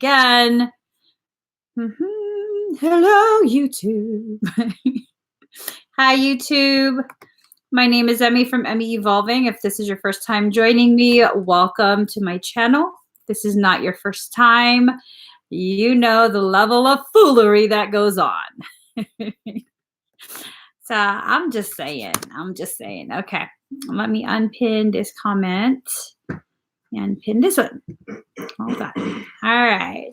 again. Hello, YouTube. Hi, YouTube. My name is Emmy from Emmy Evolving. If this is your first time joining me, welcome to my channel. If this is not your first time, you know the level of foolery that goes on. So I'm just saying. Okay, let me unpin this comment and pin this one. Hold on. All right,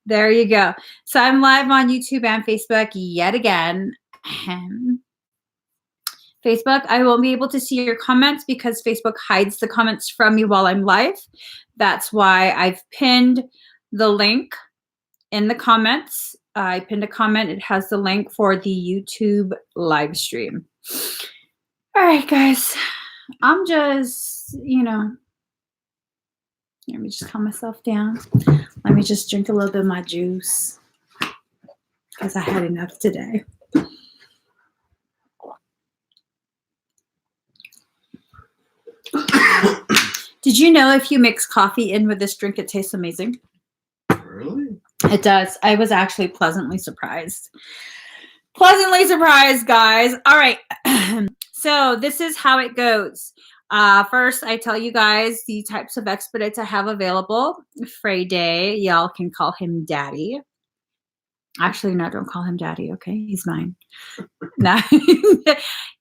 there you go. So I'm live on YouTube and Facebook yet again. Facebook, I won't be able to see your comments because Facebook hides the comments from me while I'm live. That's why I've pinned the link in the comments. I pinned a comment. It has the link for the YouTube live stream. All right, guys. I'm just, let me just calm myself down. Let me just drink a little bit of my juice because I had enough today. Did you know if you mix coffee in with this drink, it tastes amazing? Really? It does. I was actually pleasantly surprised. Pleasantly surprised, guys. All right. So this is how it goes. First, I tell you guys the types of expedites I have available. Friday, y'all can call him Daddy. Actually, no, don't call him Daddy, okay? He's mine. No.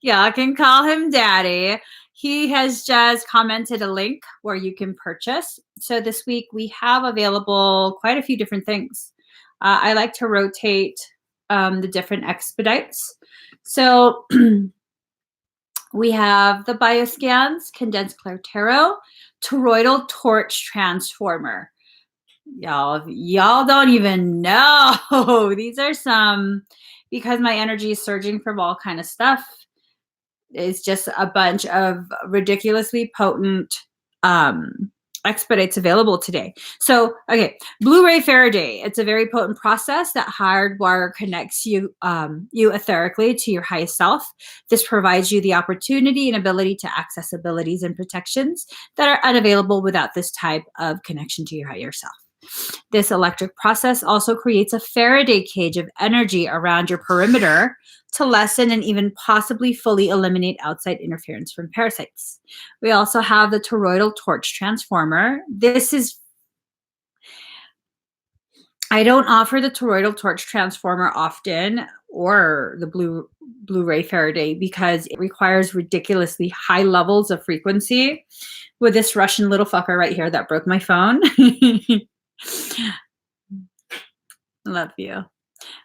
Y'all can call him Daddy. He has just commented a link where you can purchase. So this week we have available quite a few different things. I like to rotate the different expedites. So we have the bioscans, condensed Claire Tarot, toroidal torch transformer. Y'all don't even know. These are some, because my energy is surging from all kind of stuff. It's just a bunch of ridiculously potent expedites available today. So, okay, Blu-ray Faraday. It's a very potent process that hardwire connects you etherically to your highest self. This provides you the opportunity and ability to access abilities and protections that are unavailable without this type of connection to your higher self. This electric process also creates a Faraday cage of energy around your perimeter to lessen and even possibly fully eliminate outside interference from parasites. We also have the toroidal torch transformer. I don't offer the toroidal torch transformer often or the Blu-ray Faraday because it requires ridiculously high levels of frequency with this Russian little fucker right here that broke my phone. Love you.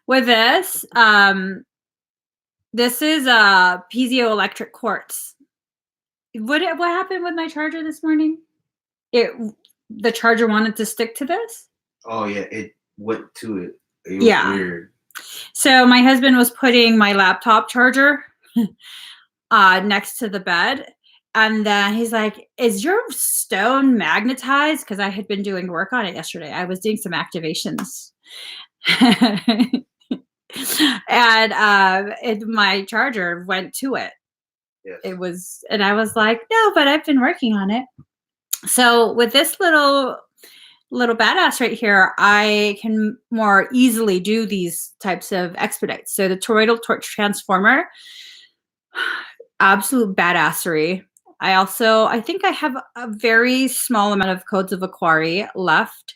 With this, this is a piezoelectric quartz. What happened with my charger this morning? The charger wanted to stick to this. Oh yeah, it went to it. It was weird. So my husband was putting my laptop charger next to the bed. And then he's like, is your stone magnetized? Because I had been doing work on it yesterday. I was doing some activations. And my charger went to it. Yes. And I was like, no, but I've been working on it. So with this little badass right here, I can more easily do these types of expedites. So the toroidal torch transformer, absolute badassery. I think I have a very small amount of codes of Aquari left.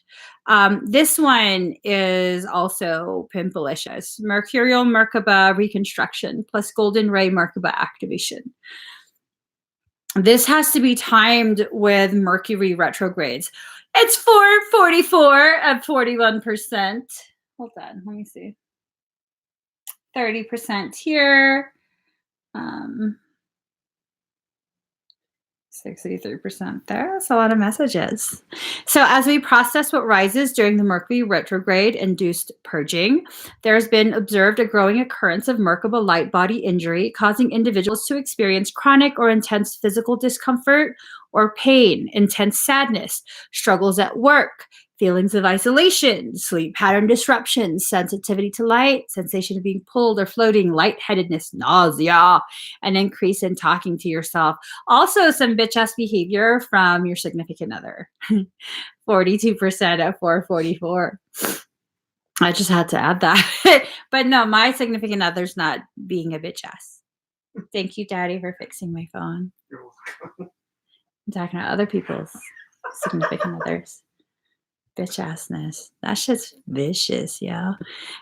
This one is also pimpalicious. Mercurial Merkaba reconstruction plus Golden Ray Merkaba activation. This has to be timed with Mercury retrogrades. It's 444 at 41%. Hold on, let me see. 30% here. 63% there. That's a lot of messages. So as we process what rises during the Mercury retrograde induced purging, there has been observed a growing occurrence of Merkaba light body injury, causing individuals to experience chronic or intense physical discomfort or pain, intense sadness, struggles at work, feelings of isolation, sleep pattern disruptions, sensitivity to light, sensation of being pulled or floating, lightheadedness, nausea, an increase in talking to yourself. Also, some bitch-ass behavior from your significant other. 42% at 444. I just had to add that. But no, my significant other's not being a bitch-ass. Thank you, Daddy, for fixing my phone. You're welcome. I'm talking about other people's significant others. Bitch-assness. That shit's vicious, yeah.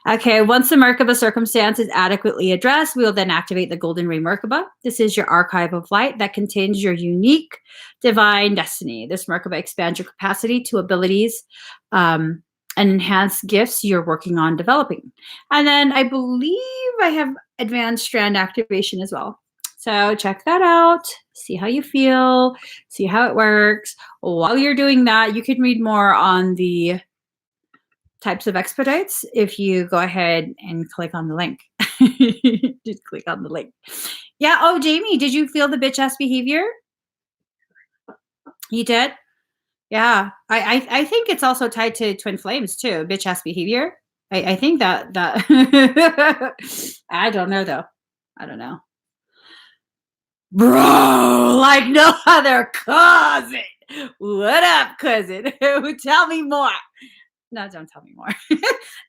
Okay, once the Merkaba circumstance is adequately addressed, we will then activate the Golden Ray Merkaba. This is your archive of light that contains your unique divine destiny. This Merkaba expands your capacity to abilities and enhance gifts you're working on developing. And then I believe I have advanced strand activation as well. So check that out. See how you feel. See how it works. While you're doing that, you can read more on the types of expedites if you go ahead and click on the link. Just click on the link. Yeah. Oh, Jamie, did you feel the bitch-ass behavior? You did? Yeah. I think it's also tied to twin flames too. Bitch-ass behavior. I think that I don't know though. I don't know. Bro, like no other cousin. What up, cousin? Tell me more. No, don't tell me more.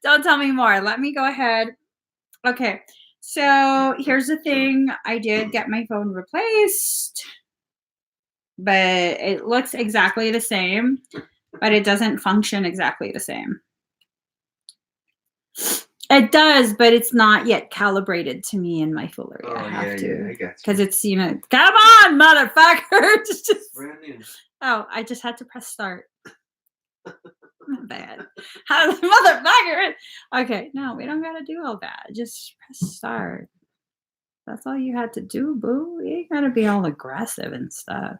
Don't tell me more. Let me go ahead. Okay, so here's the thing. I did get my phone replaced, but it looks exactly the same, but it doesn't function exactly the same. It does, but it's not yet calibrated to me in my foolery. Oh, I have to. Yeah, I got you. Because it's, come on, motherfucker. just Brand new. Oh, I just had to press start. Not bad. How motherfucker? Okay, no, we don't gotta do all that. Just press start. That's all you had to do, boo. You ain't gotta be all aggressive and stuff.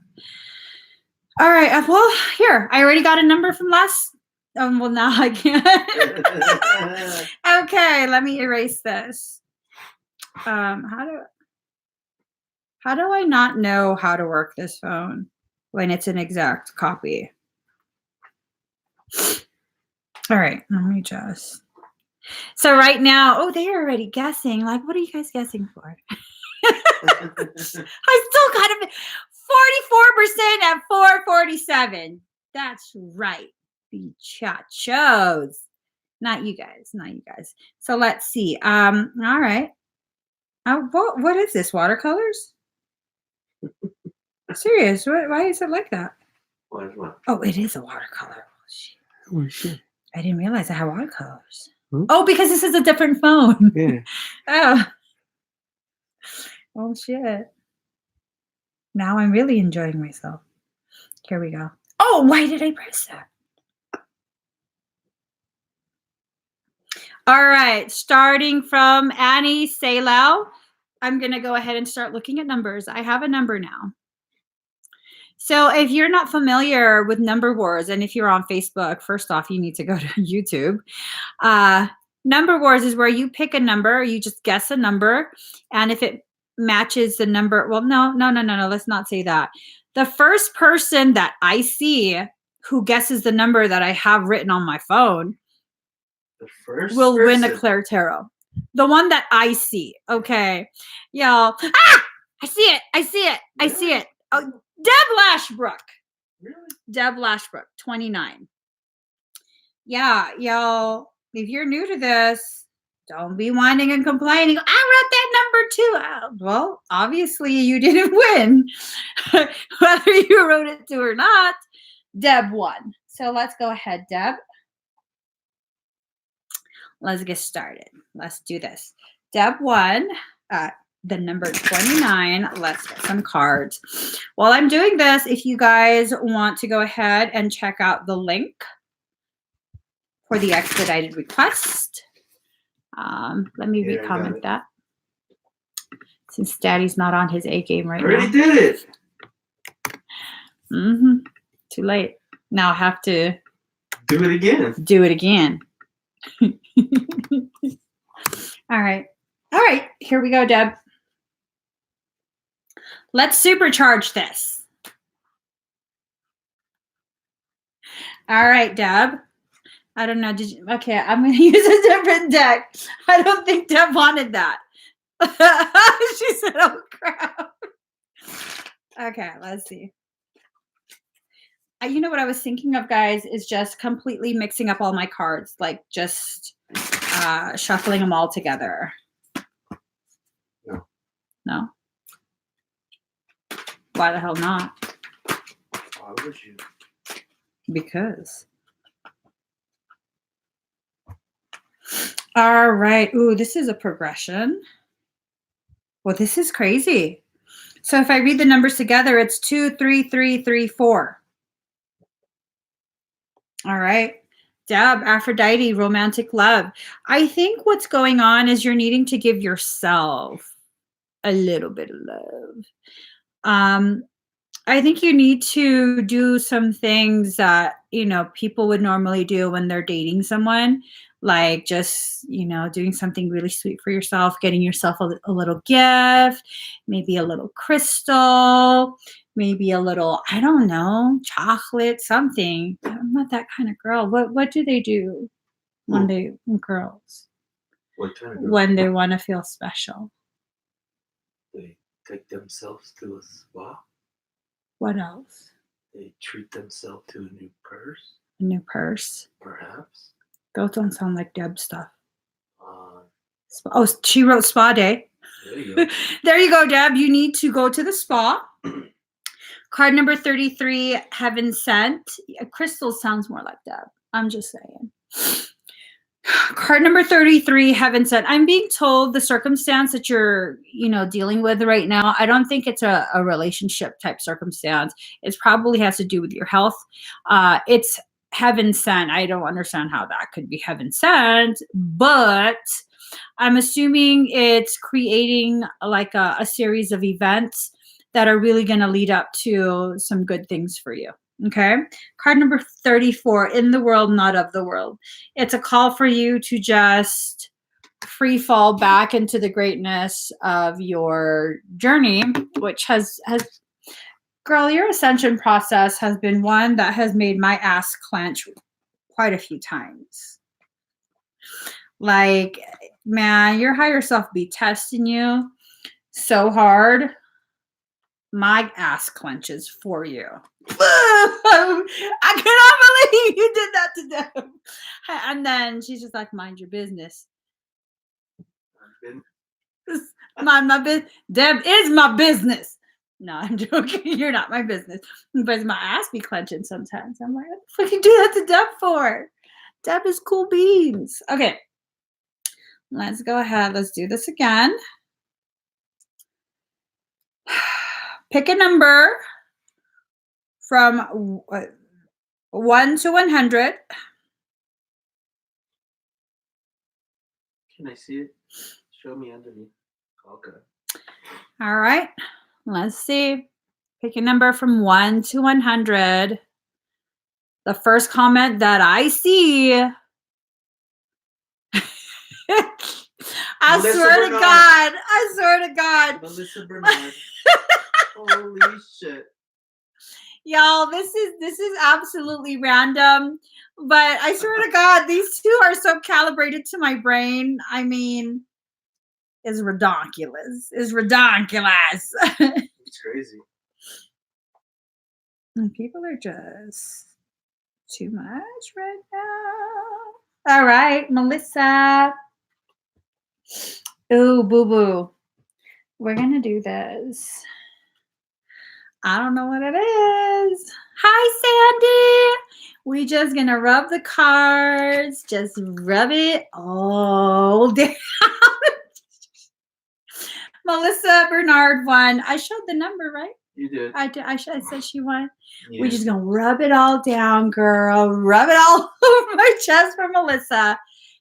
All right. Well, here, I already got a number from last. Well, now I can't. Okay, let me erase this. How do I not know how to work this phone when it's an exact copy? All right, let me just. So right now, they're already guessing. Like, what are you guys guessing for? I still got a 44% at 447. That's right. The chat shows. Not you guys. So let's see. All right. What is this? Watercolors? Serious? Why is it like that? What? Oh, it is a watercolor. Oh, shit. I didn't realize I had watercolors. Hmm? Oh, because this is a different phone. Yeah. Oh, shit. Now I'm really enjoying myself. Here we go. Oh, why did I press that? All right. Starting from Annie Salau, I'm going to go ahead and start looking at numbers. I have a number now. So if you're not familiar with number wars, and if you're on Facebook, first off, you need to go to YouTube. Number wars is where you pick a number, you just guess a number, and if it matches the number, well, no, let's not say that. The first person that I see who guesses the number that I have written on my phone will win a Claire Tarot. The one that I see, okay? Y'all, I see it. Oh, Deb Lashbrook. Really? Deb Lashbrook, 29. Yeah, y'all, if you're new to this, don't be whining and complaining. I wrote that number too. Well, obviously you didn't win. Whether you wrote it too or not, Deb won. So let's go ahead, Deb. Let's get started. Let's do this. Deb won. The number 29. Let's get some cards. While I'm doing this, if you guys want to go ahead and check out the link for the expedited request, let me recomment that. Since Daddy's not on his A game right now. I already did it. Too late. Now I have to do it again. All right. Here we go, Deb. Let's supercharge this. All right, Deb. I don't know. Okay, I'm going to use a different deck. I don't think Deb wanted that. She said, oh, crap. Okay, let's see. You know what I was thinking of, guys, is just completely mixing up all my cards, like just shuffling them all together. No. No? Why the hell not? Why would you? Because. All right. Ooh, this is a progression. Well, this is crazy. So if I read the numbers together, it's 2, 3, 3, 3, 4. All right. Deb, Aphrodite, romantic love. I think what's going on is you're needing to give yourself a little bit of love. I think you need to do some things that, people would normally do when they're dating someone, like just, doing something really sweet for yourself, getting yourself a little gift, maybe a little crystal, maybe a little, I don't know, chocolate, something. I'm not that kind of girl. What do they do when girls? What kind of girl? When they want to feel special? They take themselves to a spa. What else? They treat themselves to a new purse. A new purse? Perhaps. Those don't sound like Deb stuff. Oh, she wrote spa day. There you go. There you go, Deb. You need to go to the spa. Card number 33, Heaven Sent. Crystal sounds more like Deb. I'm just saying. Card number 33, Heaven Sent. I'm being told the circumstance that you're, dealing with right now, I don't think it's a relationship type circumstance. It probably has to do with your health. It's heaven sent. I don't understand how that could be heaven sent, but I'm assuming it's creating like a series of events that are really going to lead up to some good things for you. Okay. Card number 34, in the world, not of the world. It's a call for you to just free fall back into the greatness of your journey, which has girl, your ascension process has been one that has made my ass clench quite a few times. Like, man, your higher self be testing you so hard. My ass clenches for you. I cannot believe you did that to Deb. And then she's just like, mind your business. Mind my business. Deb is my business. No, I'm joking. You're not my business. But my ass be clenching sometimes. I'm like, what the fuck you do that to Deb for? Deb is cool beans. Okay. Let's go ahead. Let's do this again. Pick a number from 1 to 100. Can I see it? Show me underneath. Okay. All right. Let's see. Pick a number from 1 to 100. The first comment that I see. I swear to God. Melissa Bernard. Holy shit. Y'all, this is absolutely random, but I swear to God, these two are so calibrated to my brain. I mean, it's redonkulous. It's redonkulous. It's crazy. And people are just too much right now. All right, Melissa. Ooh, boo-boo. We're going to do this. I don't know what it is. Hi, Sandy. We just going to rub the cards. Just rub it all down. Melissa Bernard won. I showed the number, right? You did. I said she won. Yeah. We're just going to rub it all down, girl. Rub it all over my chest for Melissa.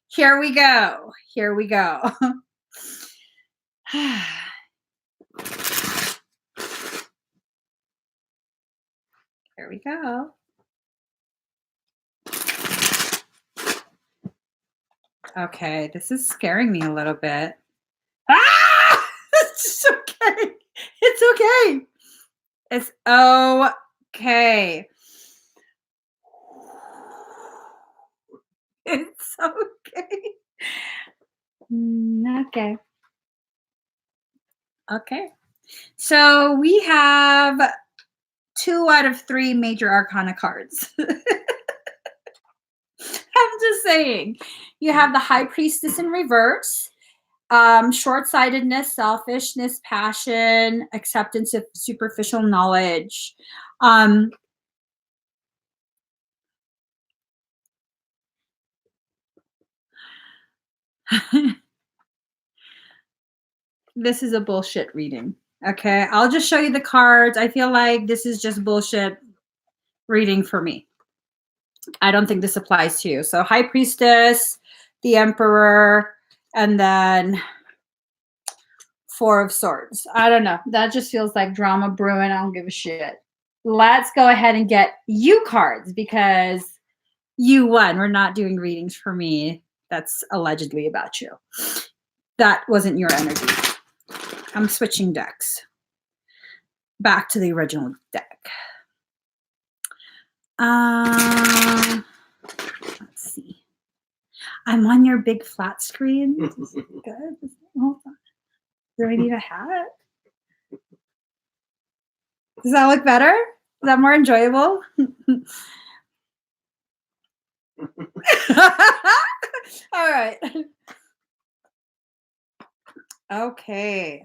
Here we go. Here we go. Here we go. Okay, this is scaring me a little bit. Ah! It's okay. It's okay. It's okay. It's okay. Okay. Okay. So we have 2 out of 3 major arcana cards. I'm just saying. You have the High Priestess in reverse, short-sightedness, selfishness, passion, acceptance of superficial knowledge. This is a bullshit reading. Okay, I'll just show you the cards. I feel like this is just bullshit reading for me. I don't think this applies to you. So High Priestess, the Emperor, and then Four of Swords. I don't know. That just feels like drama brewing. I don't give a shit. Let's go ahead and get you cards because you won. We're not doing readings for me. That's allegedly about you. That wasn't your energy. I'm switching decks. Back to the original deck. Let's see. I'm on your big flat screen. This is good. Hold on. Do I need a hat? Does that look better? Is that more enjoyable? All right. Okay.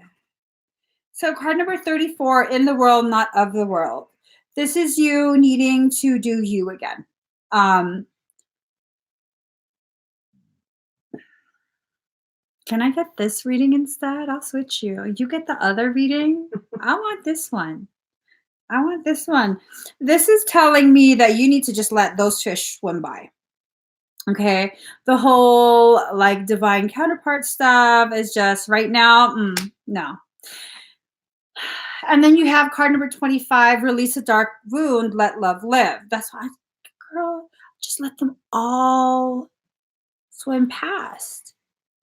So card number 34, in the world, not of the world. This is you needing to do you again. Can I get this reading instead? I'll switch you. You get the other reading? I want this one. I want this one. This is telling me that you need to just let those fish swim by. Okay. The whole like divine counterpart stuff is just right now, no. And then you have card number 25, release a dark wound, let love live. That's why, girl, just let them all swim past.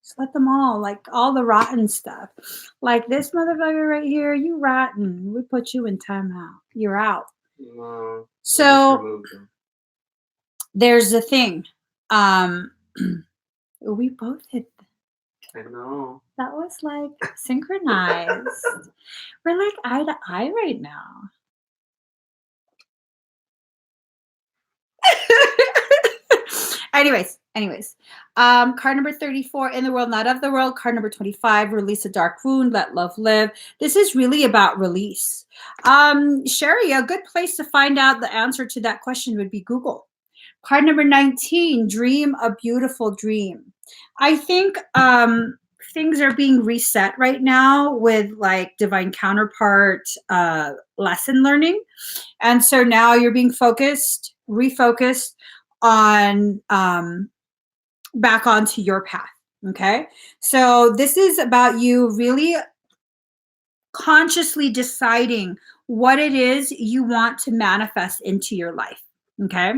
Just let them all, like all the rotten stuff. Like this motherfucker right here, you rotten. We put you in timeout. You're out. No, So there's the thing. We both hit. I know. That was like synchronized. We're like eye to eye right now. Anyways. Card number 34, in the world, not of the world. Card number 25, release a dark wound, let love live. This is really about release. Sherry, a good place to find out the answer to that question would be Google. Card number 19, dream a beautiful dream. I think things are being reset right now with like divine counterpart lesson learning. And so now you're being refocused on back onto your path. Okay. So this is about you really consciously deciding what it is you want to manifest into your life. Okay.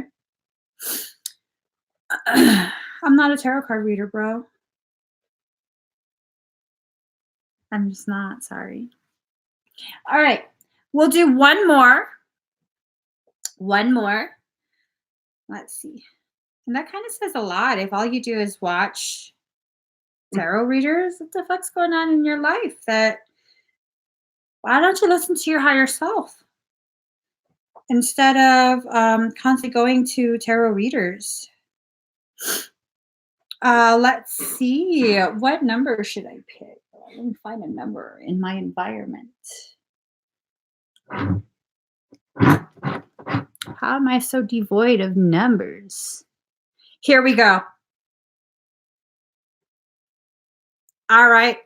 I'm not a tarot card reader, bro. I'm just not. Sorry. All right. We'll do one more. Let's see. And that kind of says a lot. If all you do is watch tarot readers, what the fuck's going on in your life? Why don't you listen to your higher self instead of constantly going to tarot readers? Let's see. What number should I pick? Let me find a number in my environment. How am I so devoid of numbers? Here we go. All right.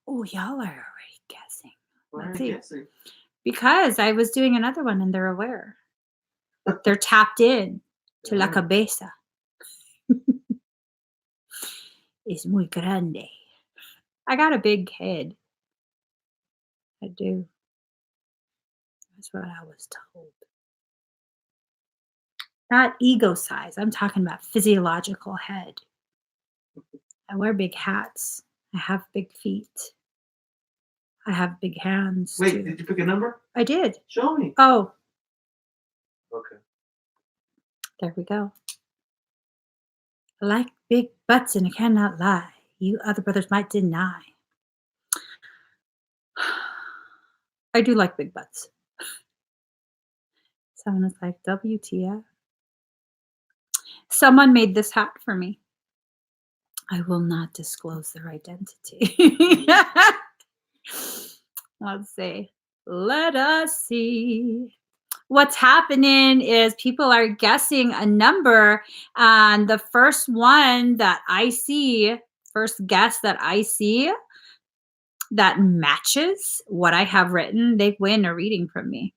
Oh, y'all are already guessing. Let's see. Guessing? Because I was doing another one and they're aware. They're tapped in to la cabeza. Es muy grande. I got a big head. I do. That's what I was told. Not ego size. I'm talking about physiological head. I wear big hats. I have big feet. I have big hands. Wait, too. did you pick a number? I did. Show me. Oh. Okay. There we go. I like big butts and I cannot lie. You other brothers might deny. I do like big butts. Someone is like, WTF. Someone made this hat for me. I will not disclose their identity. Let's see. Let us see. What's happening is people are guessing a number, and the first one that I see, first guess that I see that matches what I have written, they win a reading from me.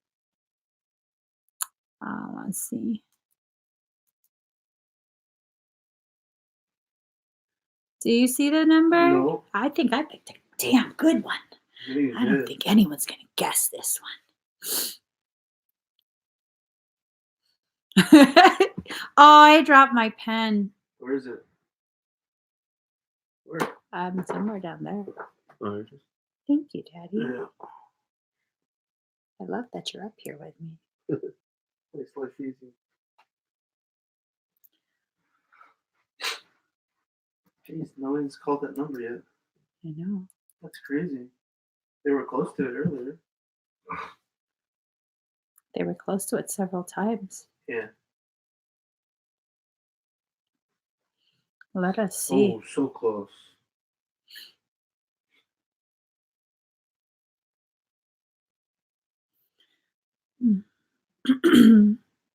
Let's see. Do you see the number? No. I think I picked a damn good one. I don't think anyone's going to guess this one. Oh, I dropped my pen. Where is it? Where? Somewhere down there. Oh, Thank you, Daddy. yeah. I love that you're up here with me. It's like easy. Jeez, no one's called that number yet. I know. That's crazy. They were close to it earlier. They were close to it several times. Yeah. Let us see. Oh, so close.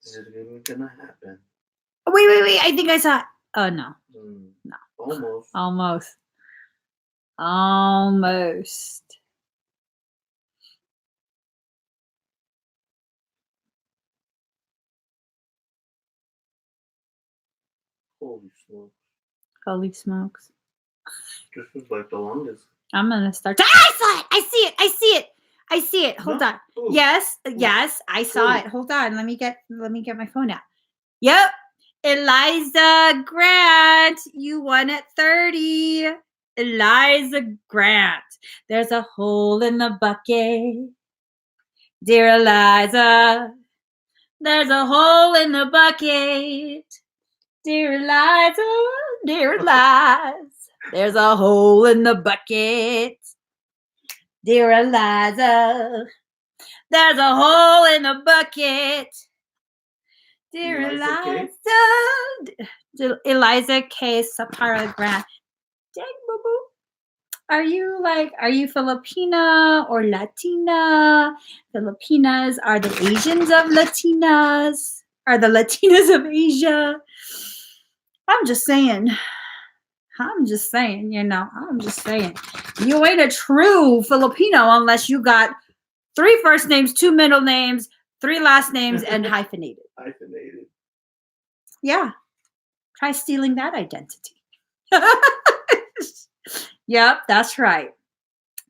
Is it even gonna happen? Wait. I think I saw it. Oh, no. No. Almost. Almost. Holy smokes. Holy smokes. This was like the longest. I'm going to start. I saw it. I see it. Hold on. Ooh. Yes, I saw it. Hold on. Let me get my phone out. Yep. Eliza Grant, you won at 30. Eliza Grant. There's a hole in the bucket. Dear Eliza, there's a hole in the bucket. Dear Eliza, there's a hole in the bucket. Dear Eliza, there's a hole in the bucket. Dear Eliza K. Sapara Grant. Dang, boo-boo. Are you Filipina or Latina? Filipinas are the Asians of Latinas. Are the Latinas of Asia? I'm just saying, I'm just saying. You ain't a true Filipino unless you got 3 first names, 2 middle names, 3 last names, and hyphenated. Hyphenated. Yeah. Try stealing that identity. Yep, that's right.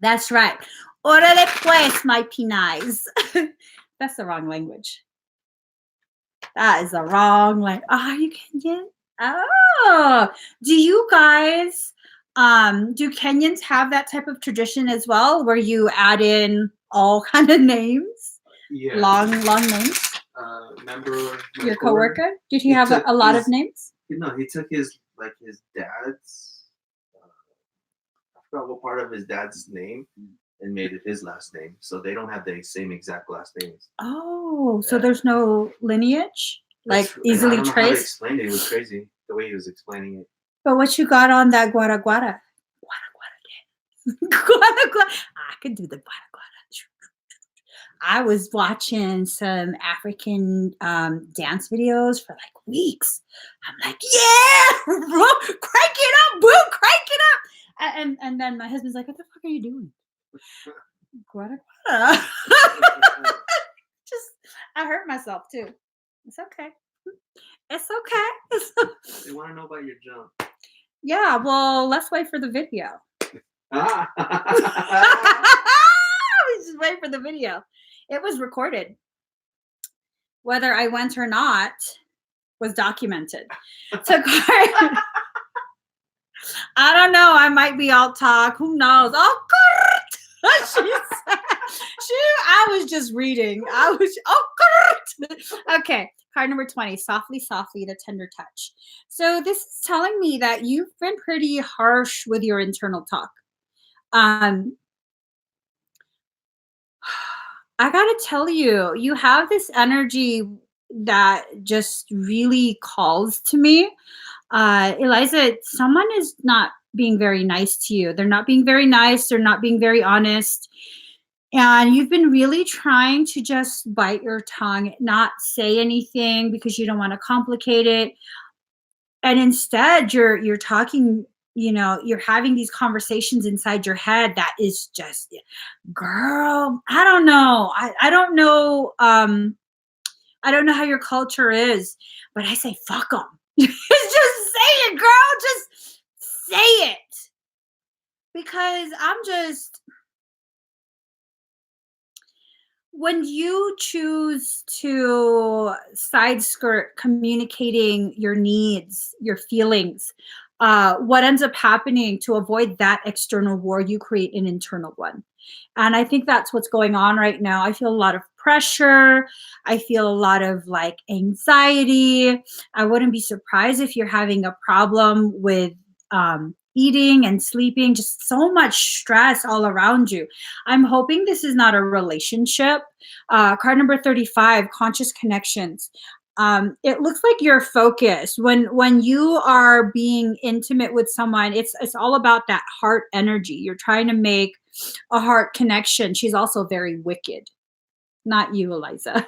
That's right. Orale pues, my pinais. That's the wrong language. That is the wrong language. Oh, are you Kenyan? Oh, do you guys, do Kenyans have that type of tradition as well, where you add in all kind of names? Yeah. Long names? Remember your coworker? Did he have a lot of names? No, he took his dad's. I forgot what part of his dad's name and made it his last name. So they don't have the same exact last names. Oh, so there's no lineage? Like easily I don't know traced? how to explain it. It was crazy the way he was explaining it. But what you got on that guara guara? Guara guara. I could do the guara guara. I was watching some African dance videos for like weeks. I'm like, yeah, bro, crank it up, boo, crank it up. And then my husband's like, what the fuck are you doing? Guara guara. I hurt myself too. It's okay. It's okay. They want to know about your jump. Yeah, well, let's wait for the video. We just wait for the video. It was recorded. Whether I went or not was documented. So I don't know. I might be all talk. Who knows? Oh, I was just reading. Okay. Card number 20, softly, softly, the tender touch. So this is telling me that you've been pretty harsh with your internal talk. Um, I gotta tell you, you have this energy that just really calls to me. Eliza, someone is not being very nice to you. They're not being very nice. They're not being very honest. And you've been really trying to just bite your tongue, not say anything because you don't want to complicate it. And instead you're talking, you're having these conversations inside your head that is just, girl, I don't know. I don't know. I don't know how your culture is, but I say fuck them. Just say it, girl. Just say it. Because when you choose to side skirt communicating your needs, your feelings, what ends up happening to avoid that external war, you create an internal one. And I think that's what's going on right now. I feel a lot of pressure. I feel a lot of like anxiety. I wouldn't be surprised if you're having a problem with eating and sleeping, just so much stress all around you. I'm hoping this is not a relationship. Card number 35, conscious connections. It looks like you're focused when you are being intimate with someone. It's all about that heart energy. You're trying to make a heart connection. She's also very wicked. Not you, Eliza.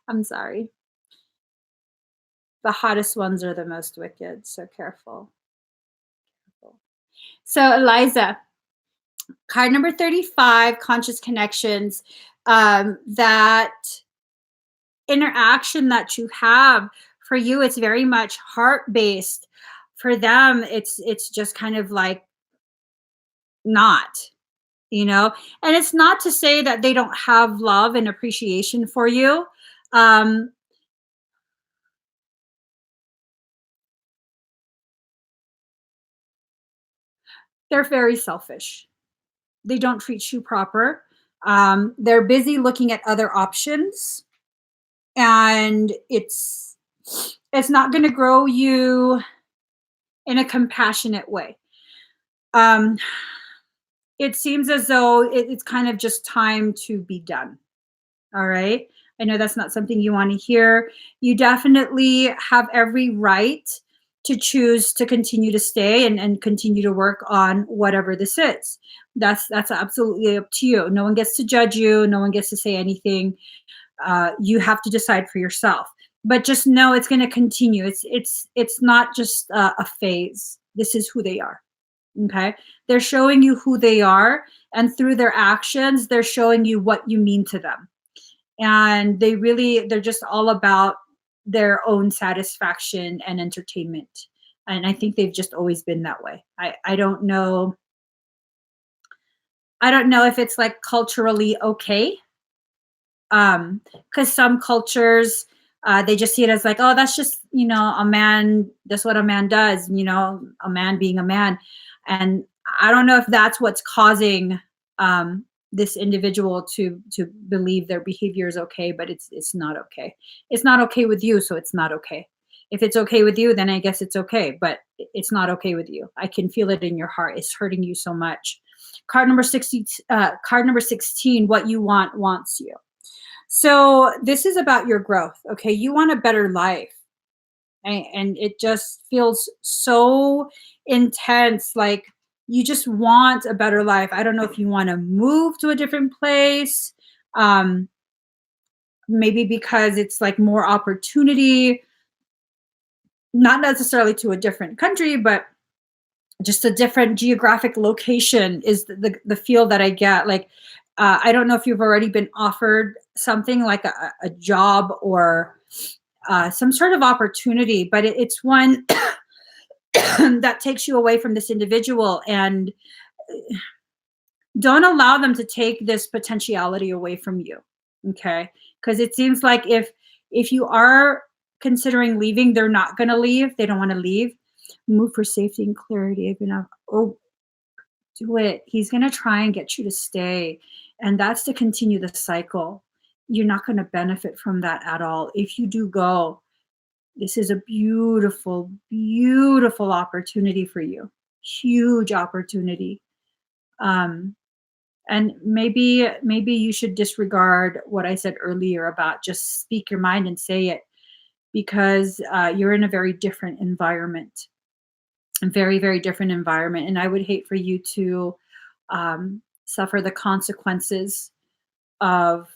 I'm sorry. The hottest ones are the most wicked, so careful. So, Eliza, card number 35, conscious connections. That interaction that you have, for you, it's very much heart based. For them, it's just kind of like not, and it's not to say that they don't have love and appreciation for you. Um, they're very selfish. They don't treat you proper. They're busy looking at other options, and it's not going to grow you in a compassionate way. Um, it seems as though it's kind of just time to be done. All right. I know that's not something you want to hear. You definitely have every right to choose to continue to stay and continue to work on whatever this is. That's absolutely up to you. No one gets to judge you. No one gets to say anything. You have to decide for yourself. But just know it's going to continue. It's not just a phase. This is who they are. Okay, they're showing you who they are, and through their actions, they're showing you what you mean to them. And they're just all about their own satisfaction and entertainment. And I think they've just always been that way. I don't know if it's like culturally okay, because some cultures, they just see it as like, oh, that's just, a man, that's what a man does, a man being a man. And I don't know if that's what's causing this individual to believe their behavior is okay, but it's not okay. It's not okay with you, so it's not okay. If it's okay with you, then I guess it's okay, but it's not okay with you. I can feel it in your heart. It's hurting you so much. Card number 16, what you want wants you. So this is about your growth. Okay, you want a better life, and it just feels so intense. Like you just want a better life. I don't know if you want to move to a different place, um, maybe because it's like more opportunity, not necessarily to a different country, but just a different geographic location is the feel that I get. Like, I don't know if you've already been offered something like a job or some sort of opportunity, but it's one that takes you away from this individual. And don't allow them to take this potentiality away from you. Okay, because it seems like if you are considering leaving, they're not going to leave. They don't want to leave. Move for safety and clarity. Oh, do it. He's going to try and get you to stay, and that's to continue the cycle. you're not going to benefit from that at all. If you do go, this is a beautiful, beautiful opportunity for you. Huge opportunity. Um, and maybe you should disregard what I said earlier about just speak your mind and say it, because you're in a very different environment, a very, very different environment. And I would hate for you to suffer the consequences of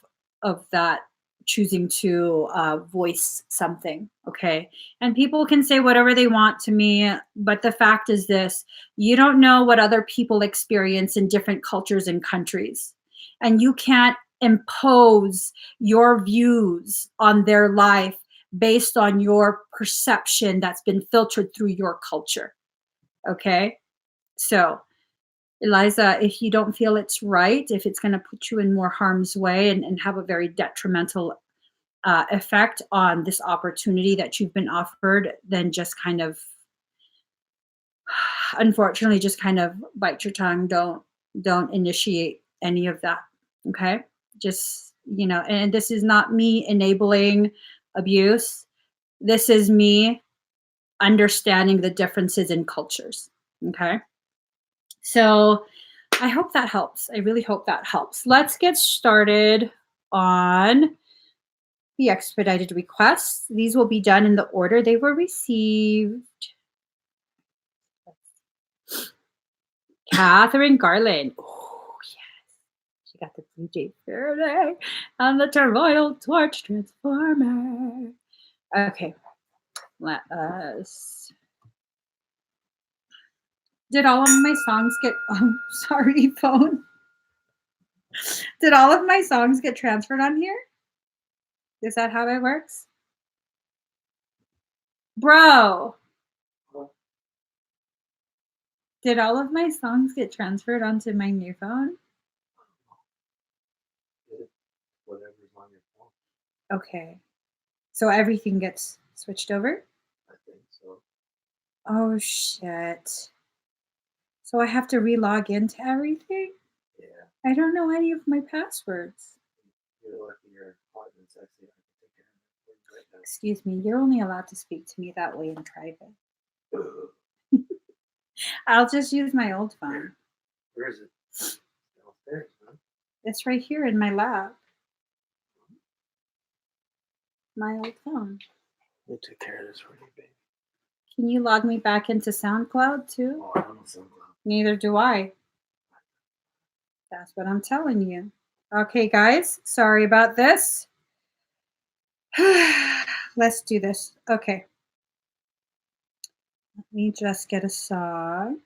that, choosing to voice something. Okay, and people can say whatever they want to me, but the fact is this: you don't know what other people experience in different cultures and countries, and you can't impose your views on their life based on your perception that's been filtered through your culture. Okay, so Eliza, if you don't feel it's right, if it's going to put you in more harm's way and have a very detrimental effect on this opportunity that you've been offered, then just kind of, unfortunately, just kind of bite your tongue. Don't initiate any of that. Okay, just, and this is not me enabling abuse. This is me understanding the differences in cultures. Okay, so I hope that helps. I really hope that helps. Let's get started on the expedited requests. These will be done in the order they were received. Catherine Garland. Oh, yes. She got the Blue Jay Faraday and the Toroidal Torch Transformer. Okay. Let us. Did all of my songs get. Oh, sorry, phone. Did all of my songs get transferred on here? Is that how it works? Bro, did all of my songs get transferred onto my new phone? Whatever's on your phone. Okay. So everything gets switched over? I think so. Oh, shit. So I have to re-log into everything? Yeah. I don't know any of my passwords. You're lucky your apartment's actually I can take care of it right now. Excuse me, you're only allowed to speak to me that way in private. I'll just use my old phone. Where is it? Downstairs, huh? It's right here in my lap. My old phone. We'll take care of this for you, baby. Can you log me back into SoundCloud too? Oh, I don't know SoundCloud. Neither do I. That's what I'm telling you. Okay, guys, sorry about this. Let's do this. Okay. Let me just get a song.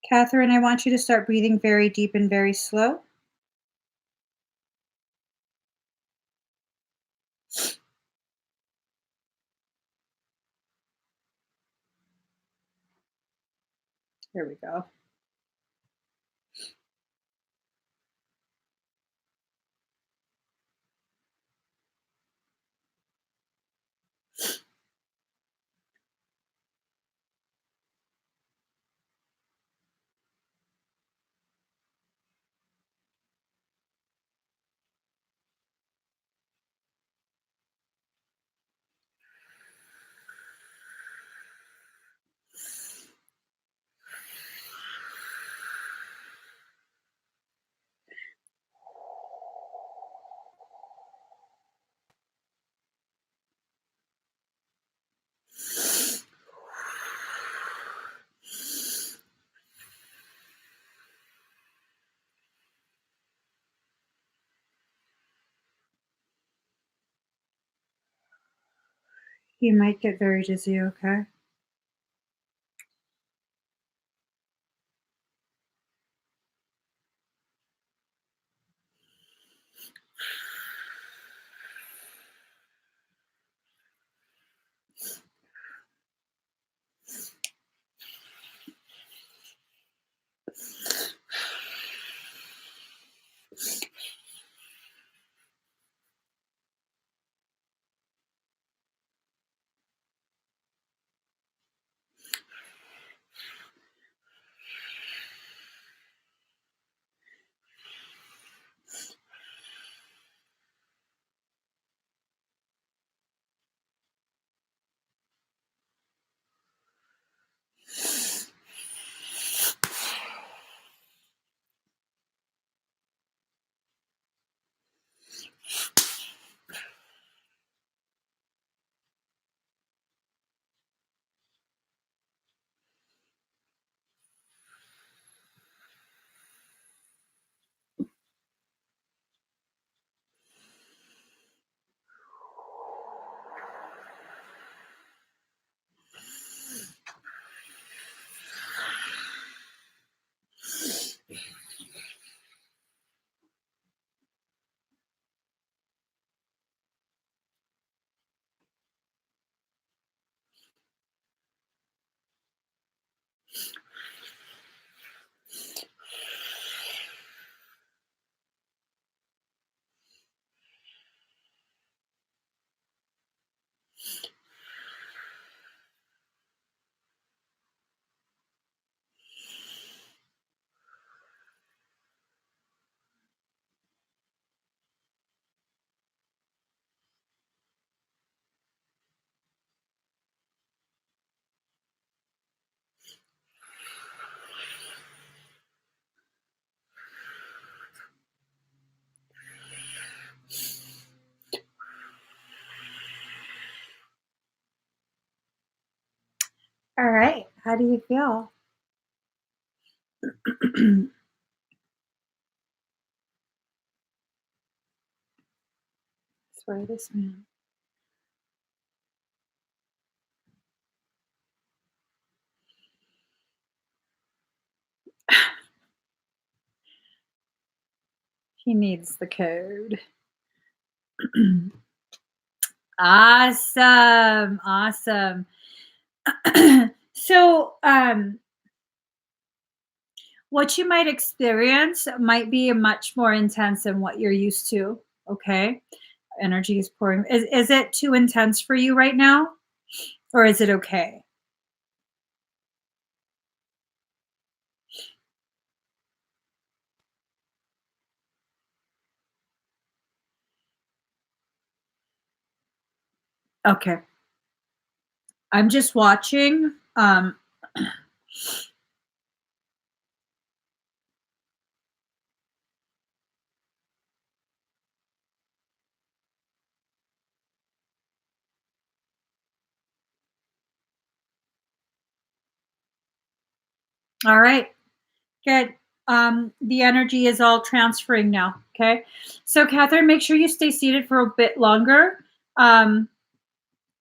Catherine, I want you to start breathing very deep and very slow. There we go. You might get very dizzy, okay? All right. How do you feel? Swear this man. He needs the code. Awesome. Awesome. So, what you might experience might be much more intense than what you're used to. Okay. Energy is pouring. Is it too intense for you right now? Or is it okay? Okay. I'm just watching. All right. Good. The energy is all transferring now. Okay. So, Catherine, make sure you stay seated for a bit longer. Um,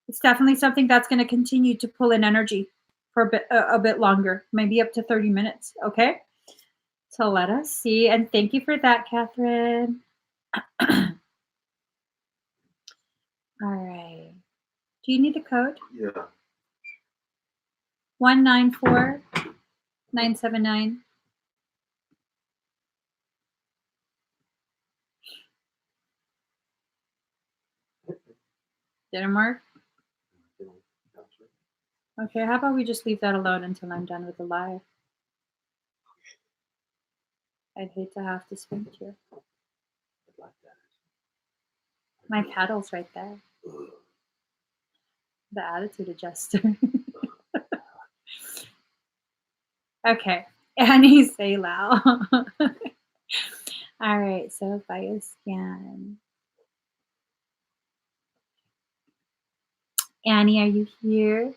it's definitely something that's going to continue to pull in energy for a bit longer, maybe up to 30 minutes. Okay. So let us see. And thank you for that, Catherine. All right. Do you need the code? Yeah. 194979. Didn't work? Okay, how about we just leave that alone until I'm done with the live? I'd hate to have to spank you. My paddle's right there. The attitude adjuster. Okay. Annie, say loud. All right, so bioscan. Annie, are you here?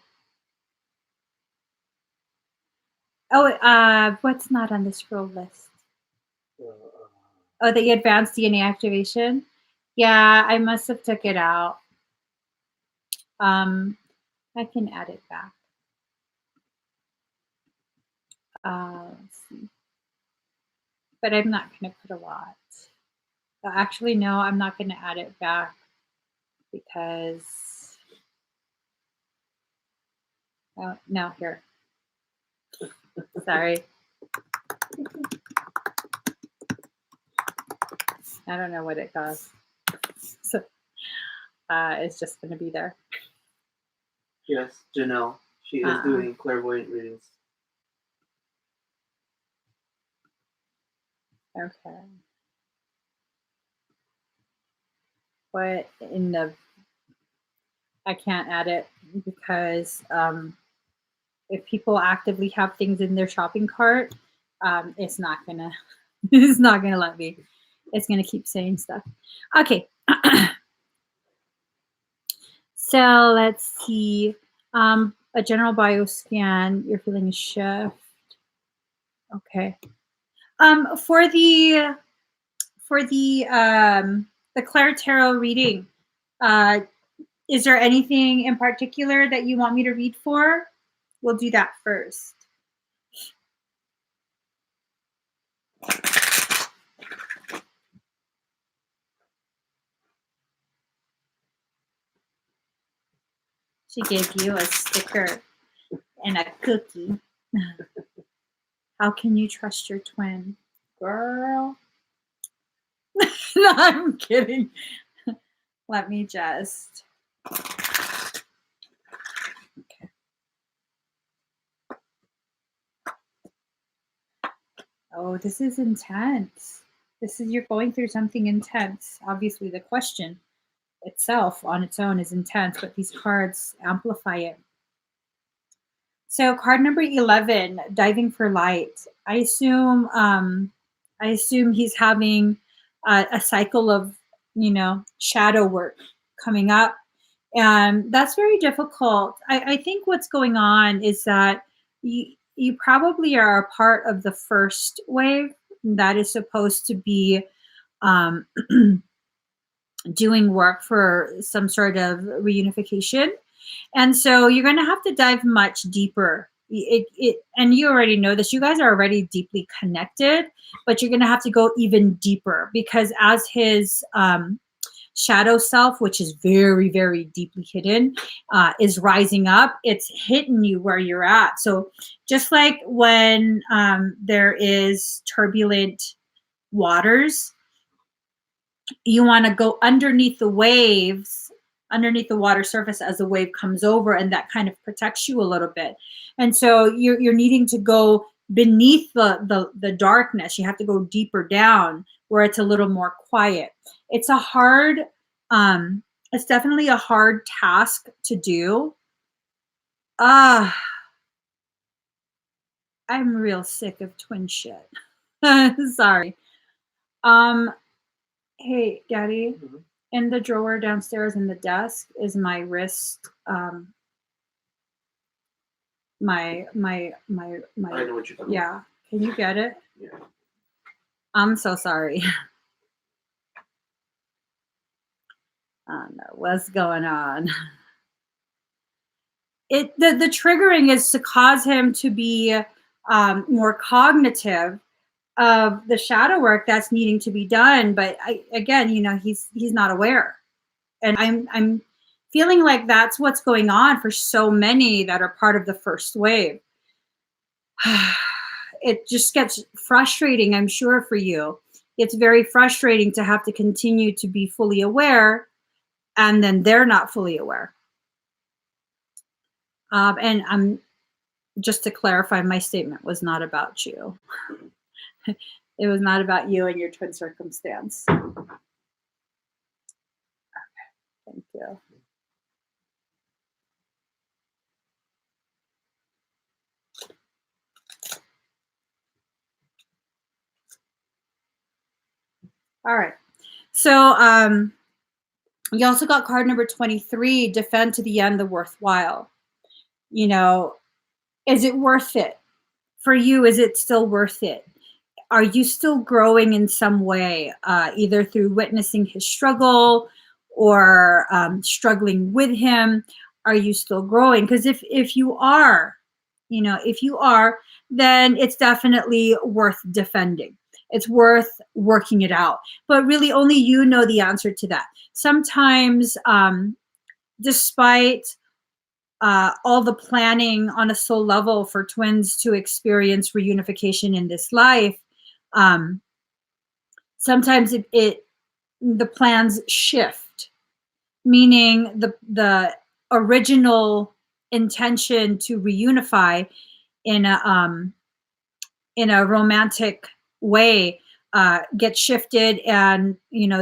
Oh, what's not on the scroll list? Oh, the advanced DNA activation. Yeah, I must have took it out. I can add it back. Let's see. But I'm not going to put a lot. Actually, no, I'm not going to add it back because. Oh, no, here. Sorry. I don't know what it costs. So it's just going to be there. Yes, Janelle. She is doing clairvoyant readings. Okay. What in the. I can't add it because if people actively have things in their shopping cart, it's not gonna it's not gonna let me. It's gonna keep saying stuff. Okay. So let's see. A general bioscan. You're feeling a shift. Okay. For the Claire Tarot reading, is there anything in particular that you want me to read for? We'll do that first. She gave you a sticker and a cookie. How can you trust your twin? Girl. No, I'm kidding. Let me just. Okay. Oh, this is intense. You're going through something intense. Obviously, the question itself on its own is intense, but these cards amplify it. So card number 11, diving for light. I assume he's having a cycle of, shadow work coming up, And that's very difficult. I think what's going on is that you probably are a part of the first wave that is supposed to be um, doing work for some sort of reunification. And so you're going to have to dive much deeper. And you already know this. You guys are already deeply connected, but you're going to have to go even deeper because as his shadow self, which is very, very deeply hidden, is rising up, it's hitting you where you're at. So just like when there is turbulent waters, you want to go underneath the waves, underneath the water surface as the wave comes over, and that kind of protects you a little bit. And so you're needing to go beneath the darkness. You have to go deeper down where it's a little more quiet. It's a hard, it's definitely a hard task to do. I'm real sick of twin shit. Sorry. Hey, Daddy. Mhm. In the drawer downstairs in the desk is my wrist, my I know what you're talking yeah. Can you get it? about. Yeah. I'm so sorry. I don't know what's going on. The triggering is to cause him to be more cognitive of the shadow work that's needing to be done. But again, he's not aware. And I'm feeling like that's what's going on for so many that are part of the first wave. It just gets frustrating, I'm sure, for you. It's very frustrating to have to continue to be fully aware and then they're not fully aware. And I'm just to clarify, my statement was not about you. It was not about you and your twin circumstance. Thank you. All right. So you also got card number 23, defend to the end the worthwhile. Is it worth it? For you, is it still worth it? Are you still growing in some way, either through witnessing his struggle or struggling with him? Are you still growing? Because if you are, then it's definitely worth defending. It's worth working it out. But really, only you know the answer to that. Sometimes, despite all the planning on a soul level for twins to experience reunification in this life, um, sometimes the plans shift, meaning the original intention to reunify in a romantic way gets shifted, and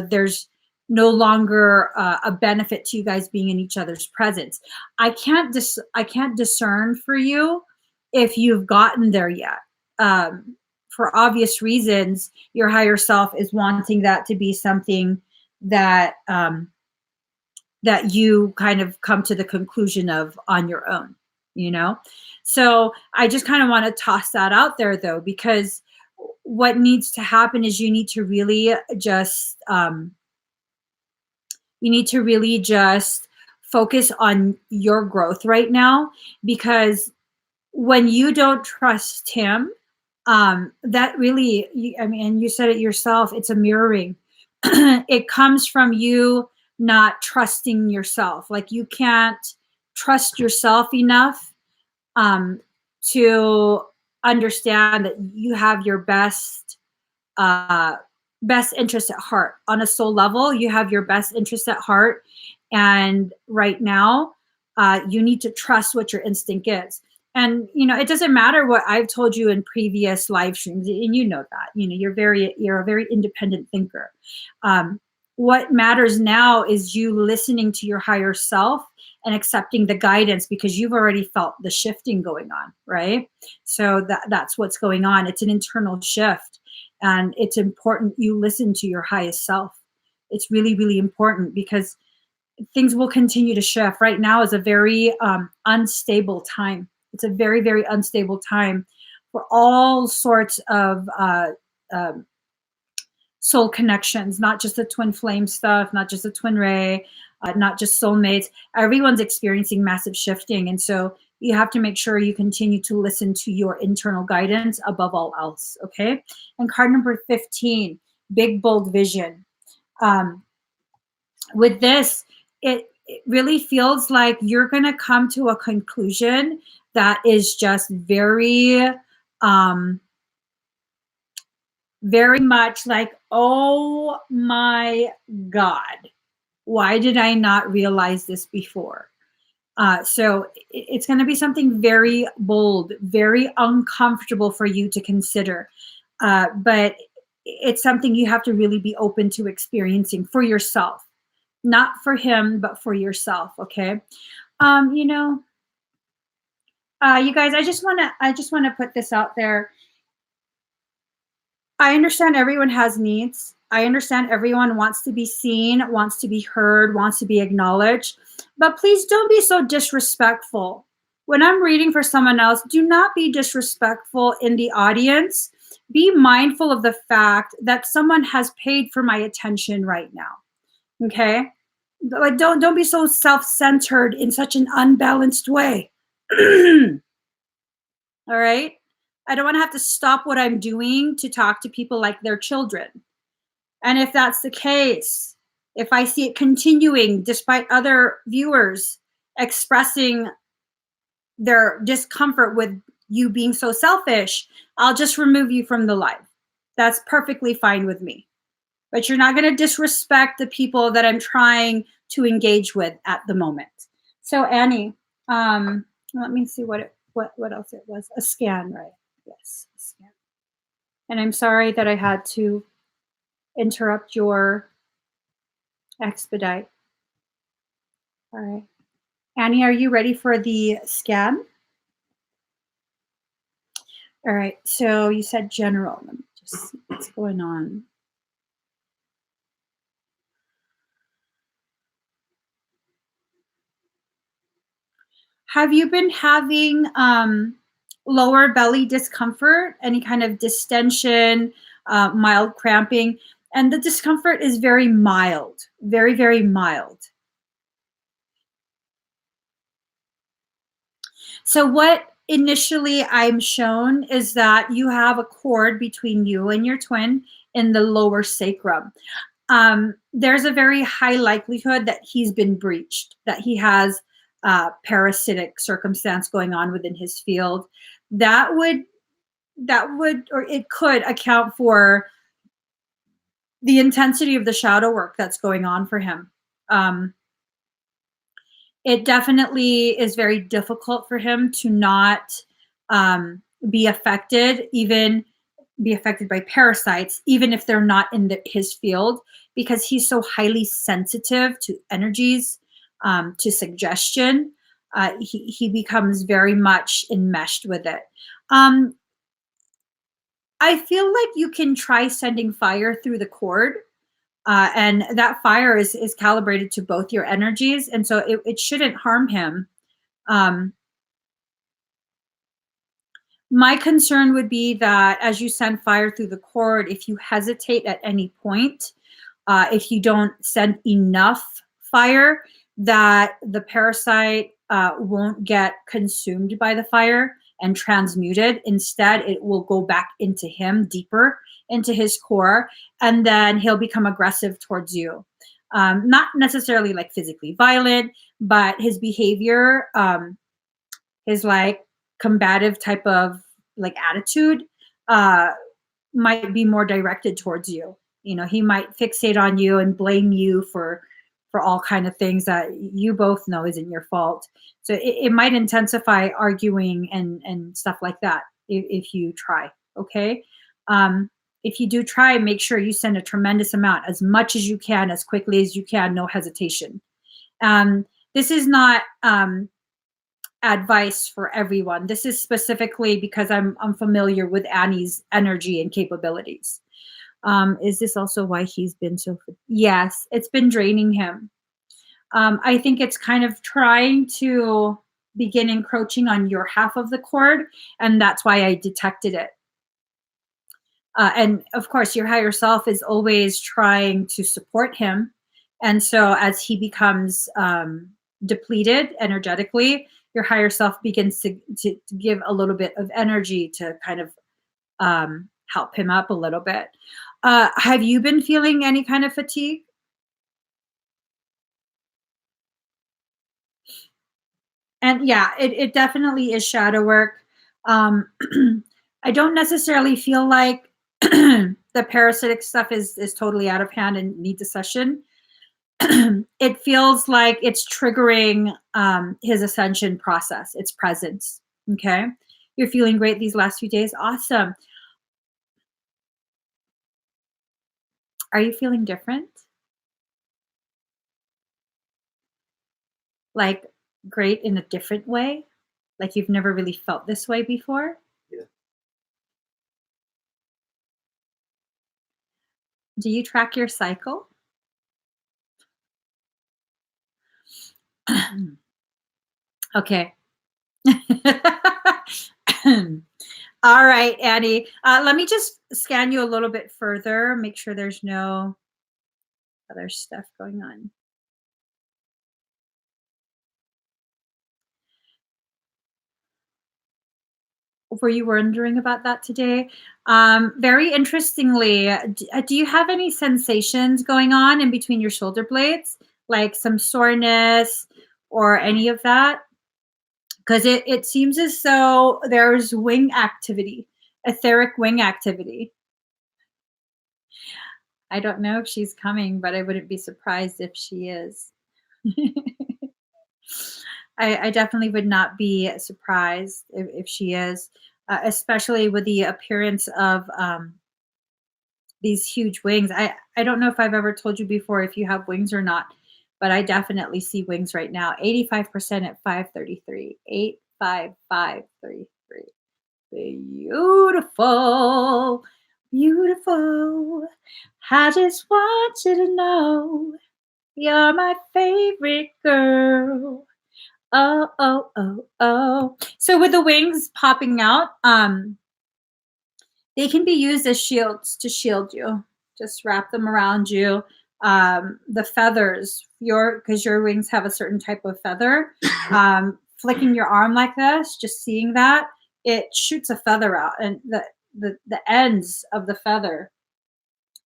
there's no longer a benefit to you guys being in each other's presence. I can't discern for you if you've gotten there yet. For obvious reasons, your higher self is wanting that to be something that that you kind of come to the conclusion of on your own, So I just kind of want to toss that out there, though, because what needs to happen is you need to really just focus on your growth right now, because when you don't trust him, that really, and you said it yourself, it's a mirroring. It comes from you not trusting yourself. Like, you can't trust yourself enough to understand that you have your best interest at heart. On a soul level, you have your best interest at heart, and right now you need to trust what your instinct is. And it doesn't matter what I've told you in previous live streams, and that you're a very independent thinker. What matters now is you listening to your higher self and accepting the guidance, because you've already felt the shifting going on, right? So that's what's going on. It's an internal shift, and it's important you listen to your highest self. It's really, really important, because things will continue to shift. Right now is a very unstable time. It's a very, very unstable time for all sorts of um, soul connections, not just the twin flame stuff, not just the twin ray, not just soulmates. Everyone's experiencing massive shifting. And so you have to make sure you continue to listen to your internal guidance above all else. Okay. And card number 15, big, bold vision. Um, with this, it really feels like you're going to come to a conclusion that is just very, um, very much like, oh my God, why did I not realize this before? So it's going to be something very bold, very uncomfortable for you to consider. But it's something you have to really be open to experiencing for yourself, not for him, but for yourself. Okay. You know, you guys, I just want to put this out there. I understand everyone has needs. I understand everyone wants to be seen, wants to be heard, wants to be acknowledged. But please don't be so disrespectful. When I'm reading for someone else, do not be disrespectful in the audience. Be mindful of the fact that someone has paid for my attention right now. Okay? Like don't be so self-centered in such an unbalanced way. All right? I don't want to have to stop what I'm doing to talk to people like they're children. And if that's the case, if I see it continuing despite other viewers expressing their discomfort with you being so selfish, I'll just remove you from the live. That's perfectly fine with me. But you're not going to disrespect the people that I'm trying to engage with at the moment. So Annie, let me see what else it was. A scan, right? Yes, a scan. And I'm sorry that I had to interrupt your expedite. All right. Annie, are you ready for the scan? All right. So you said general. Let me just see what's going on. Have you been having lower belly discomfort, any kind of distension, mild cramping? And the discomfort is very mild, very, very mild. So what initially I'm shown is that you have a cord between you and your twin in the lower sacrum. There's a very high likelihood that he's been breached, that he has parasitic circumstance going on within his field. That would, or it could account for the intensity of the shadow work that's going on for him. It definitely is very difficult for him to not be affected, even be affected by parasites, even if they're not in his field, because he's so highly sensitive to energies, to suggestion. He becomes very much enmeshed with it. I feel like you can try sending fire through the cord. And that fire is calibrated to both your energies, and so it shouldn't harm him. My concern would be that as you send fire through the cord, if you hesitate at any point, if you don't send enough fire, that the parasite won't get consumed by the fire and transmuted. Instead, it will go back into him, deeper into his core, and then he'll become aggressive towards you. Not necessarily like physically violent, but his behavior, his like combative type of like attitude might be more directed towards you. You know, he might fixate on you and blame you for all kind of things that you both know isn't your fault. So it might intensify arguing and stuff like that if you try. Okay. If you do try, make sure you send a tremendous amount, as much as you can, as quickly as you can, no hesitation. This is not advice for everyone. This is specifically because I'm familiar with Annie's energy and capabilities. Is this also why he's been so? Yes, it's been draining him. I think it's kind of trying to begin encroaching on your half of the cord, and that's why I detected it. And of course, your higher self is always trying to support him. And so, as he becomes depleted energetically, your higher self begins to give a little bit of energy to kind of help him up a little bit. Have you been feeling any kind of fatigue? And yeah, it definitely is shadow work. Um, I don't necessarily feel like the parasitic stuff is totally out of hand and needs a session. It feels like it's triggering his ascension process, its presence. Okay. You're feeling great these last few days. Awesome. Are you feeling different? Like great in a different way? Like you've never really felt this way before? Yeah. Do you track your cycle? Okay. All right, Annie. Let me just scan you a little bit further, make sure there's no other stuff going on. Were you wondering about that today? Very interestingly, do you have any sensations going on in between your shoulder blades, like some soreness or any of that? Because it seems as though there's wing activity, etheric wing activity. I don't know if she's coming, but I wouldn't be surprised if she is. I definitely would not be surprised if she is, especially with the appearance of these huge wings. I don't know if I've ever told you before if you have wings or not, but I definitely see wings right now. 85% at 533. 85533. Beautiful. Beautiful. I just want you to know you're my favorite girl. Oh, oh, oh, oh. So with the wings popping out, they can be used as shields to shield you. Just wrap them around you. The feathers, because your wings have a certain type of feather. Flicking your arm like this, just seeing that, it shoots a feather out, and the ends of the feather.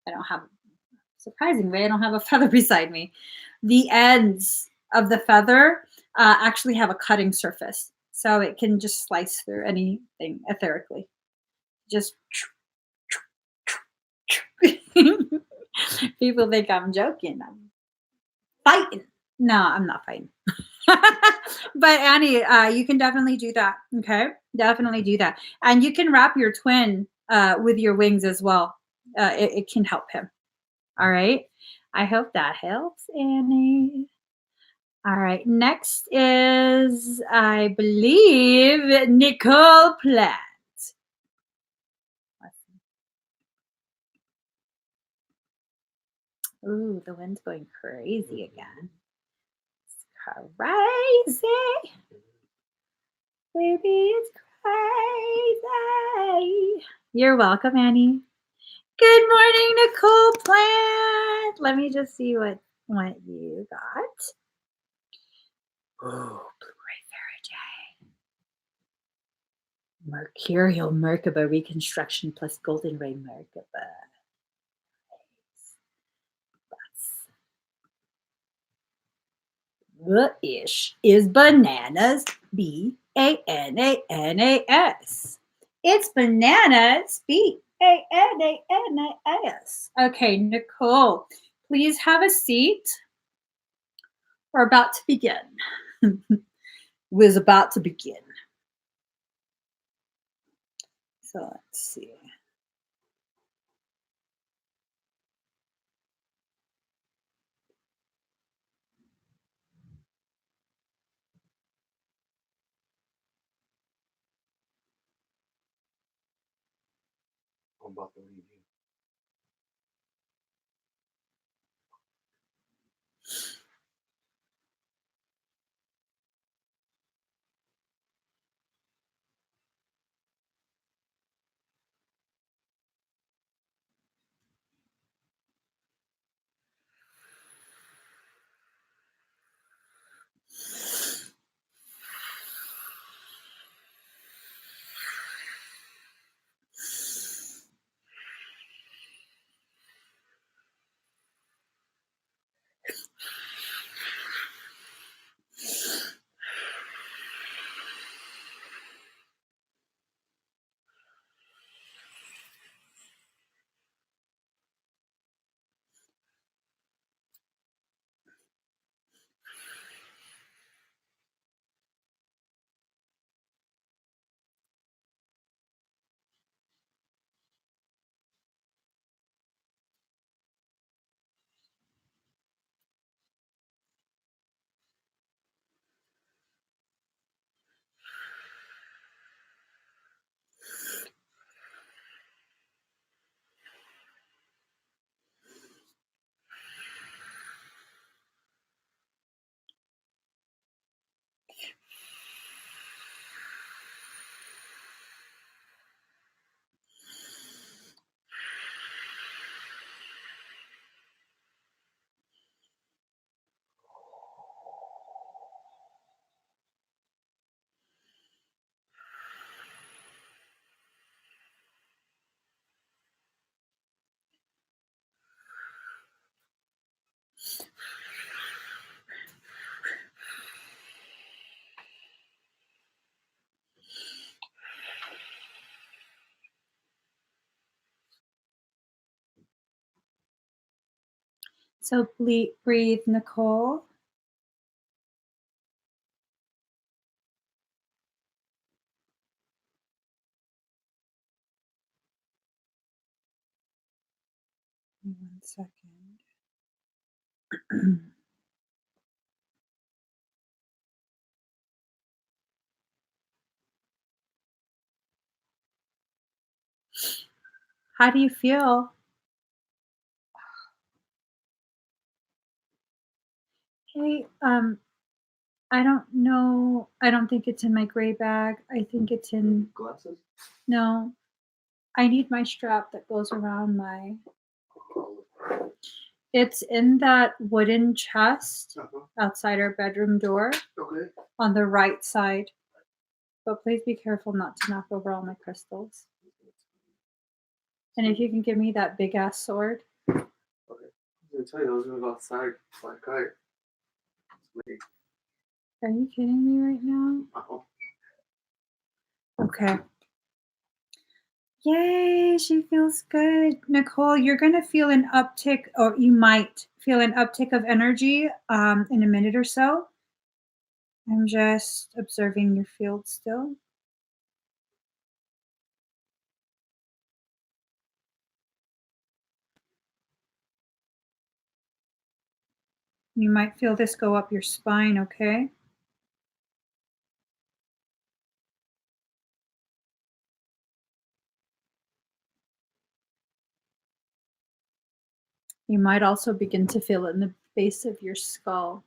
I don't have Surprisingly, I don't have a feather beside me. The ends of the feather actually have a cutting surface, so it can just slice through anything etherically. Just people think I'm joking. I'm fighting. No, I'm not fighting. But Annie, you can definitely do that. Okay, definitely do that, and you can wrap your twin with your wings as well. It can help him. All right. I hope that helps, Annie. All right. Next is, I believe, Nicole Platt. Ooh, the wind's going crazy again. It's crazy. Baby, it's crazy. You're welcome, Annie. Good morning, Nicole Plant. Let me just see what you got. Oh, Blu-ray Faraday. Mercurial Merkaba reconstruction plus golden ray Merkaba. The ish is bananas. Bananas. It's bananas. Bananas. Okay, Nicole, please have a seat. We're about to begin. Was about to begin. So let's see. I'm about to leave you. So breathe, Nicole. One second. How do you feel? Hey, I don't know. I don't think it's in my gray bag. I think it's in. Glasses? No, I need my strap that goes around my. It's in that wooden chest outside our bedroom door Okay. on the right side. But please be careful not to knock over all my crystals. And if you can give me that big ass sword. Okay. I was gonna tell you I was gonna go outside by a kite. Wait. Are you kidding me right now? Oh. Okay. Yay, she feels good. Nicole, you're going to feel an uptick, or you might feel an uptick of energy in a minute or so. I'm just observing your field still. You might feel this go up your spine, okay? You might also begin to feel it in the base of your skull.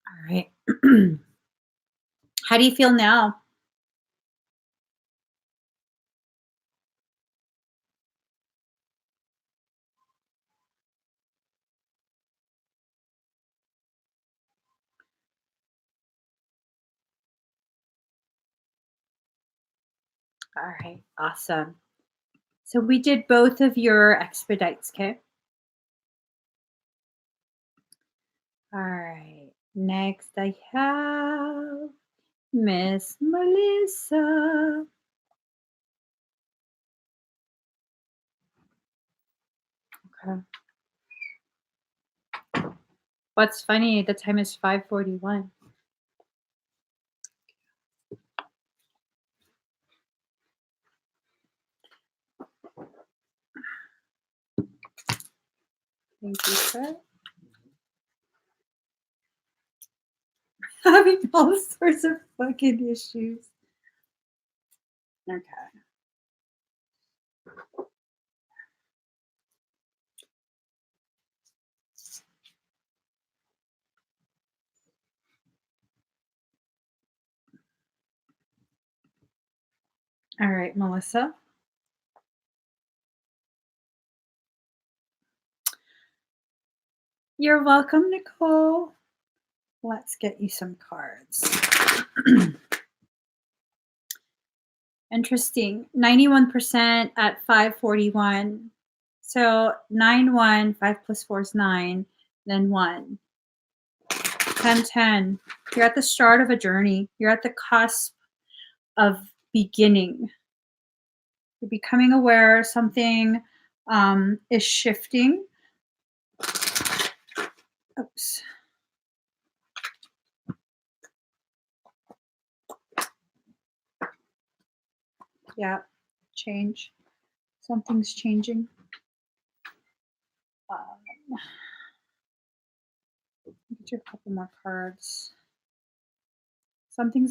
All right. How do you feel now? All right, awesome. So we did both of your expedites, okay? All right. Next, I have Miss Melissa. Okay. What's funny, the time is 5:41. Thank you, sir. Having all sorts of fucking issues. Okay. All right, Melissa. You're welcome, Nicole. Let's get you some cards. Interesting. 91% at 541. So 9, 1, 5 plus 4 is 9, then 1. 10, 10. You're at the start of a journey. You're at the cusp of beginning. You're becoming aware something is shifting. Oops. Yeah, change. Something's changing. Get you a couple more cards. Something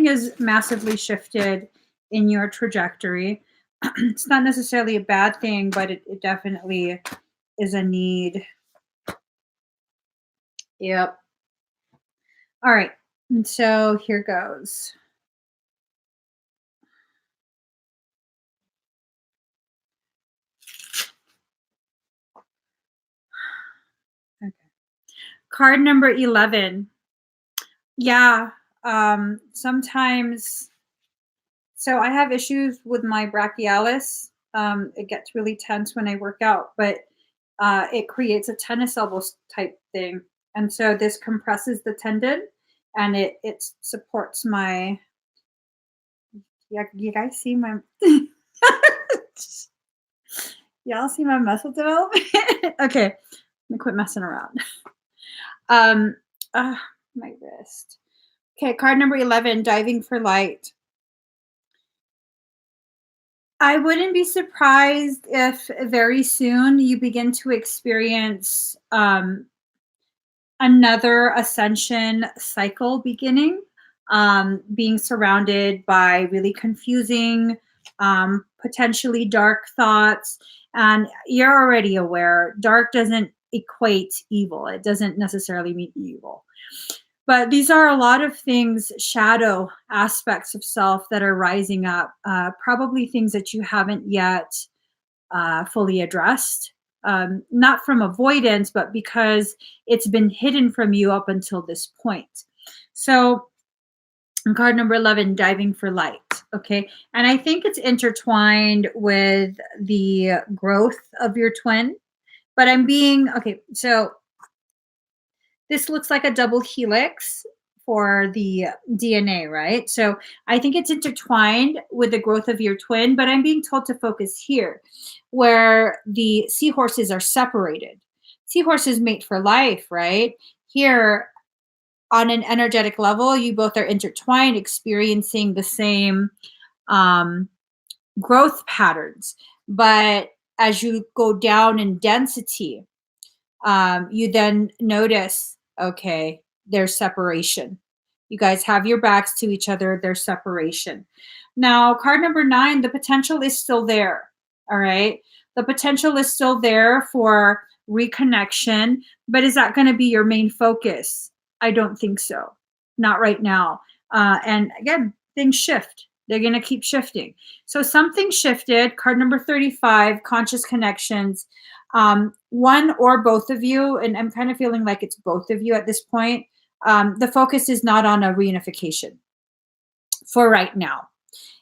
is massively shifted in your trajectory. It's not necessarily a bad thing, but it definitely is a need. Yep. All right. And so here goes. Okay. Card number 11. Yeah. Sometimes, so I have issues with my brachialis. It gets really tense when I work out, but it creates a tennis elbow type thing. And so this compresses the tendon and it supports my, yeah, you guys see my, y'all see my muscle development? Okay, let me quit messing around. Um, uh, my wrist. Okay, card number 11, diving for light. I wouldn't be surprised if very soon you begin to experience another ascension cycle beginning, being surrounded by really confusing, potentially dark thoughts. And you're already aware dark doesn't equate evil, it doesn't necessarily mean evil. But these are a lot of things, shadow aspects of self that are rising up, probably things that you haven't yet fully addressed. Not from avoidance, but because it's been hidden from you up until this point. So, card number 11, diving for light. Okay. And I think it's intertwined with the growth of your twin. But I'm being, okay. So, this looks like a double helix for the DNA, right? So I think it's intertwined with the growth of your twin, but I'm being told to focus here where the seahorses are separated. Seahorses mate for life, right? Here, on an energetic level, you both are intertwined, experiencing the same um, growth patterns. But as you go down in density, you then notice, okay, there's separation. You guys have your backs to each other, there's separation. Now, card number 9, the potential is still there. All right. The potential is still there for reconnection, but is that going to be your main focus? I don't think so. Not right now. And again, things shift. They're going to keep shifting. So something shifted. Card number 35, conscious connections. One or both of you, and I'm kind of feeling like it's both of you at this point. The focus is not on a reunification for right now.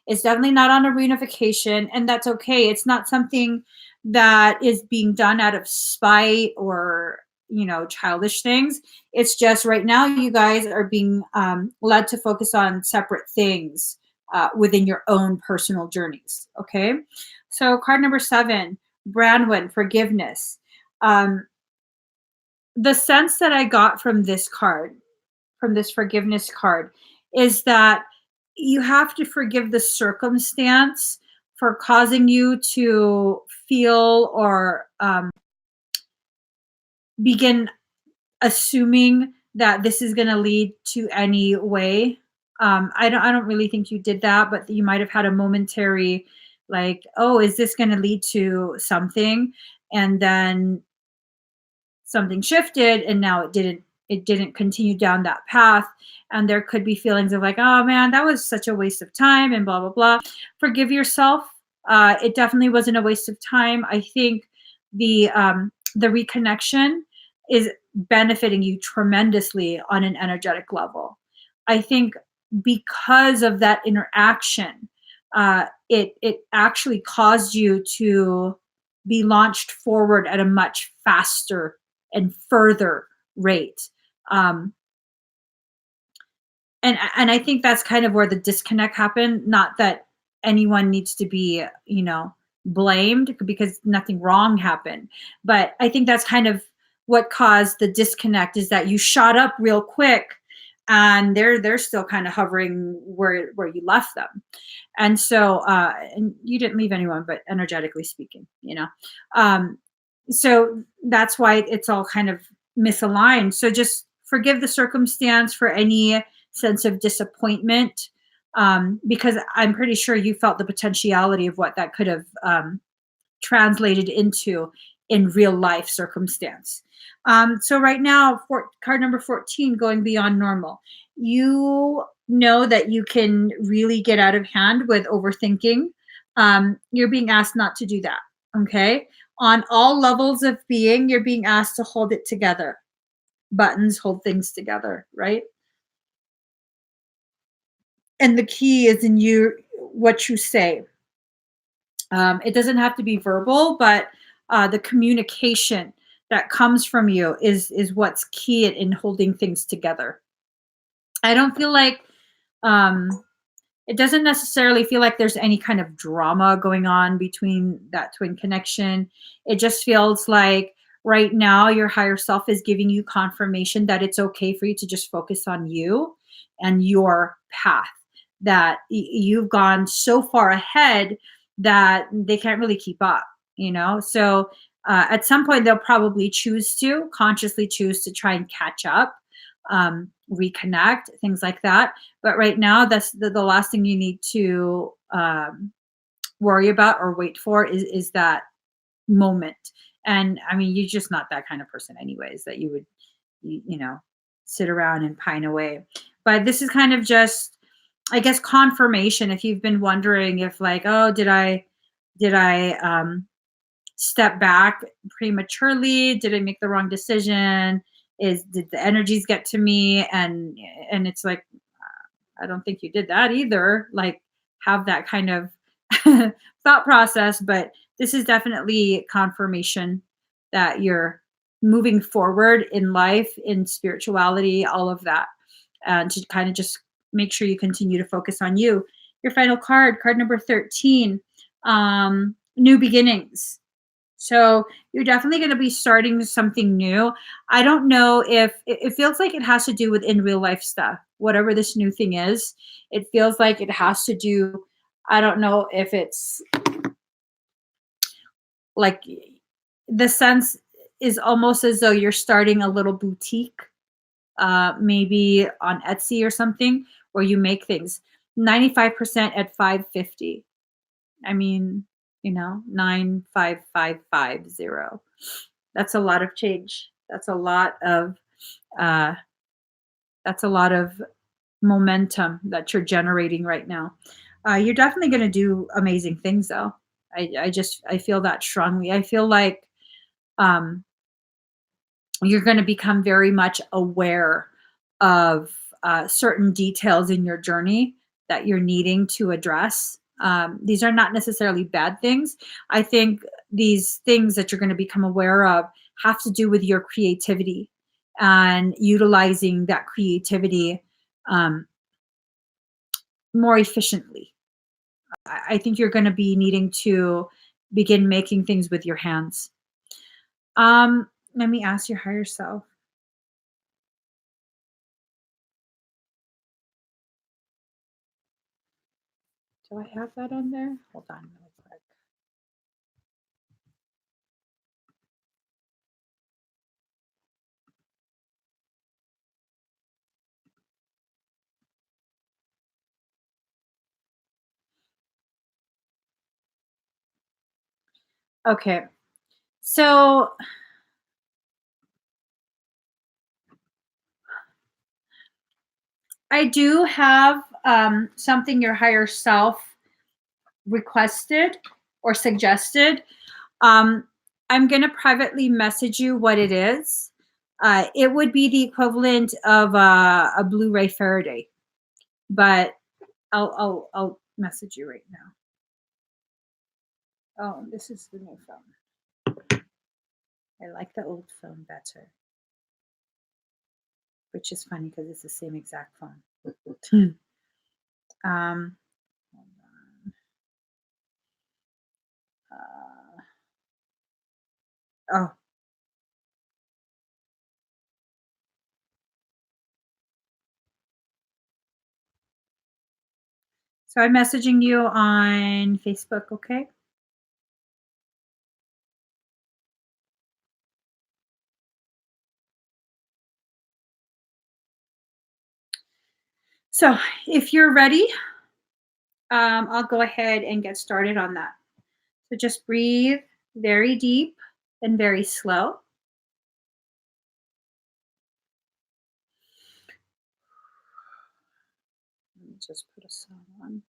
It's definitely not on a reunification, and that's okay. It's not something that is being done out of spite or childish things. It's just right now you guys are being led to focus on separate things within your own personal journeys. Okay, so card number 7, Branwyn, forgiveness. Um, the sense that I got from this card, from this forgiveness card, is that you have to forgive the circumstance for causing you to feel or begin assuming that this is going to lead to any way. I don't really think you did that, but you might have had a momentary like, oh, is this going to lead to something? And then something shifted and now it didn't continue down that path, and there could be feelings of like, oh man, that was such a waste of time and blah blah blah. Forgive yourself. It definitely wasn't a waste of time. I think the reconnection is benefiting you tremendously on an energetic level. I think because of that interaction, it actually caused you to be launched forward at a much faster and further rate. Um, and I think that's kind of where the disconnect happened. Not that anyone needs to be, blamed because nothing wrong happened, but I think that's kind of what caused the disconnect is that you shot up real quick, and they're still kind of hovering where you left them, and so and you didn't leave anyone, but energetically speaking, um, so that's why it's all kind of misaligned. So just forgive the circumstance for any sense of disappointment, because I'm pretty sure you felt the potentiality of what that could have translated into in real life circumstance. So right now, card number 14, going beyond normal. You know that you can really get out of hand with overthinking. You're being asked not to do that. Okay. On all levels of being, you're being asked to hold it together. Buttons hold things together, right? And the key is in what you say. It doesn't have to be verbal, but the communication that comes from you is what's key in holding things together. I don't feel like um, it doesn't necessarily feel like there's any kind of drama going on between that twin connection. It just feels like right now your higher self is giving you confirmation that it's okay for you to just focus on you and your path. That you've gone so far ahead that they can't really keep up, you know? So at some point, they'll probably choose to consciously choose to try and catch up, reconnect, things like that, but right now, that's the last thing you need to worry about or wait for is that moment. And I mean, you're just not that kind of person, anyways, that you would, you know, sit around and pine away. But this is kind of just, I guess, confirmation. If you've been wondering if, like, oh, did I step back prematurely? Did I make the wrong decision? Did the energies get to me? And it's like, I don't think you did that either. Like, have that kind of thought process, but this is definitely confirmation that you're moving forward in life, in spirituality, all of that. And to kind of just make sure you continue to focus on you. Your final card, card number 13, new beginnings. So you're definitely going to be starting something new. I don't know if it feels like it has to do with in real life stuff, whatever this new thing is. It feels like it has to do, I don't know if it's like the sense is almost as though you're starting a little boutique, maybe on Etsy or something, where you make things 95% at 550. I mean, 95550. That's a lot of change. Uh that's a lot of momentum that you're generating right now. You're definitely going to do amazing things though. I feel that strongly. I feel like um you're going to become very much aware of certain details in your journey that you're needing to address. These are not necessarily bad things. I think these things that you're going to become aware of have to do with your creativity and utilizing that creativity um, more efficiently. I think you're going to be needing to begin making things with your hands. Let me ask your higher self. Do I have that on there? Hold on really quick. Okay. So I do have something your higher self requested or suggested. Um, I'm going to privately message you what it is. It would be the equivalent of a Blu-ray Faraday, but I'll message you right now. Oh, this is the new phone. I like the old phone better, which is funny because it's the same exact phone. um, hold on. Oh, so I'm messaging you on Facebook, okay? So if you're ready, I'll go ahead and get started on that. So just breathe very deep and very slow. Let me just put a song on.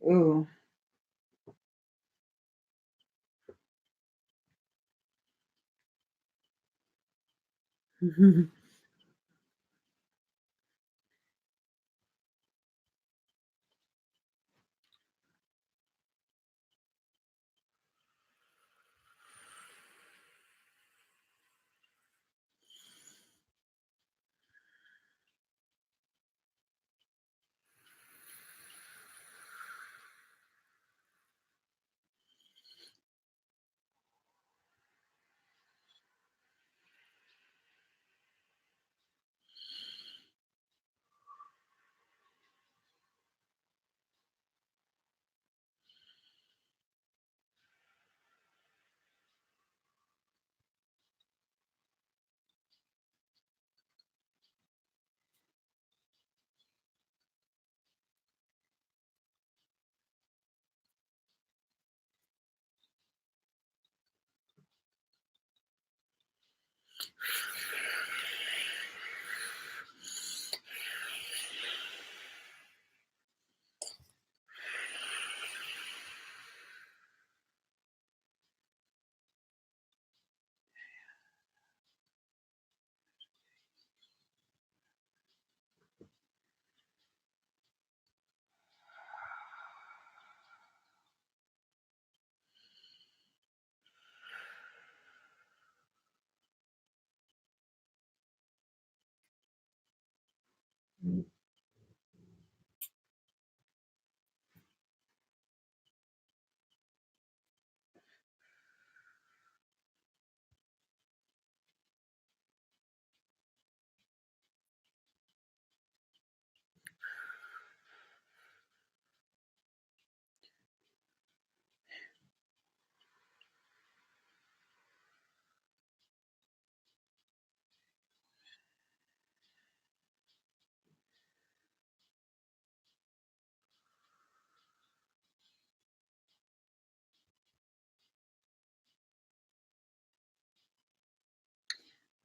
Ooh.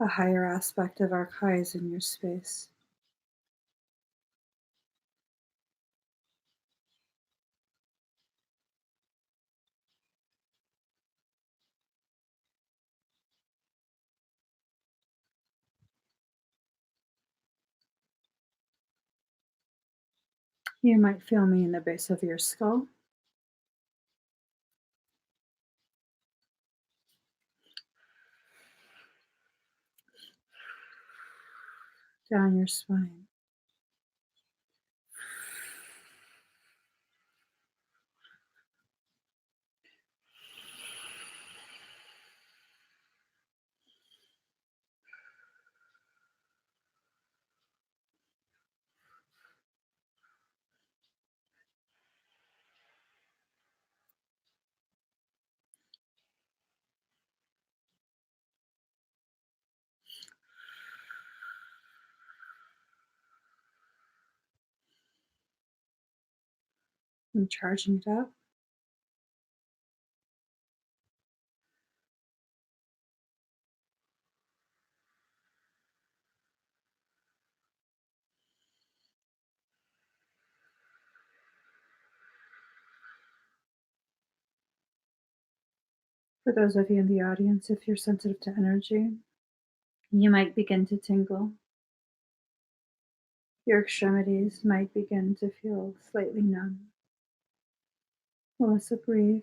A higher aspect of Archai is in your space. You might feel me in the base of your skull. Down your spine. I'm charging it up. For those of you in the audience, if you're sensitive to energy, you might begin to tingle. Your extremities might begin to feel slightly numb. Melissa, breathe.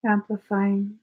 Amplifying.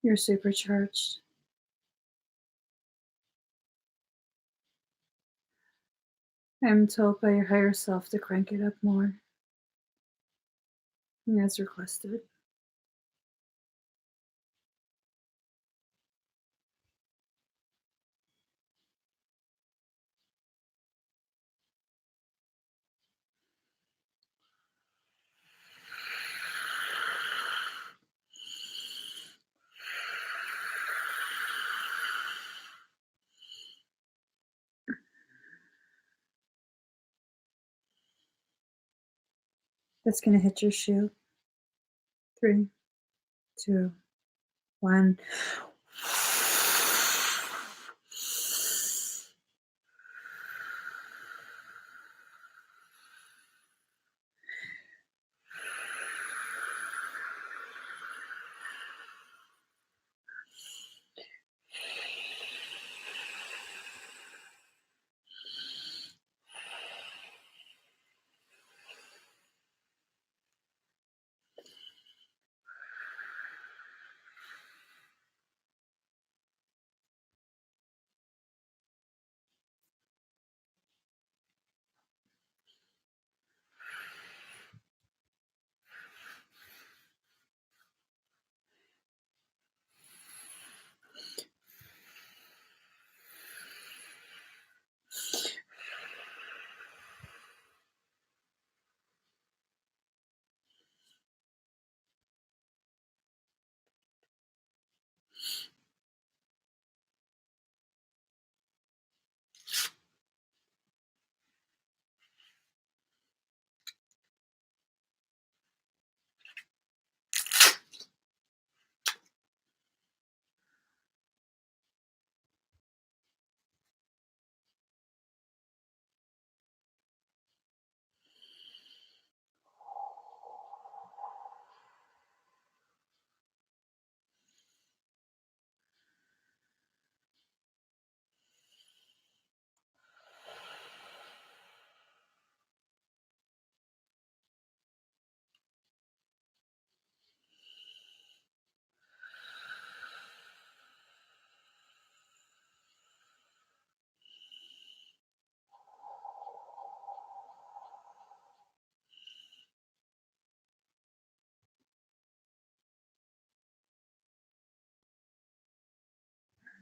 You're supercharged. I'm told by your higher self to crank it up more, as requested. That's going to hit your shoe. 3, 2, 1.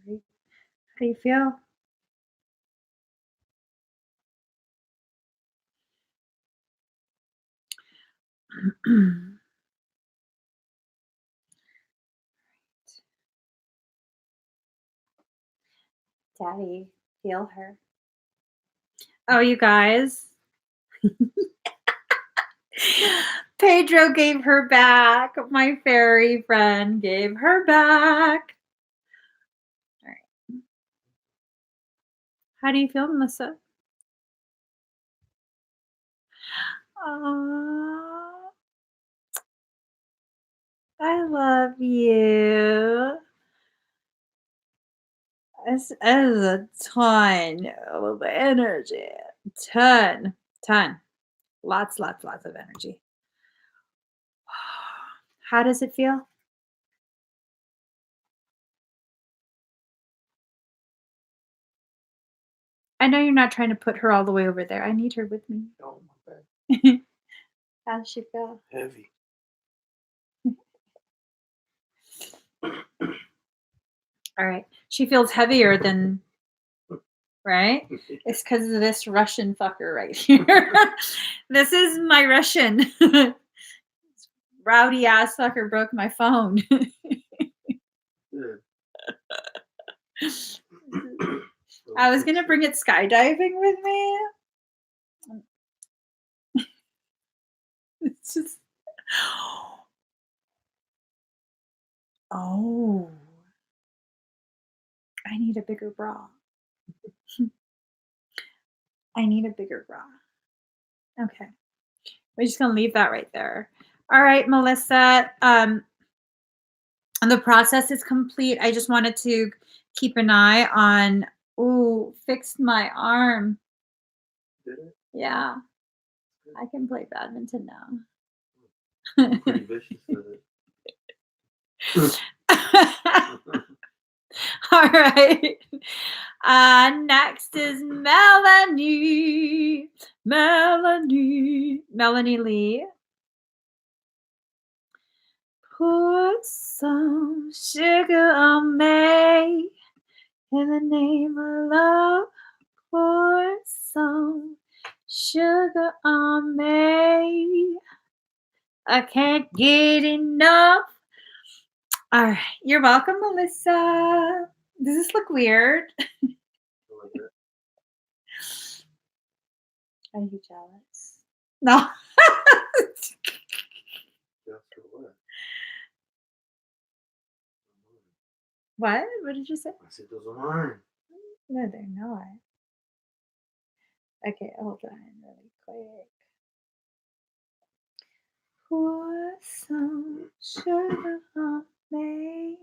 How do you feel? Daddy, feel her. Oh, you guys. Pedro gave her back. My fairy friend gave her back. All right. How do you feel, Melissa? Aww. I love you. This is a ton of energy. Ton. Lots of energy. How does it feel? I know you're not trying to put her all the way over there. I need her with me. Oh, my bad. How does she feel? Heavy. All right. She feels heavier than, right? It's because of this Russian fucker right here. This is my Russian. Rowdy ass fucker broke my phone. I was going to bring it skydiving with me. It's just. Oh. I need a bigger bra. I need a bigger bra. Okay. We're just going to leave that right there. All right, Melissa. The process is complete. I just wanted to keep an eye on, fixed my arm. Did it? Yeah. I can play badminton now. Pretty vicious with it. All right. Next is Melanie. Melanie Lee. Put some sugar on me in the name of love. Pour some sugar on me. I can't get enough. All right. You're welcome, Melissa. Does this look weird? Are you jealous? No. Just for what? What? What did you say? I said those are mine. No, they're not. Okay, hold on really quick. Pour some sugar on me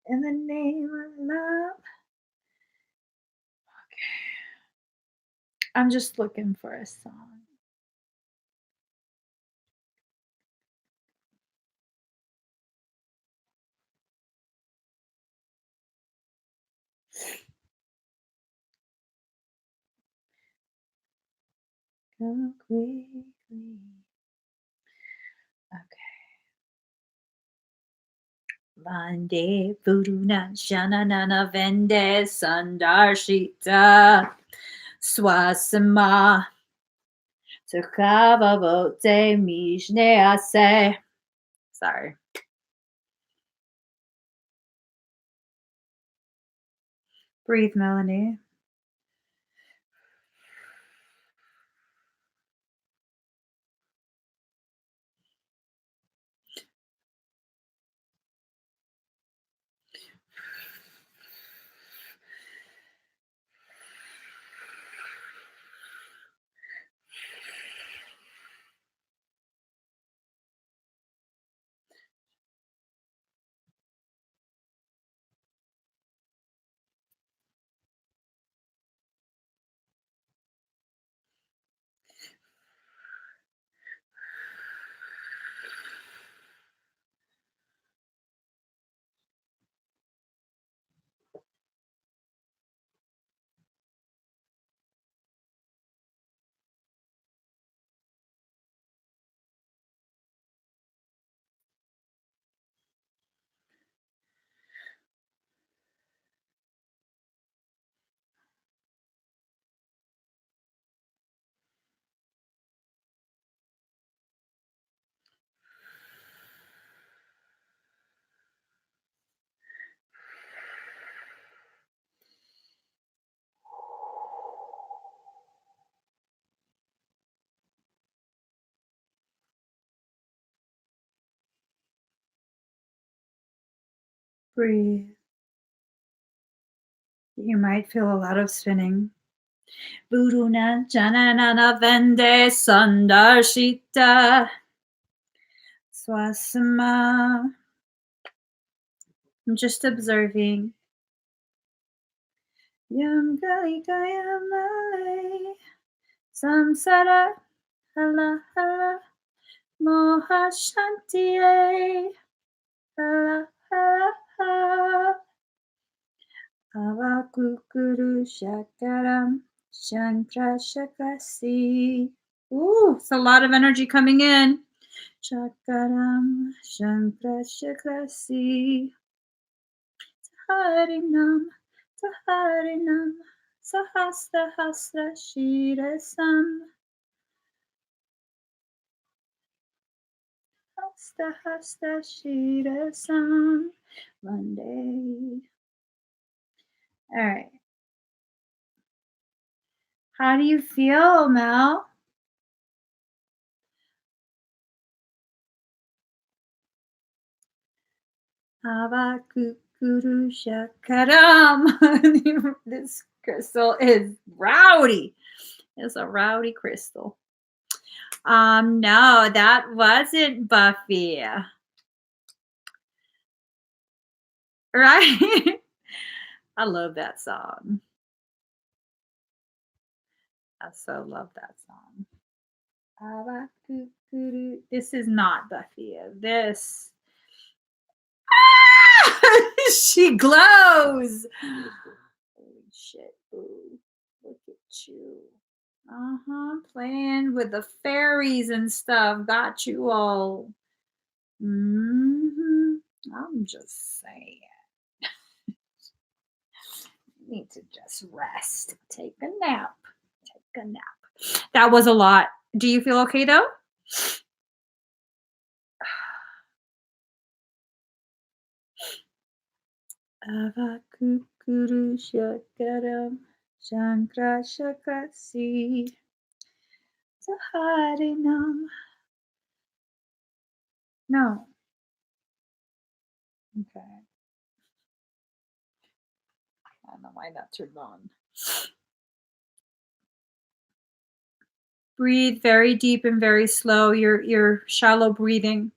in the name of love. Okay. I'm just looking for a song. Go quickly. Okay. Vande Puruna Shananana Vende Sandarshita Swasama Sukava Vote Mijnease. Sorry. Breathe, Melanie. Breathe. You might feel a lot of spinning. Buruna Jananana Vende Sandarshita Swasama. I'm just observing. Yam Gali Gayamale Samsara Hala Hala Moha Shantiye Hala Hala Hala Avakukuru Shakaram Shankra Shakrasi. Ooh, it's a lot of energy coming in. Shakaram Shankra Shakrasi. Harinam Taharinam Sahasra Hasra Shirasam Hasta Hasta Shirasam Monday. All right. How do you feel, Mel? Avakukuru Shakaram. This crystal is rowdy. It's a rowdy crystal. No, that wasn't Buffy. Right? I love that song. I so love that song. This is not Buffy. This. She glows. Holy shit. Ooh, look at you. Playing with the fairies and stuff. Got you all. I'm just saying. Need to just rest. Take a nap. Take a nap. That was a lot. Do you feel okay though? Avakukuru Shakaram Shankra Shakasi So hiding them. No. Okay. I don't know why that turned on. Breathe very deep and very slow. You're shallow breathing.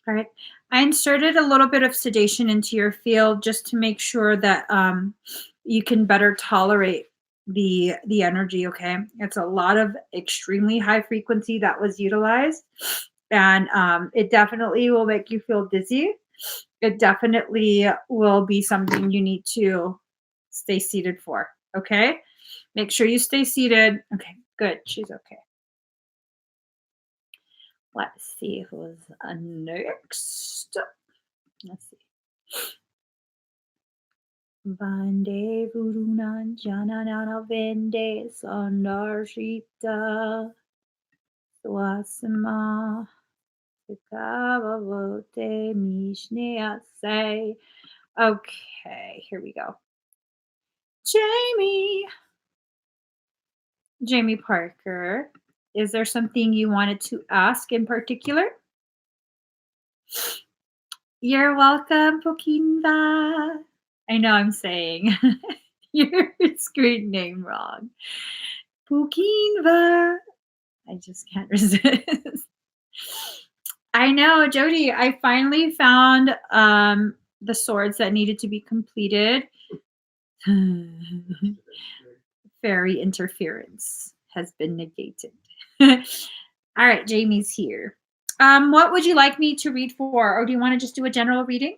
All right. I inserted a little bit of sedation into your field just to make sure that you can better tolerate the energy. Okay, it's a lot of extremely high frequency that was utilized, and it definitely will make you feel dizzy. It definitely will be something you need to stay seated for. Okay, make sure you stay seated. Okay, good. She's okay. Let's see who's next. Let's see. Vande Vurunan Jananana Vende Sandarshita Swasama Sikavavote Mishnea say. Okay, here we go. Jamie Parker, is there something you wanted to ask in particular? You're welcome, Pokinva. I know I'm saying your screen name wrong. Pokinva. I just can't resist. I know, Jody. I finally found the swords that needed to be completed. Fairy interference has been negated. All right, Jamie's here. What would you like me to read for, or do you want to just do a general reading?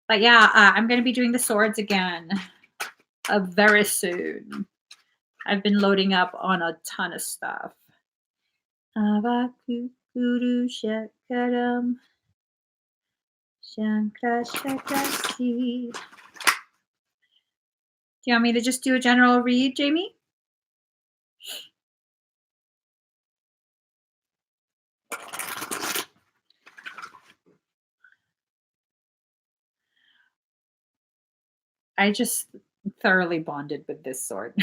But yeah, I'm going to be doing the swords again very soon. I've been loading up on a ton of stuff. Avakukuru shakaram shankrashakasi. Do you want me to just do a general read, Jamie? I just thoroughly bonded with this sword.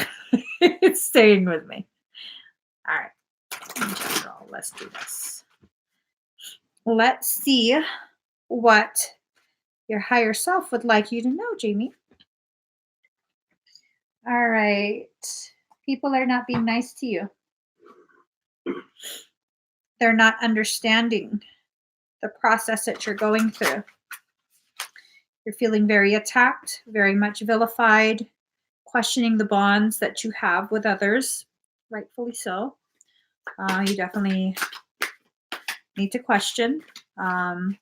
It's staying with me. All right. In general, let's do this. Let's see what your higher self would like you to know, Jamie. All right. People are not being nice to you. They're not understanding the process that you're going through. You're feeling very attacked, very much vilified, questioning the bonds that you have with others, rightfully so. You definitely need to question. More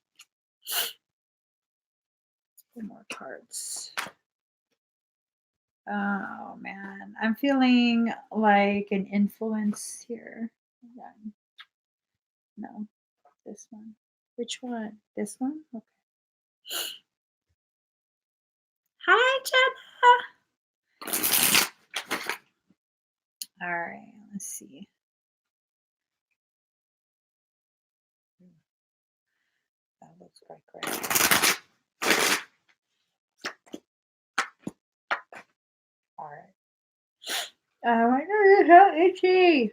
cards. Oh man, I'm feeling like an influence here. No, this one. Which one? This one? Okay. Hi, Jenna. All right, let's see. That looks quite great. All right. Oh my god, it's so itchy.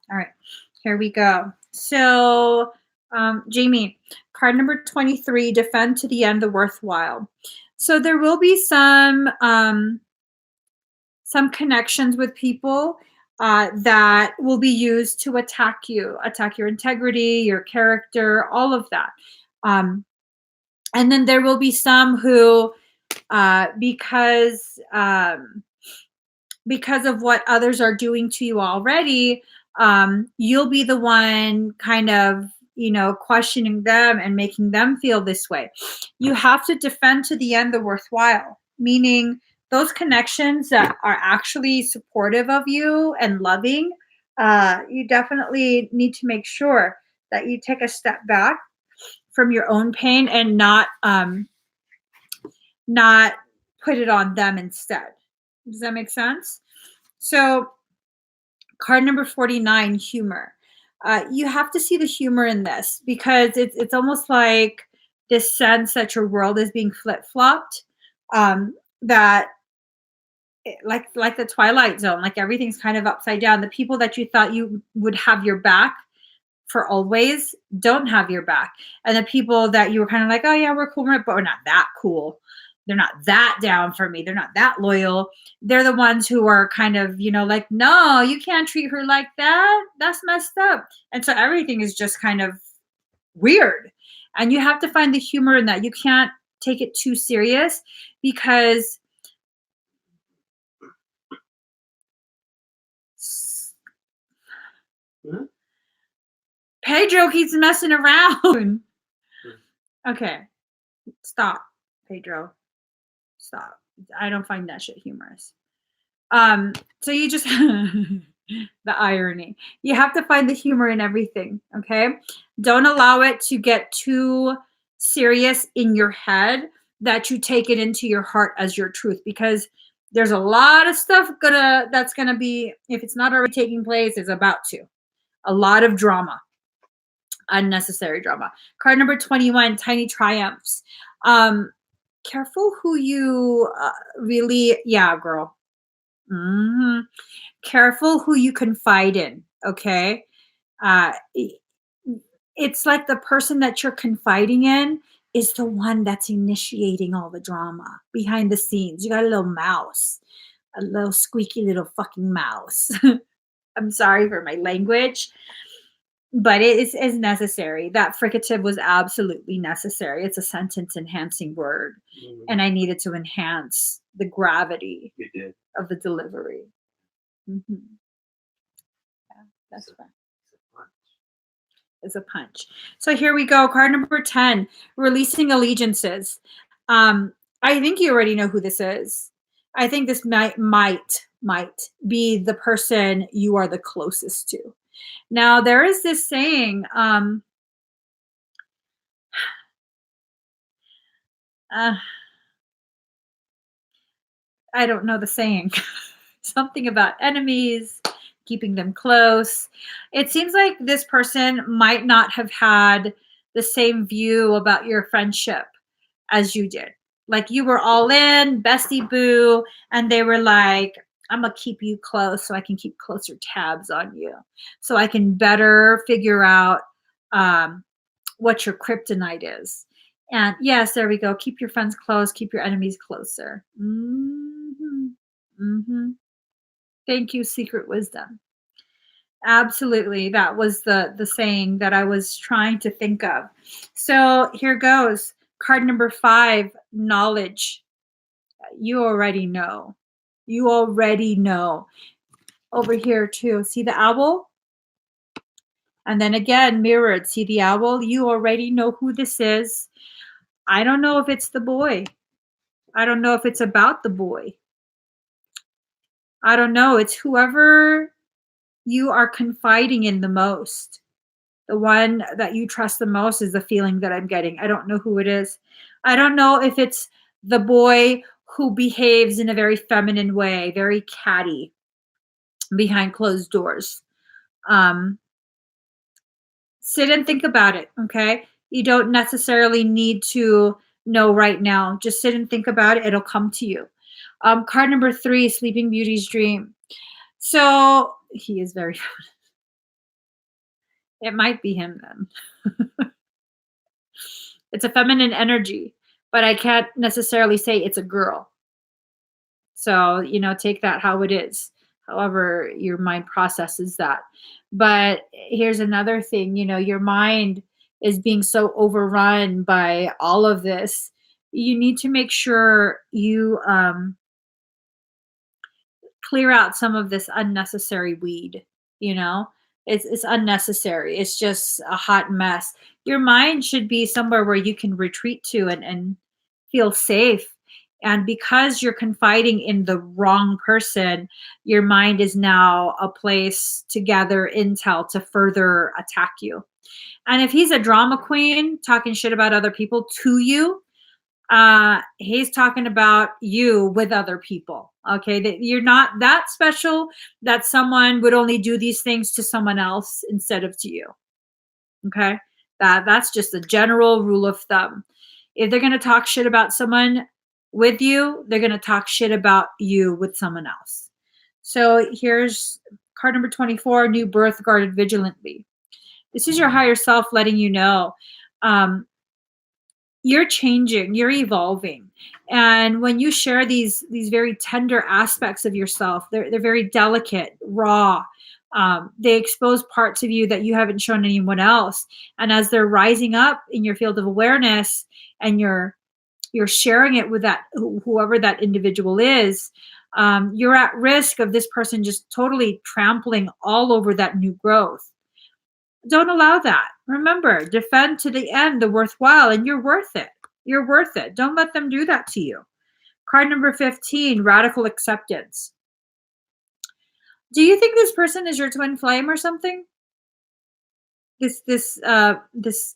All right, here we go. So, Jamie, card number 23, defend to the end the worthwhile. So there will be some connections with people that will be used to attack your integrity, your character, all of that. And then there will be some who, because of what others are doing to you already, you'll be the one kind of, questioning them and making them feel this way. You have to defend to the end the worthwhile, meaning those connections that are actually supportive of you and loving, you definitely need to make sure that you take a step back from your own pain and not put it on them instead. Does that make sense? So card number 49, humor. You have to see the humor in this because it's almost like this sense that your world is being flip-flopped. That like the Twilight Zone, like everything's kind of upside down. The people that you thought you would have your back for always don't have your back. And the people that you were kind of like, oh yeah, we're cool, but we're not that cool. They're not that down for me. They're not that loyal. They're the ones who are kind of, like, no, you can't treat her like that. That's messed up. And so everything is just kind of weird. And you have to find the humor in that. You can't take it too serious because Pedro keeps messing around. Okay. Stop, Pedro. Stop. I don't find that shit humorous. So you just the irony. You have to find the humor in everything, okay? Don't allow it to get too serious in your head that you take it into your heart as your truth, because there's a lot of stuff that's gonna be, if it's not already taking place, it's about to. A lot of drama. Unnecessary drama. Card number 21, tiny triumphs. Careful who you really, yeah, girl. Careful who you confide in, okay? It's like the person that you're confiding in is the one that's initiating all the drama behind the scenes. You got a little mouse, a little squeaky little fucking mouse. I'm sorry for my language, but it is necessary. That fricative was absolutely necessary. It's a sentence enhancing word, and I needed to enhance the gravity of the delivery. Yeah, that's fine. Is a punch. So here we go. Card number 10, releasing allegiances. I think you already know who this is. I think this might be the person you are the closest to. Now, there is this saying, I don't know the saying. Something about enemies, keeping them close. It seems like this person might not have had the same view about your friendship as you did. Like you were all in, bestie boo, and they were like, I'm going to keep you close so I can keep closer tabs on you. So I can better figure out what your kryptonite is. And yes, there we go. Keep your friends close, keep your enemies closer. Thank you, Secret Wisdom. Absolutely. That was the saying that I was trying to think of. So here goes. Card number 5, knowledge. You already know. You already know. Over here too. See the owl? And then again, mirrored. See the owl? You already know who this is. I don't know if it's the boy. I don't know if it's about the boy. I don't know. It's whoever you are confiding in the most. The one that you trust the most is the feeling that I'm getting. I don't know who it is. I don't know if it's the boy who behaves in a very feminine way, very catty behind closed doors. Sit and think about it, okay? You don't necessarily need to know right now. Just sit and think about it. It'll come to you. Card number 3, Sleeping Beauty's dream. So he is very feminine. It might be him then. It's a feminine energy, but I can't necessarily say it's a girl. So, take that how it is, however your mind processes that. But here's another thing, your mind is being so overrun by all of this. You need to make sure you clear out some of this unnecessary weed, It's unnecessary. It's just a hot mess. Your mind should be somewhere where you can retreat to and feel safe. And because you're confiding in the wrong person, your mind is now a place to gather intel to further attack you. And if he's a drama queen talking shit about other people to you, he's talking about you with other people. Okay, that you're not that special, that someone would only do these things to someone else instead of to you. Okay, that's just a general rule of thumb. If they're going to talk shit about someone with you, they're going to talk shit about you with someone else. So here's card number 24, new birth guarded vigilantly. This is your higher self letting you know you're changing, you're evolving. And when you share these very tender aspects of yourself, they're very delicate, raw. They expose parts of you that you haven't shown anyone else. And as they're rising up in your field of awareness, and you're sharing it with that whoever that individual is, you're at risk of this person just totally trampling all over that new growth. Don't allow that. Remember, defend to the end the worthwhile, and you're worth it. You're worth it. Don't let them do that to you. Card number 15, radical acceptance. Do you think this person is your twin flame or something? This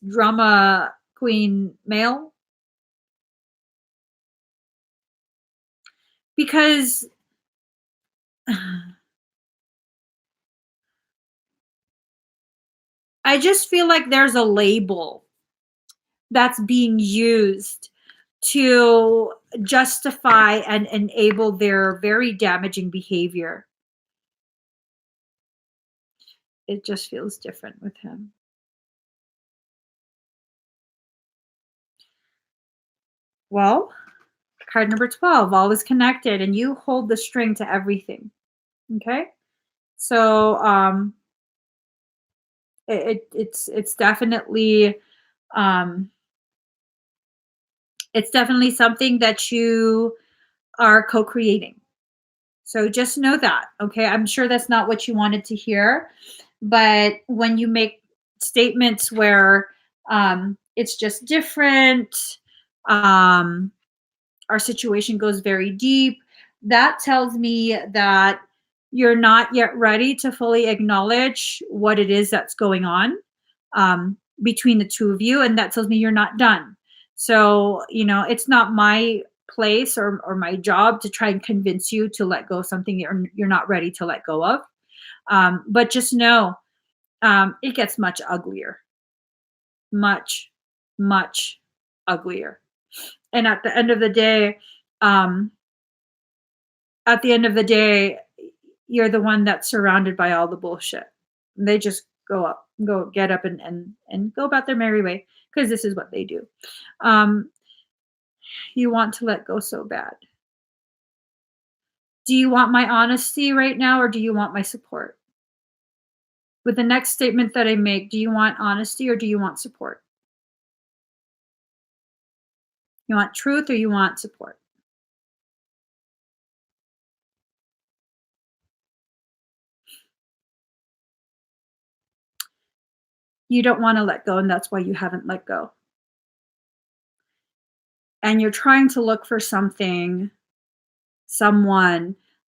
drama queen male? Because I just feel like there's a label that's being used to justify and enable their very damaging behavior. It just feels different with him. Well, card number 12, all is connected, and you hold the string to everything. Okay? So it's definitely something that you are co-creating. So just know that, okay? I'm sure that's not what you wanted to hear, but when you make statements where it's just different, our situation goes very deep, that tells me that you're not yet ready to fully acknowledge what it is that's going on between the two of you, and that tells me you're not done. So, it's not my place or my job to try and convince you to let go of something you're not ready to let go of. But just know it gets much uglier, much, much uglier. And at the end of the day, you're the one that's surrounded by all the bullshit. They just get up and go about their merry way, because this is what they do. You want to let go so bad. Do you want my honesty right now, or do you want my support? With the next statement that I make, do you want honesty or do you want support? You want truth or you want support? You don't want to let go, and that's why you haven't let go. And you're trying to look for someone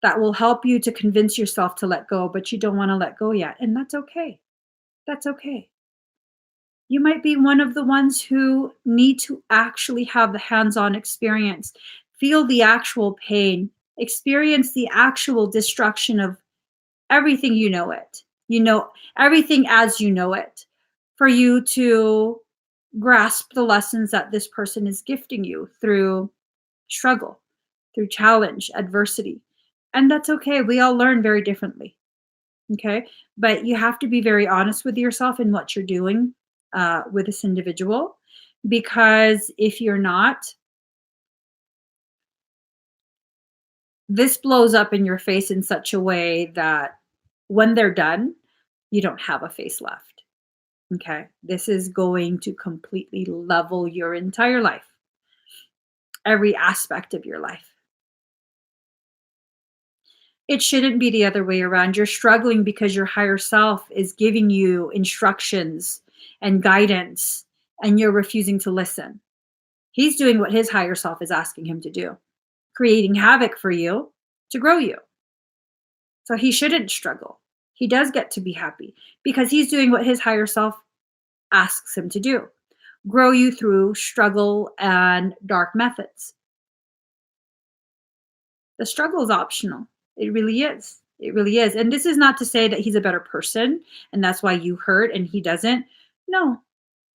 that will help you to convince yourself to let go, but you don't want to let go yet. And that's okay. That's okay. You might be one of the ones who need to actually have the hands-on experience, feel the actual pain, experience the actual destruction of everything everything as you know it, for you to grasp the lessons that this person is gifting you through struggle, through challenge, adversity. And that's okay. We all learn very differently. Okay. But you have to be very honest with yourself in what you're doing with this individual, because if you're not, this blows up in your face in such a way that when they're done, you don't have a face left. Okay. This is going to completely level your entire life, every aspect of your life. It shouldn't be the other way around. You're struggling because your higher self is giving you instructions and guidance, and you're refusing to listen. He's doing what his higher self is asking him to do. creating havoc for you to grow you. So he shouldn't struggle. He does get to be happy because he's doing what his higher self asks him to do, grow you through struggle and dark methods. The struggle is optional. It really is. It really is. And this is not to say that he's a better person and that's why you hurt and he doesn't. No,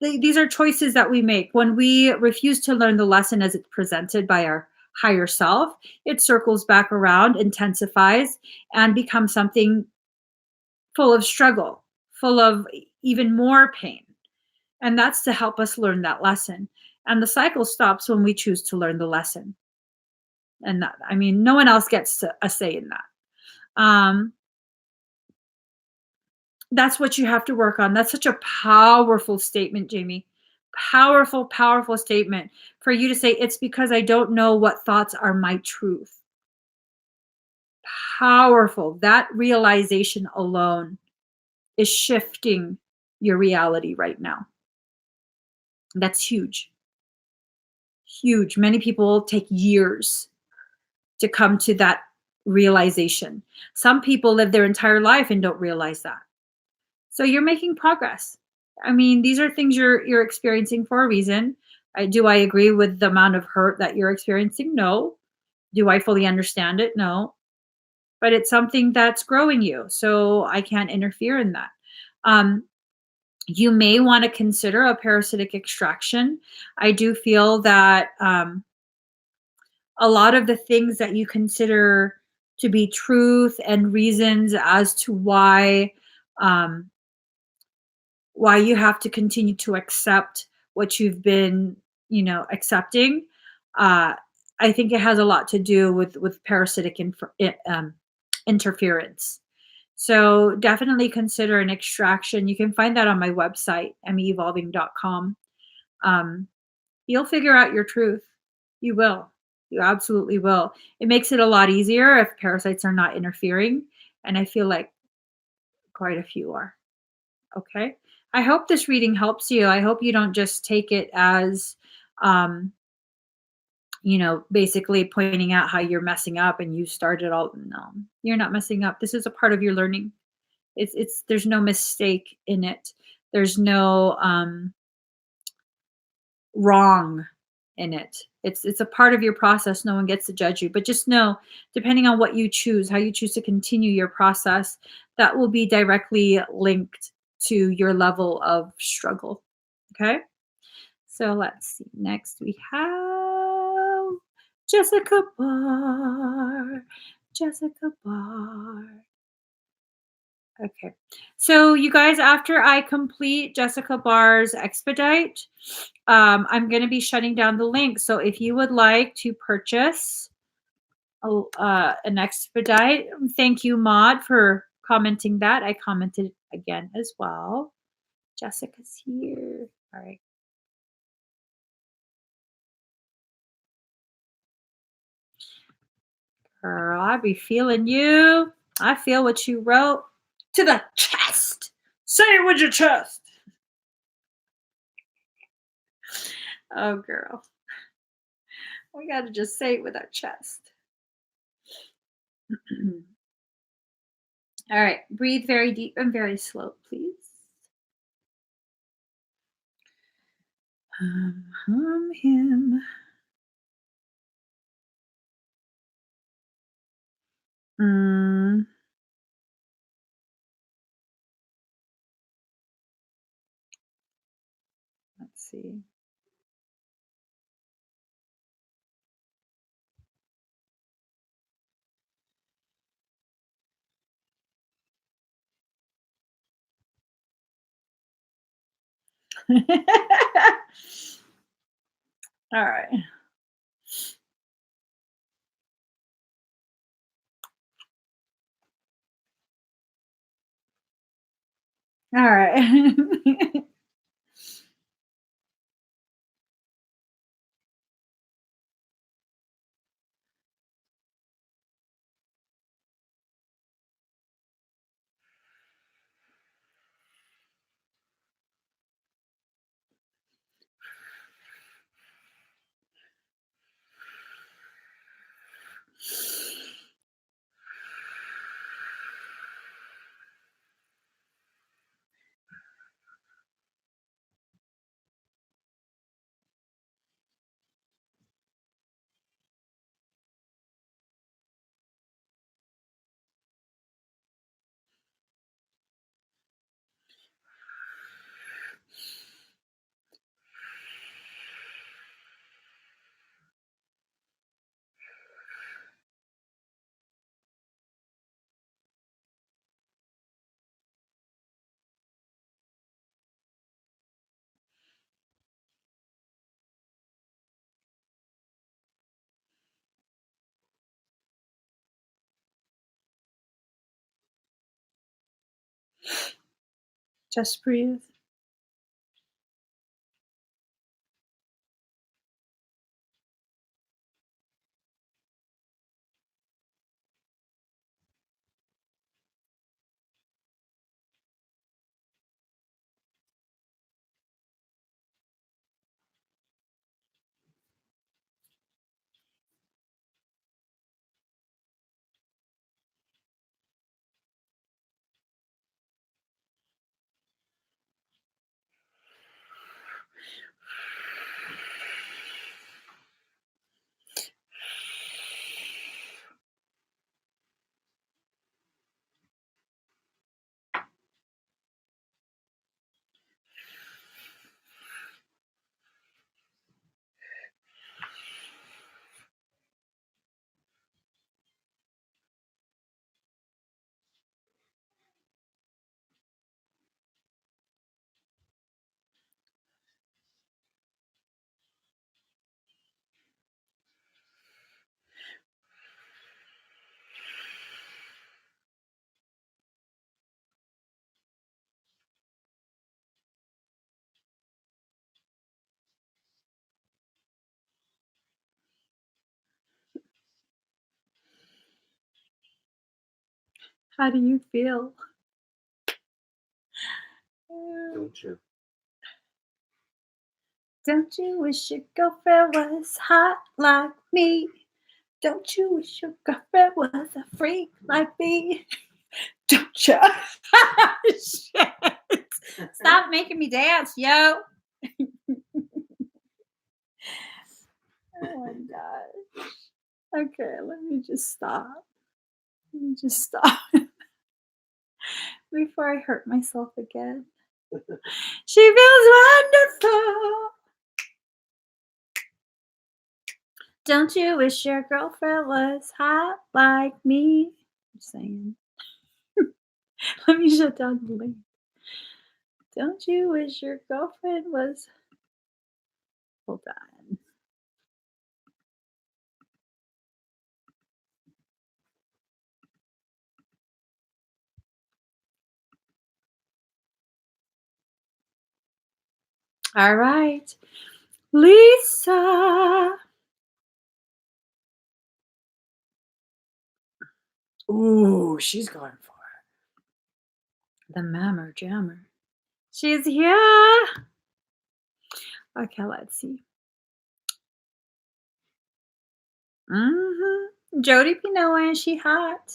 these are choices that we make. When we refuse to learn the lesson as it's presented by our higher self, it circles back around, intensifies, and becomes something full of struggle, full of even more pain. And that's to help us learn that lesson. And the cycle stops when we choose to learn the lesson. And that, I mean, no one else gets a say in that. That's what you have to work on. That's such a powerful statement, Jamie. Powerful, powerful statement for you to say, it's because I don't know what thoughts are my truth. Powerful. That realization alone is shifting your reality right now. That's huge. Huge. Many people take years to come to that realization. Some people live their entire life and don't realize that. So you're making progress. I mean, these are things you're experiencing for a reason. Do I agree with the amount of hurt that you're experiencing? No. Do I fully understand it? No. But it's something that's growing you, so I can't interfere in that. Um, you may want to consider a parasitic extraction. I do feel that a lot of the things that you consider to be truth and reasons as to um, why you have to continue to accept what you've been, accepting. Uh, I think it has a lot to do with parasitic interference. So definitely consider an extraction. You can find that on my website, meevolving.com. Um, you'll figure out your truth. You will. You absolutely will. It makes it a lot easier if parasites are not interfering. And I feel like quite a few are. Okay. I hope this reading helps you. I hope you don't just take it as, um, basically pointing out how you're messing up and you started all. No, you're not messing up. This is a part of your learning. There's no mistake in it. There's no wrong in it. It's a part of your process. No one gets to judge you. But just know, depending on what you choose, how you choose to continue your process, that will be directly linked to your level of struggle. Okay? So let's see. Next we have Jessica Barr. Jessica Barr. Okay. So you guys, after I complete Jessica Barr's expedite, I'm going to be shutting down the link. So if you would like to purchase an expedite, thank you, Maud, for commenting that. I commented again as well. Jessica's here. All right. Girl, I be feeling you. I feel what you wrote to the chest. Say it with your chest. Oh, girl. We got to just say it with our chest. All right. Breathe very deep and very slow, please. Him. Let's see. All right. All right. Just breathe. How do you feel? Don't you? Don't you wish your girlfriend was hot like me? Don't you wish your girlfriend was a freak like me? Don't you? Shit. Stop making me dance, yo. Oh my god. Okay, let me just stop. Let me just stop before I hurt myself again. She feels wonderful. Don't you wish your girlfriend was hot like me? I'm saying. Let me shut down the link. Don't you wish your girlfriend was. Hold on. All right. Lisa. Ooh, she's going for the mammer jammer. She's here. Okay, let's see. Jody be knowing she hot.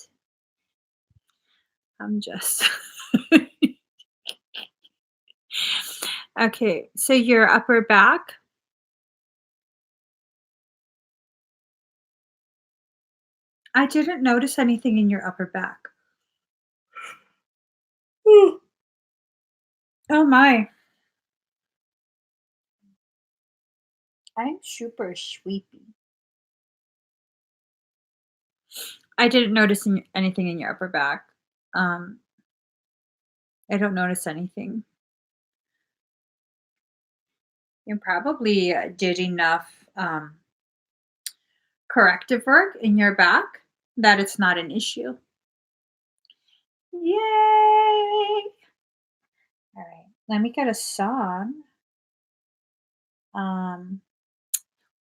I'm just. Okay, so your upper back. I didn't notice anything in your upper back. Ooh. Oh my. I'm super sleepy. I didn't notice anything in your upper back. Um, I don't notice anything. You probably did enough corrective work in your back that it's not an issue. Yay! All right, let me get a song. Um,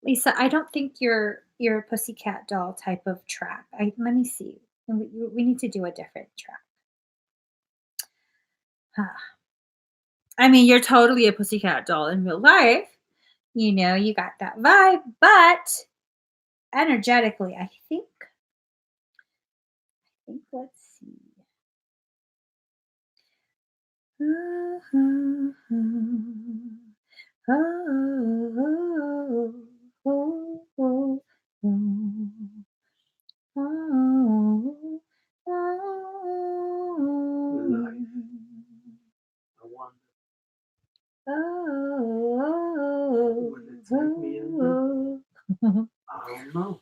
Lisa, I don't think you're a pussycat doll type of track. Let me see. We need to do a different track. Huh. I mean, you're totally a pussycat doll in real life. You know, you got that vibe, but energetically, I think let's see. Life. I wonder. Would it take me in? I don't know.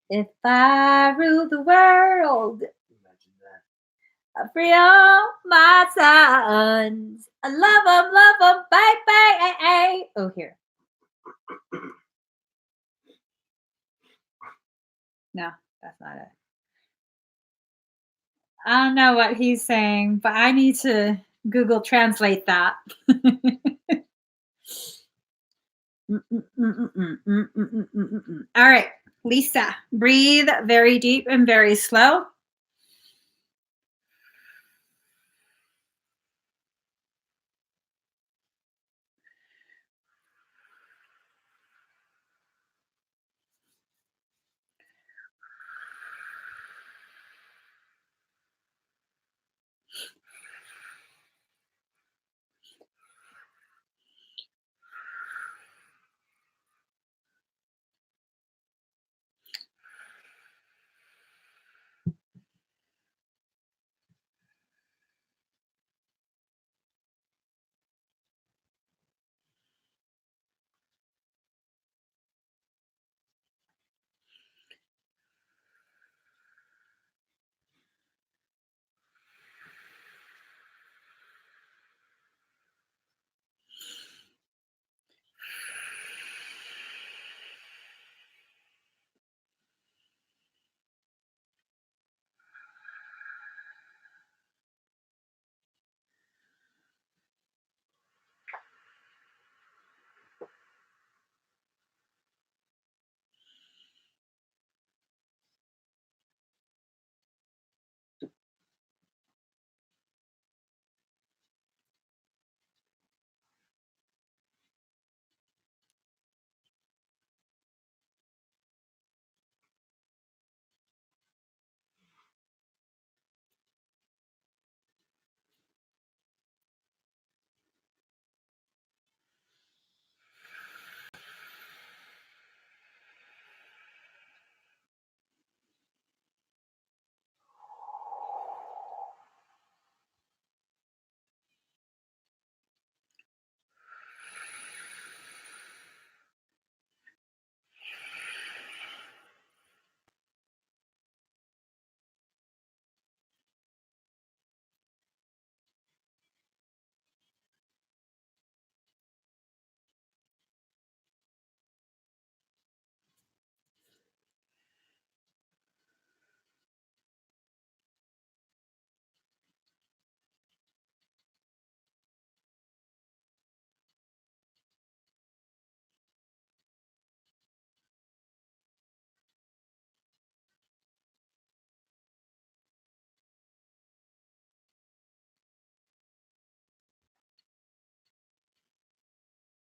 If I rule the world, Imagine that. I free all my sons. I love them, bye, bye, Oh, here. No, that's not it. I don't know what he's saying, but I need to Google Translate that. All right, Lisa, breathe very deep and very slow.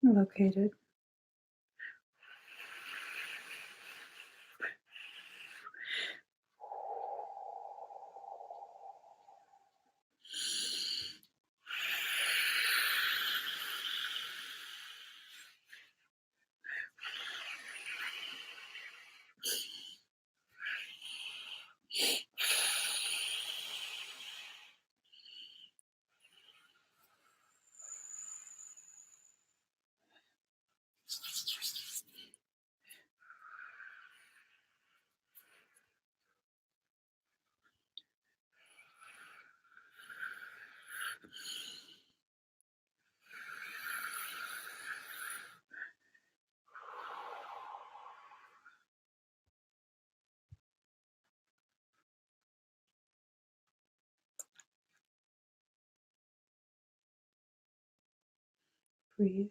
Located. Breathe.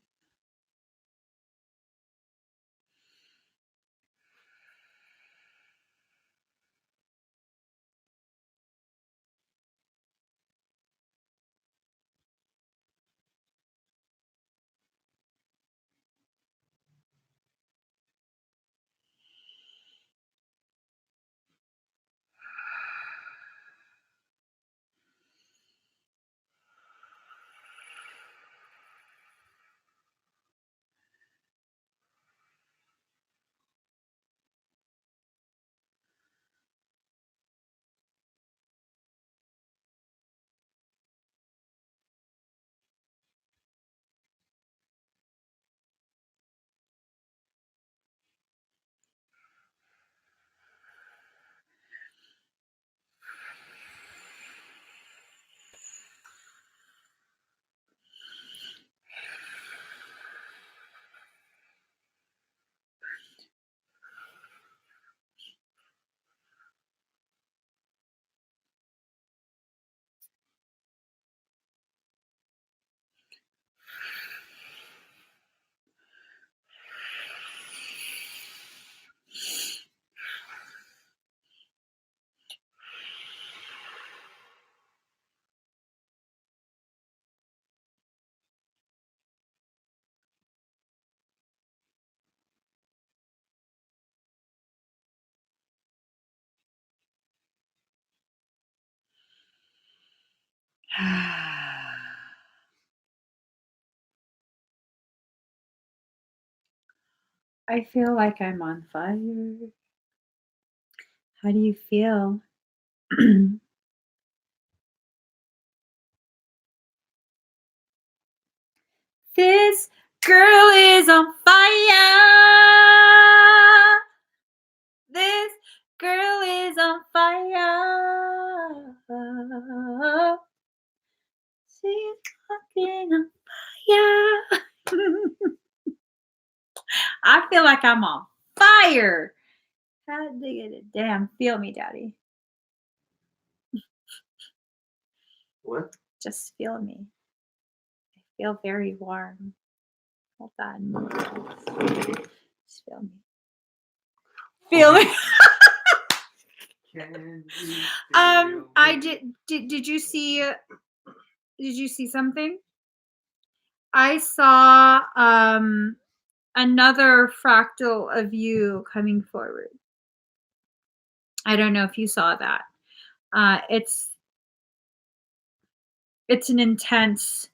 I feel like I'm on fire. How do you feel? This girl is on fire. This girl is on fire. She's fucking on fire. I feel like I'm on fire. How did it? Damn, feel me, daddy. What? Just feel me. I feel very warm. Hold on. Just feel me. Feel me. Can you I did you see something? I saw another fractal of you coming forward. I don't know if you saw that. It's an intense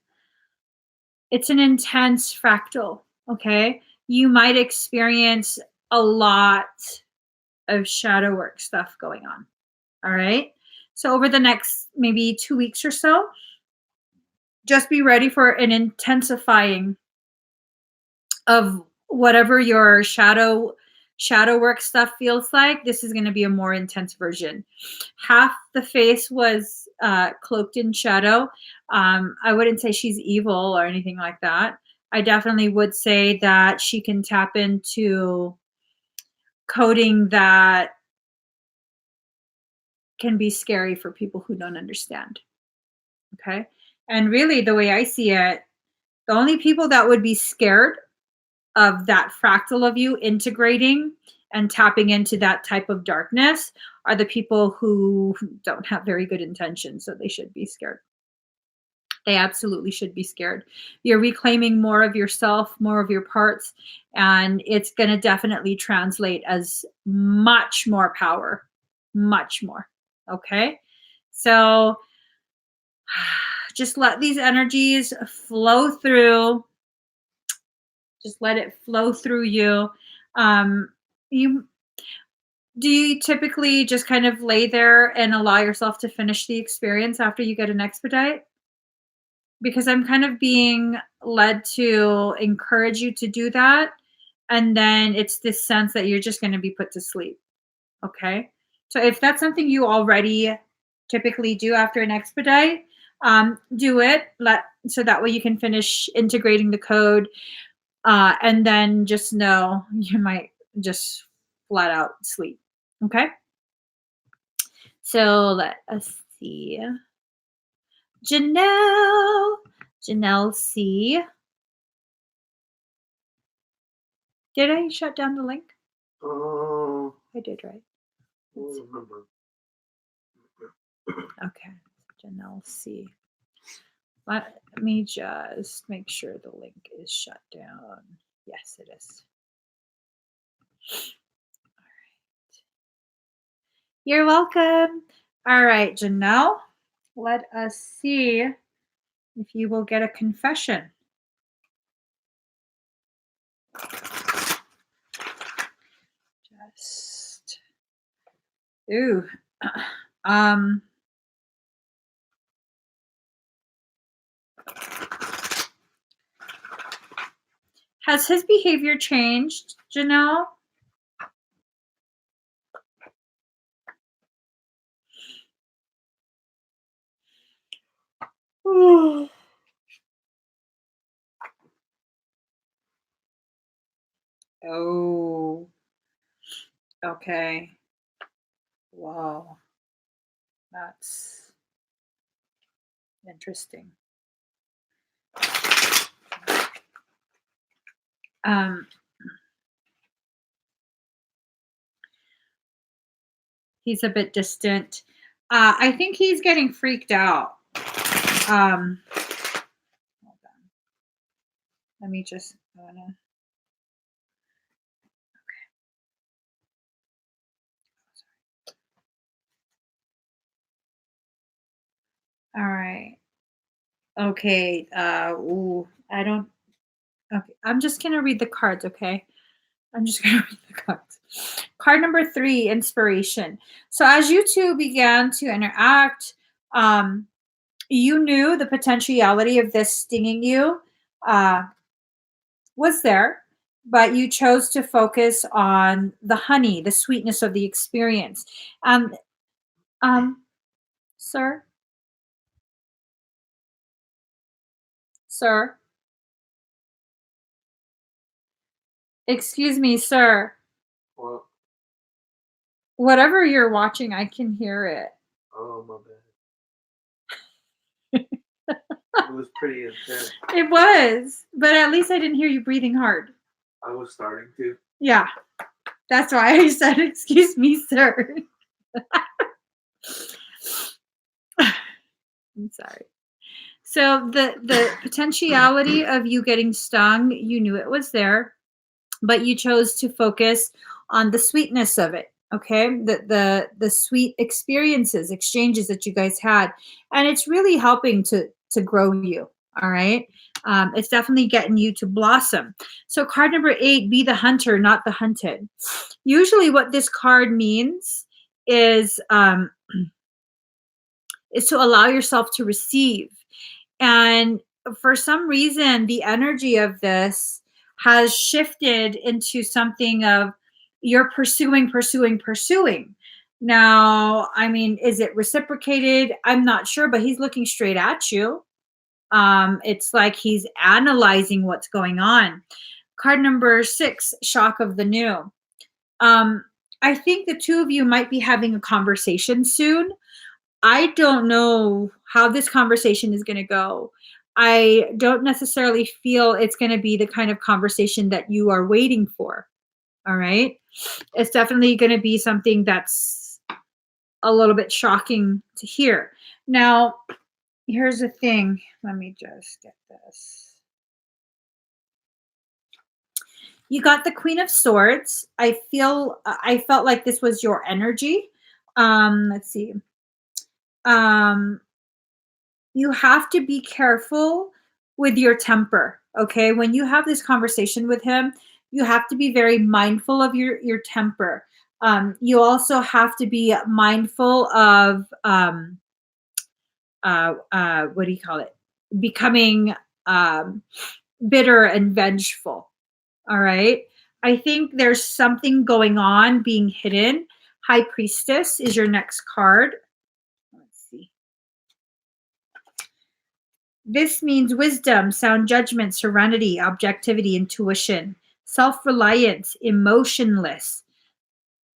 fractal, okay? You might experience a lot of shadow work stuff going on. All right? So over the next maybe 2 weeks or so, just be ready for an intensifying of whatever your shadow work stuff feels like. This is going to be a more intense version. Half the face was cloaked in shadow. I wouldn't say she's evil or anything like that. I definitely would say that she can tap into coding that can be scary for people who don't understand. Okay. And really, the way I see it, the only people that would be scared of that fractal of you integrating and tapping into that type of darkness are the people who don't have very good intentions. So they should be scared. They absolutely should be scared. You're reclaiming more of yourself, more of your parts, and it's going to definitely translate as much more power, much more. Okay. So just let these energies flow through. Just let it flow through you. You do you typically just kind of lay there and allow yourself to finish the experience after you get an expedite? Because I'm kind of being led to encourage you to do that. And then it's this sense that you're just going to be put to sleep. Okay. So if that's something you already typically do after an expedite, do it. So that way you can finish integrating the code. And then just know you might just flat out sleep. Okay. So let us see. Janelle C. Did I shut down the link? Oh, I did, right? I don't remember. Okay. Janelle C. Let me just make sure the link is shut down. Yes, it is. All right. You're welcome. All right, Janelle. Let us see if you will get a confession. Just ooh. Has his behavior changed, Janelle? Oh. Okay. Wow. That's interesting. He's a bit distant. I think he's getting freaked out. Hold on. Let me just okay. All right. Okay. Ooh, I don't. Okay. I'm just gonna read the cards. Okay. I'm just gonna read the cards. Card number 3, inspiration. So as you two began to interact, um, you knew the potentiality of this stinging you uh, was there, but you chose to focus on the honey, the sweetness of the experience. Um, um, sir, sir, excuse me, sir. Well, Whatever you're watching, I can hear it. oh my bad. It was pretty intense. It was, but at least I didn't hear you breathing hard. I was starting to. Yeah, that's why I said, excuse me, sir. I'm sorry. So the potentiality of you getting stung, you knew it was there, but you chose to focus on the sweetness of it. Okay, the sweet experiences, exchanges that you guys had, and it's really helping to grow you. All right, it's definitely getting you to blossom. So card number 8, be the hunter, not the hunted. Usually, what this card means is um, is to allow yourself to receive. And for some reason, the energy of this has shifted into something of you're pursuing, pursuing, pursuing. Now, I mean, is it reciprocated? I'm not sure, but he's looking straight at you. It's like he's analyzing what's going on. Card number 6, shock of the new. Um, I think the two of you might be having a conversation soon. I don't know how this conversation is going to go. I don't necessarily feel it's going to be the kind of conversation that you are waiting for. All right. It's definitely going to be something that's a little bit shocking to hear. Now, here's the thing. Let me just get this. You got the Queen of Swords. I felt like this was your energy. Let's see. Um, you have to be careful with your temper. Okay, when you have this conversation with him, you have to be very mindful of your temper. You also have to be mindful of what do you call it, becoming um, bitter and vengeful. All right, I think there's something going on being hidden. High Priestess is your next card. Let's see. This means wisdom, sound judgment, serenity, objectivity, intuition, self reliance, emotionless,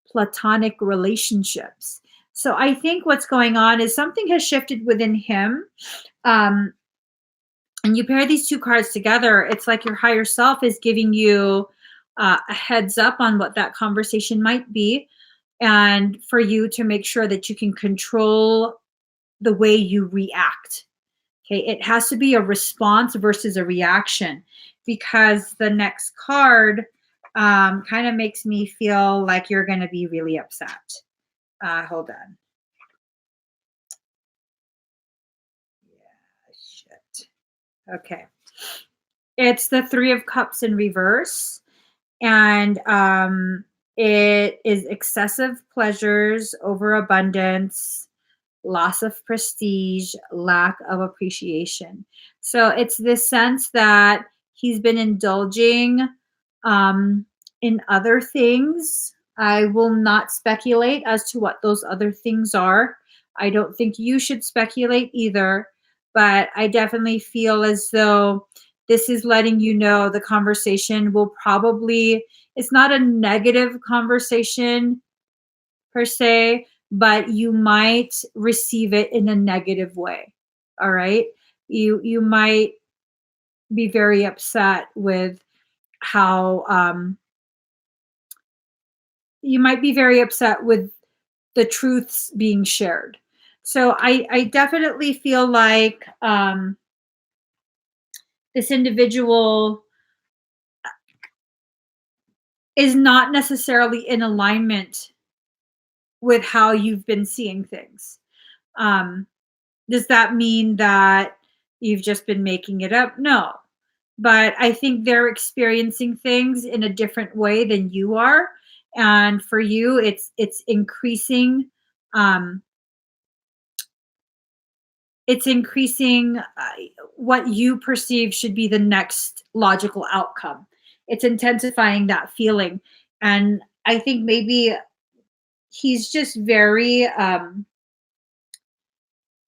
platonic relationships. So I think what's going on is something has shifted within him. Um, and you pair these two cards together, it's like your higher self is giving you a heads up on what that conversation might be, and for you to make sure that you can control the way you react. Okay, it has to be a response versus a reaction, because the next card kind of makes me feel like you're going to be really upset. Hold on. Yeah, shit. Okay. It's the Three of Cups in reverse, and it is excessive pleasures, overabundance, loss of prestige, lack of appreciation. So it's this sense that he's been indulging um, in other things. I will not speculate as to what those other things are. I don't think you should speculate either, but I definitely feel as though this is letting you know the conversation will probably, it's not a negative conversation per se, but you might receive it in a negative way. All right. You might be very upset with how you might be very upset with the truths being shared. So I definitely feel like this individual is not necessarily in alignment with how you've been seeing things. Um, does that mean that you've just been making it up. No. But I think they're experiencing things in a different way than you are. And for you, it's increasing um, it's increasing what you perceive should be the next logical outcome. It's intensifying that feeling. And I think maybe he's just very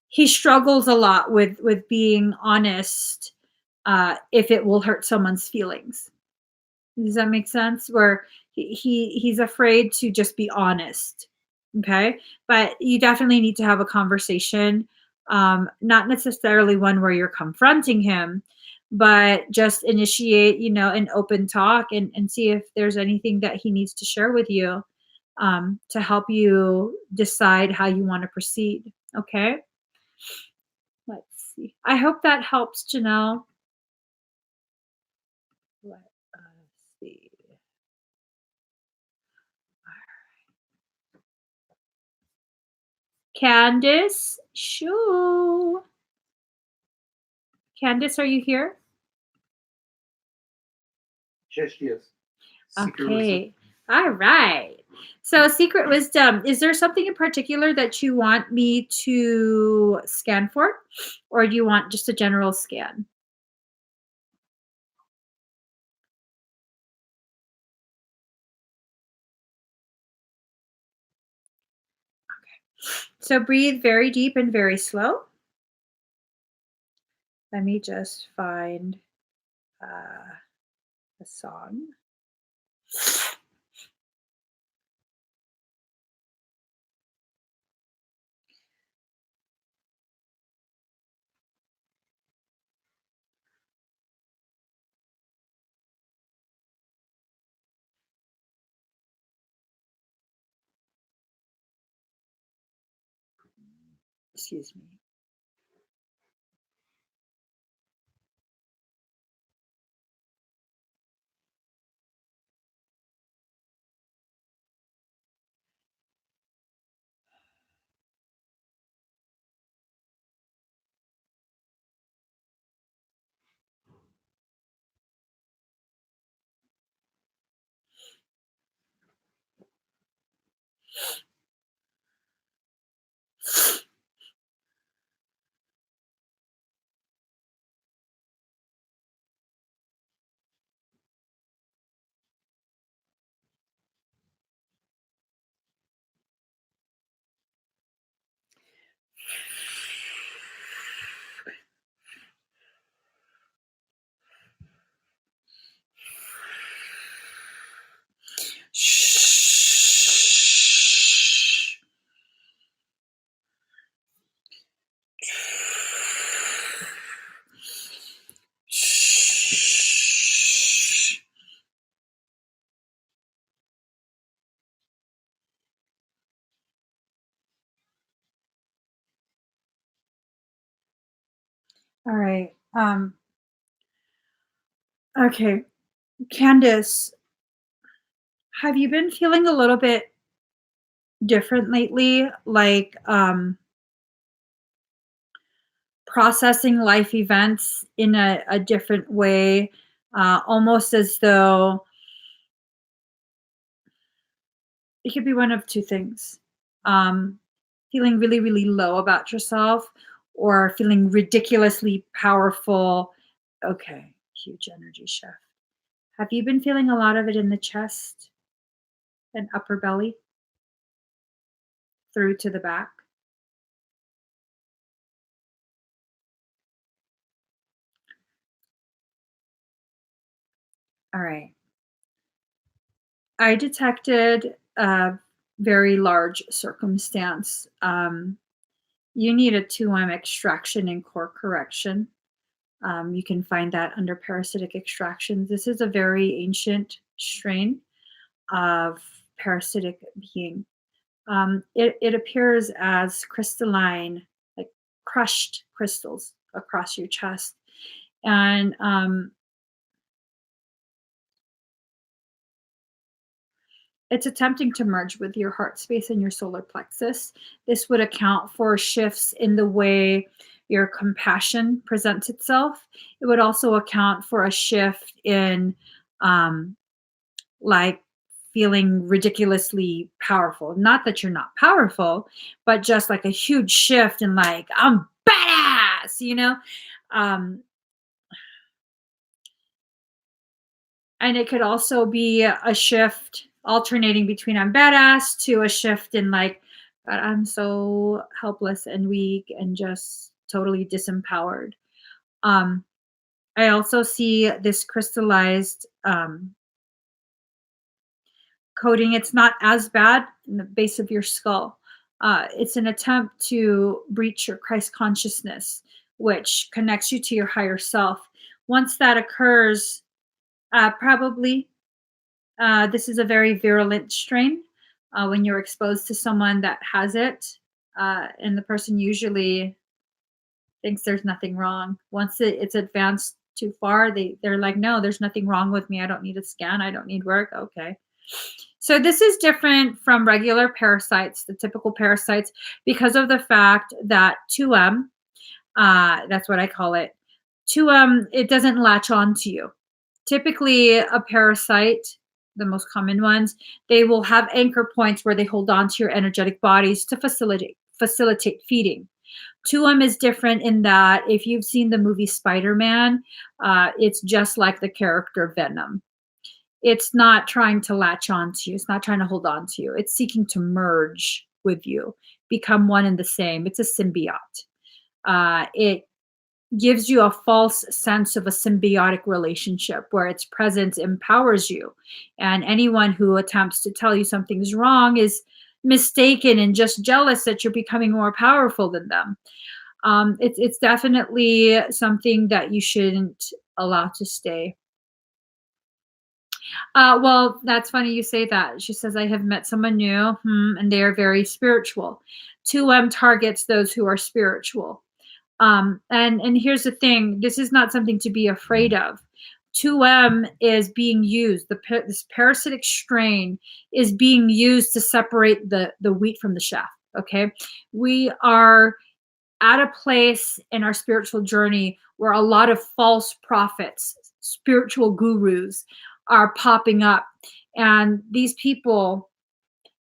he struggles a lot with being honest if it will hurt someone's feelings. Does that make sense? Where he's afraid to just be honest. Okay. But you definitely need to have a conversation. Not necessarily one where you're confronting him, but just initiate, an open talk and see if there's anything that he needs to share with you to help you decide how you want to proceed. Okay. Let's see. I hope that helps, Janelle. Let us see. Candice, shoo. Candice, are you here? Yes, she is. Secret wisdom. Okay. All right. So, secret wisdom. Is there something in particular that you want me to scan for, or do you want just a general scan? So, breathe very deep and very slow. Let me just find a song. Excuse me. Shh. Shh. All right. Okay. Candace, have you been feeling a little bit different lately? Like processing life events in a different way, almost as though it could be one of two things. Um, Feeling really, really low about yourself or feeling ridiculously powerful. Okay, huge energy shift. Have you been feeling a lot of it in the chest and upper belly through to the back? All right. I detected a very large circumstance. You need a 2M extraction and core correction. You can find that under parasitic extractions. This is a very ancient strain of parasitic being. It appears as crystalline, like crushed crystals across your chest. And it's attempting to merge with your heart space and your solar plexus. This would account for shifts in the way your compassion presents itself. It would also account for a shift in um, like feeling ridiculously powerful. Not that you're not powerful, but just like a huge shift in like, I'm badass, you know? Um, and it could also be a shift alternating between I'm badass to a shift in like, God, I'm so helpless and weak and just totally disempowered. Um, I also see this crystallized coding. It's not as bad in the base of your skull. It's an attempt to breach your Christ consciousness, which connects you to your higher self. Once that occurs, probably this is a very virulent strain. When you're exposed to someone that has it, and the person usually thinks there's nothing wrong. Once it's advanced too far, they're like, no, there's nothing wrong with me. I don't need a scan. I don't need work. Okay. So this is different from regular parasites, the typical parasites, because of the fact that 2M, that's what I call it. 2M, it doesn't latch on to you. Typically, a parasite, the most common ones, they will have anchor points where they hold on to your energetic bodies to facilitate feeding. 2M is different in that if you've seen the movie Spider-Man, it's just like the character Venom. It's not trying to latch on to you. It's not trying to hold on to you. It's seeking to merge with you, become one and the same. It's a symbiote. It gives you a false sense of a symbiotic relationship where its presence empowers you. And anyone who attempts to tell you something's wrong is mistaken and just jealous that you're becoming more powerful than them. It's definitely something that you shouldn't allow to stay. Well, that's funny you say that. She says, I have met someone new, and they are very spiritual. 2M targets those who are spiritual. And here's the thing, this is not something to be afraid of. 2M is being used, this parasitic strain is being used to separate the wheat from the chaff. Okay. We are at a place in our spiritual journey where a lot of false prophets, spiritual gurus are popping up. And these people,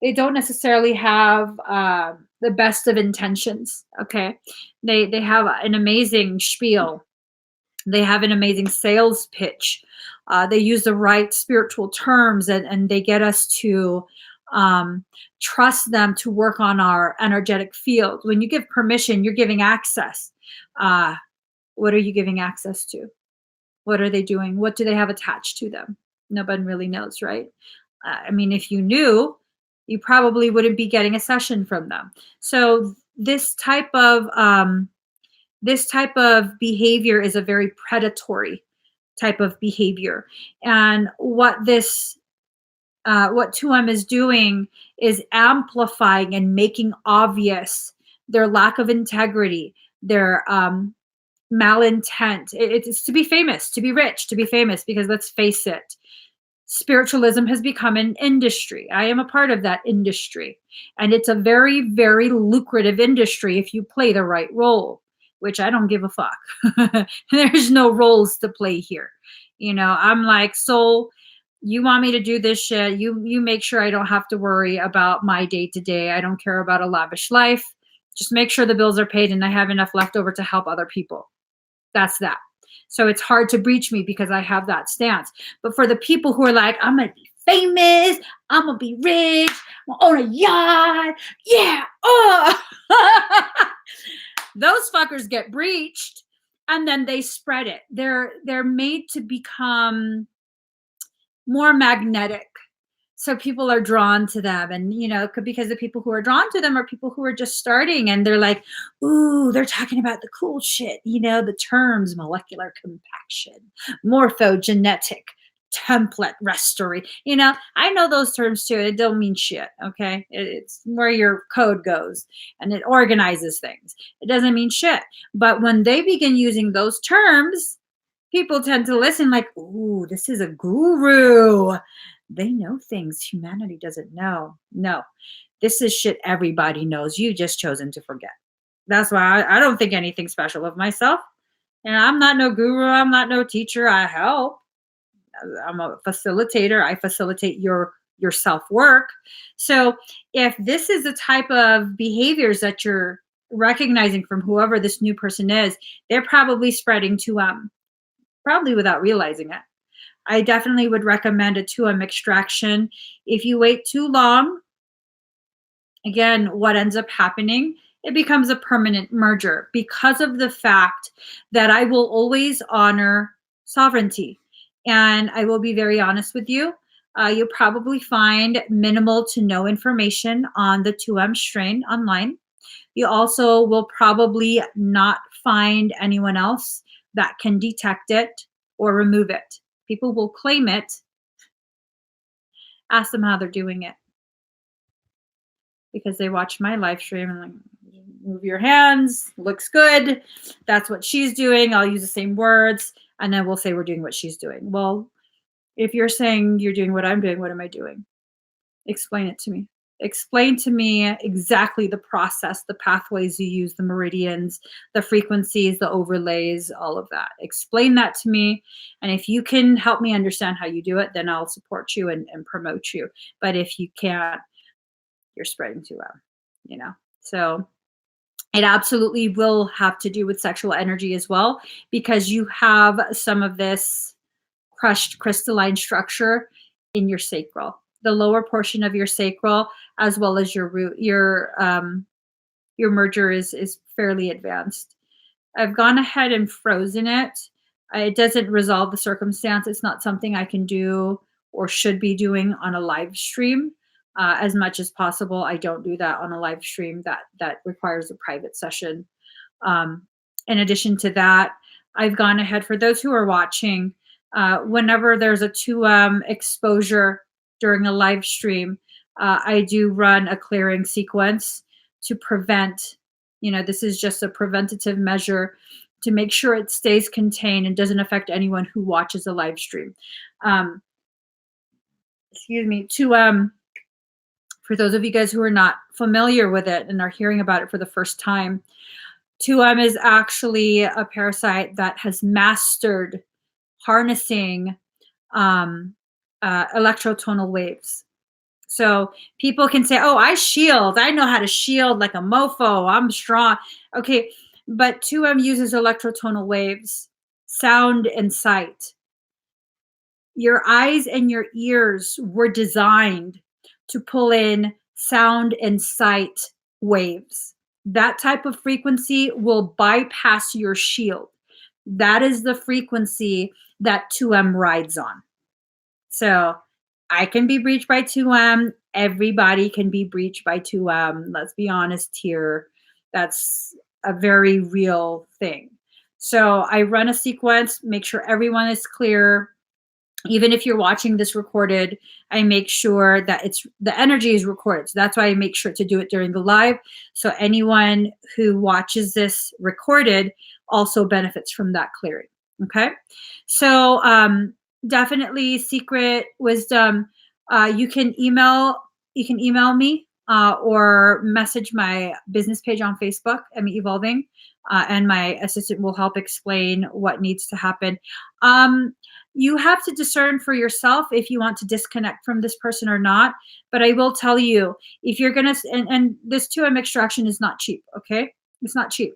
they don't necessarily have the best of intentions. Okay. They have an amazing spiel. They have an amazing sales pitch. They use the right spiritual terms and they get us to trust them to work on our energetic field. When you give permission, you're giving access. What are you giving access to? What are they doing? What do they have attached to them? Nobody really knows, right? I mean, if you knew, you probably wouldn't be getting a session from them. So this type of behavior is a very predatory type of behavior. And what 2M is doing is amplifying and making obvious their lack of integrity, their malintent. It's to be famous, to be rich, to be famous, because let's face it, spiritualism has become an industry. I am a part of that industry. And it's a very, very lucrative industry if you play the right role, which I don't give a fuck. There's no roles to play here. You know, I'm like, soul, you want me to do this shit. You make sure I don't have to worry about my day to day. I don't care about a lavish life. Just make sure the bills are paid and I have enough left over to help other people. That's that. So it's hard to breach me because I have that stance. But for the people who are like, I'm going to be famous, I'm going to be rich, I'm going to own a yacht. Yeah. Oh. Those fuckers get breached and then they spread it. They're made to become more magnetic. So people are drawn to them. And, you know, because the people who are drawn to them are people who are just starting and they're like, ooh, they're talking about the cool shit, you know, the terms, molecular compaction, morphogenetic, template restoration. You know, I know those terms too. It don't mean shit. Okay. It's where your code goes and it organizes things. It doesn't mean shit. But when they begin using those terms, people tend to listen like, ooh, this is a guru. They know things humanity doesn't know. No, this is shit everybody knows. You just chosen to forget. That's why I don't think anything special of myself. And I'm not no guru. I'm not no teacher. I help. I'm a facilitator. I facilitate your self work. So if this is the type of behaviors that you're recognizing from whoever this new person is, they're probably spreading to probably without realizing it. I definitely would recommend a 2M extraction. If you wait too long, again, what ends up happening, it becomes a permanent merger because of the fact that I will always honor sovereignty. And I will be very honest with you. You'll probably find minimal to no information on the 2M strain online. You also will probably not find anyone else that can detect it or remove it. People will claim it. Ask them how they're doing it because they watch my live stream and like, move your hands, looks good. That's what she's doing. I'll use the same words and then we'll say we're doing what she's doing. Well, if you're saying you're doing what I'm doing, what am I doing? Explain it to me. Explain to me exactly the process, the pathways you use, the meridians, the frequencies, the overlays, all of that. Explain that to me. And if you can help me understand how you do it, then I'll support you and promote you. But if you can't, you're spreading too well, you know? So it absolutely will have to do with sexual energy as well, because you have some of this crushed crystalline structure in your sacral, the lower portion of your sacral, as well as your root. Your merger is fairly advanced. I've gone ahead and frozen it. It doesn't resolve the circumstance. It's not something I can do or should be doing on a live stream. As much as possible, I don't do that on a live stream. That requires a private session. In addition to that, I've gone ahead for those who are watching. Whenever there's a 2M exposure during a live stream, I do run a clearing sequence to prevent, this is just a preventative measure to make sure it stays contained and doesn't affect anyone who watches a live stream. Excuse me, for those of you guys who are not familiar with it and are hearing about it for the first time, 2M is actually a parasite that has mastered harnessing electrotonal waves. So people can say, oh, I shield. I know how to shield like a mofo. I'm strong. Okay, but 2M uses electrotonal waves, sound and sight. Your eyes and your ears were designed to pull in sound and sight waves. That type of frequency will bypass your shield. That is the frequency that 2M rides on. So I can be breached by 2M. Everybody can be breached by 2M. Let's be honest here. That's a very real thing. So I run a sequence, make sure everyone is clear. Even if you're watching this recorded, I make sure that the energy is recorded. So that's why I make sure to do it during the live. So anyone who watches this recorded also benefits from that clearing. Okay. So definitely secret wisdom. You can email me or message my business page on Facebook, Emmy Evolving, and my assistant will help explain what needs to happen. You have to discern for yourself if you want to disconnect from this person or not. But I will tell you, if you're going to, and this 2M extraction is not cheap, okay? It's not cheap.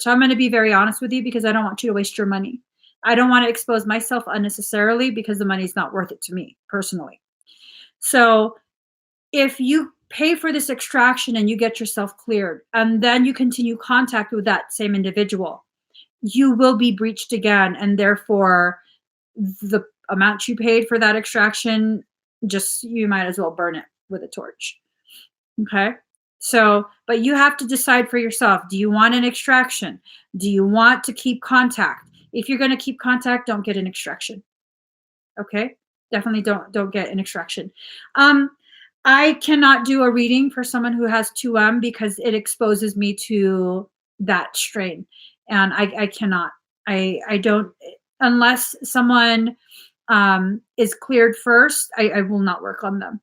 So I'm going to be very honest with you because I don't want you to waste your money. I don't want to expose myself unnecessarily because the money's not worth it to me personally. So if you pay for this extraction and you get yourself cleared and then you continue contact with that same individual, you will be breached again, and therefore the amount you paid for that extraction, you might as well burn it with a torch. Okay. So, but you have to decide for yourself. Do you want an extraction? Do you want to keep contact? If you're going to keep contact, don't get an extraction. Okay. Definitely don't get an extraction. I cannot do a reading for someone who has 2M because it exposes me to that strain. And I cannot. I don't, unless someone is cleared first, I will not work on them.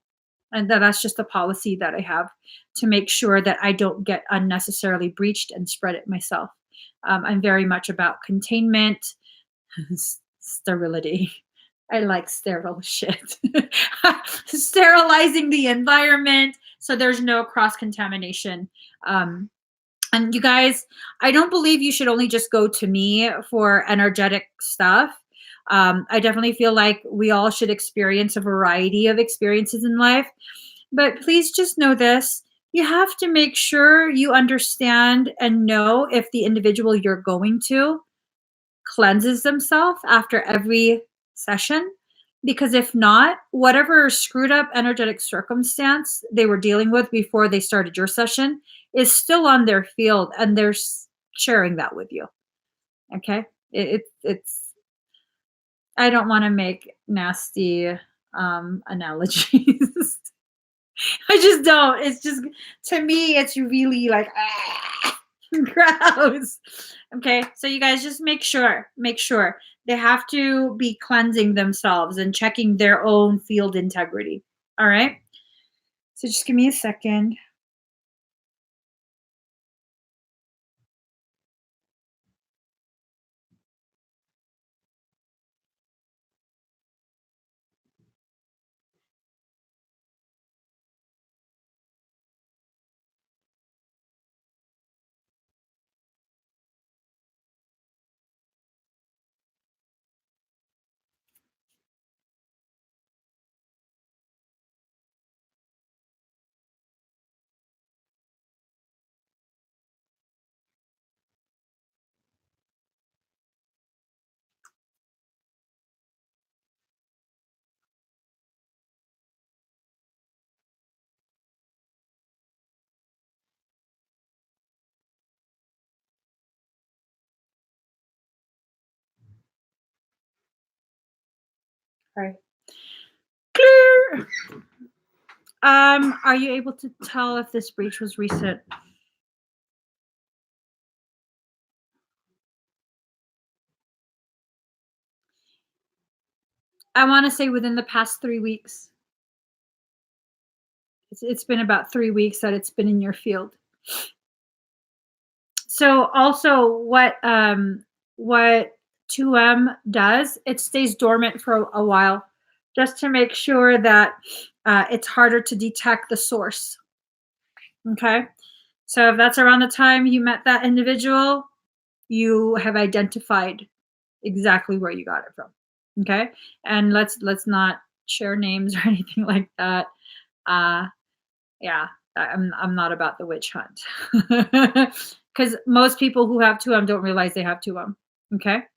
And that's just a policy that I have to make sure that I don't get unnecessarily breached and spread it myself. I'm very much about containment, sterility. I like sterile shit. Sterilizing the environment so there's no cross contamination. And you guys, I don't believe you should only just go to me for energetic stuff. I definitely feel like we all should experience a variety of experiences in life. But please just know this: you have to make sure you understand and know if the individual you're going to cleanses themselves after every session. Because if not, whatever screwed up energetic circumstance they were dealing with before they started your session is still on their field, and they're sharing that with you. Okay? It's, I don't want to make nasty analogies. I just don't. It's just, to me, it's really like, gross. Okay, so you guys just make sure they have to be cleansing themselves and checking their own field integrity. All right. So just give me a second. All right. Clear. Are you able to tell if this breach was recent? I want to say within the past 3 weeks. It's been about 3 weeks that it's been in your field. So also what 2M does, it stays dormant for a while just to make sure that it's harder to detect the source. Okay. So if that's around the time you met that individual, you have identified exactly where you got it from. Okay. And let's not share names or anything like that. Yeah, I'm not about the witch hunt. Because most people who have 2M don't realize they have 2M. Okay.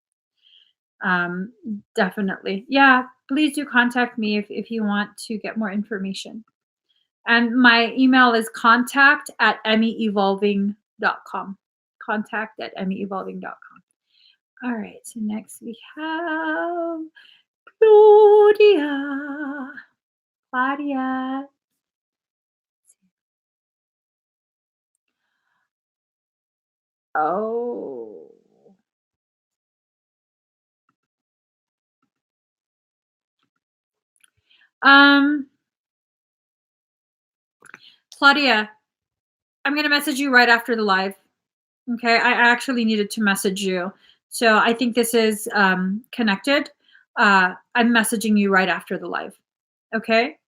Um, Definitely. Yeah, please do contact me if you want to get more information. And my email is contact@meevolving.com. Contact@meevolving.com. All right. So next we have Claudia. Claudia. Oh. Um, Claudia, I'm gonna message you right after the live. Okay, I actually needed to message you, so I think this is connected. I'm messaging you right after the live. Okay,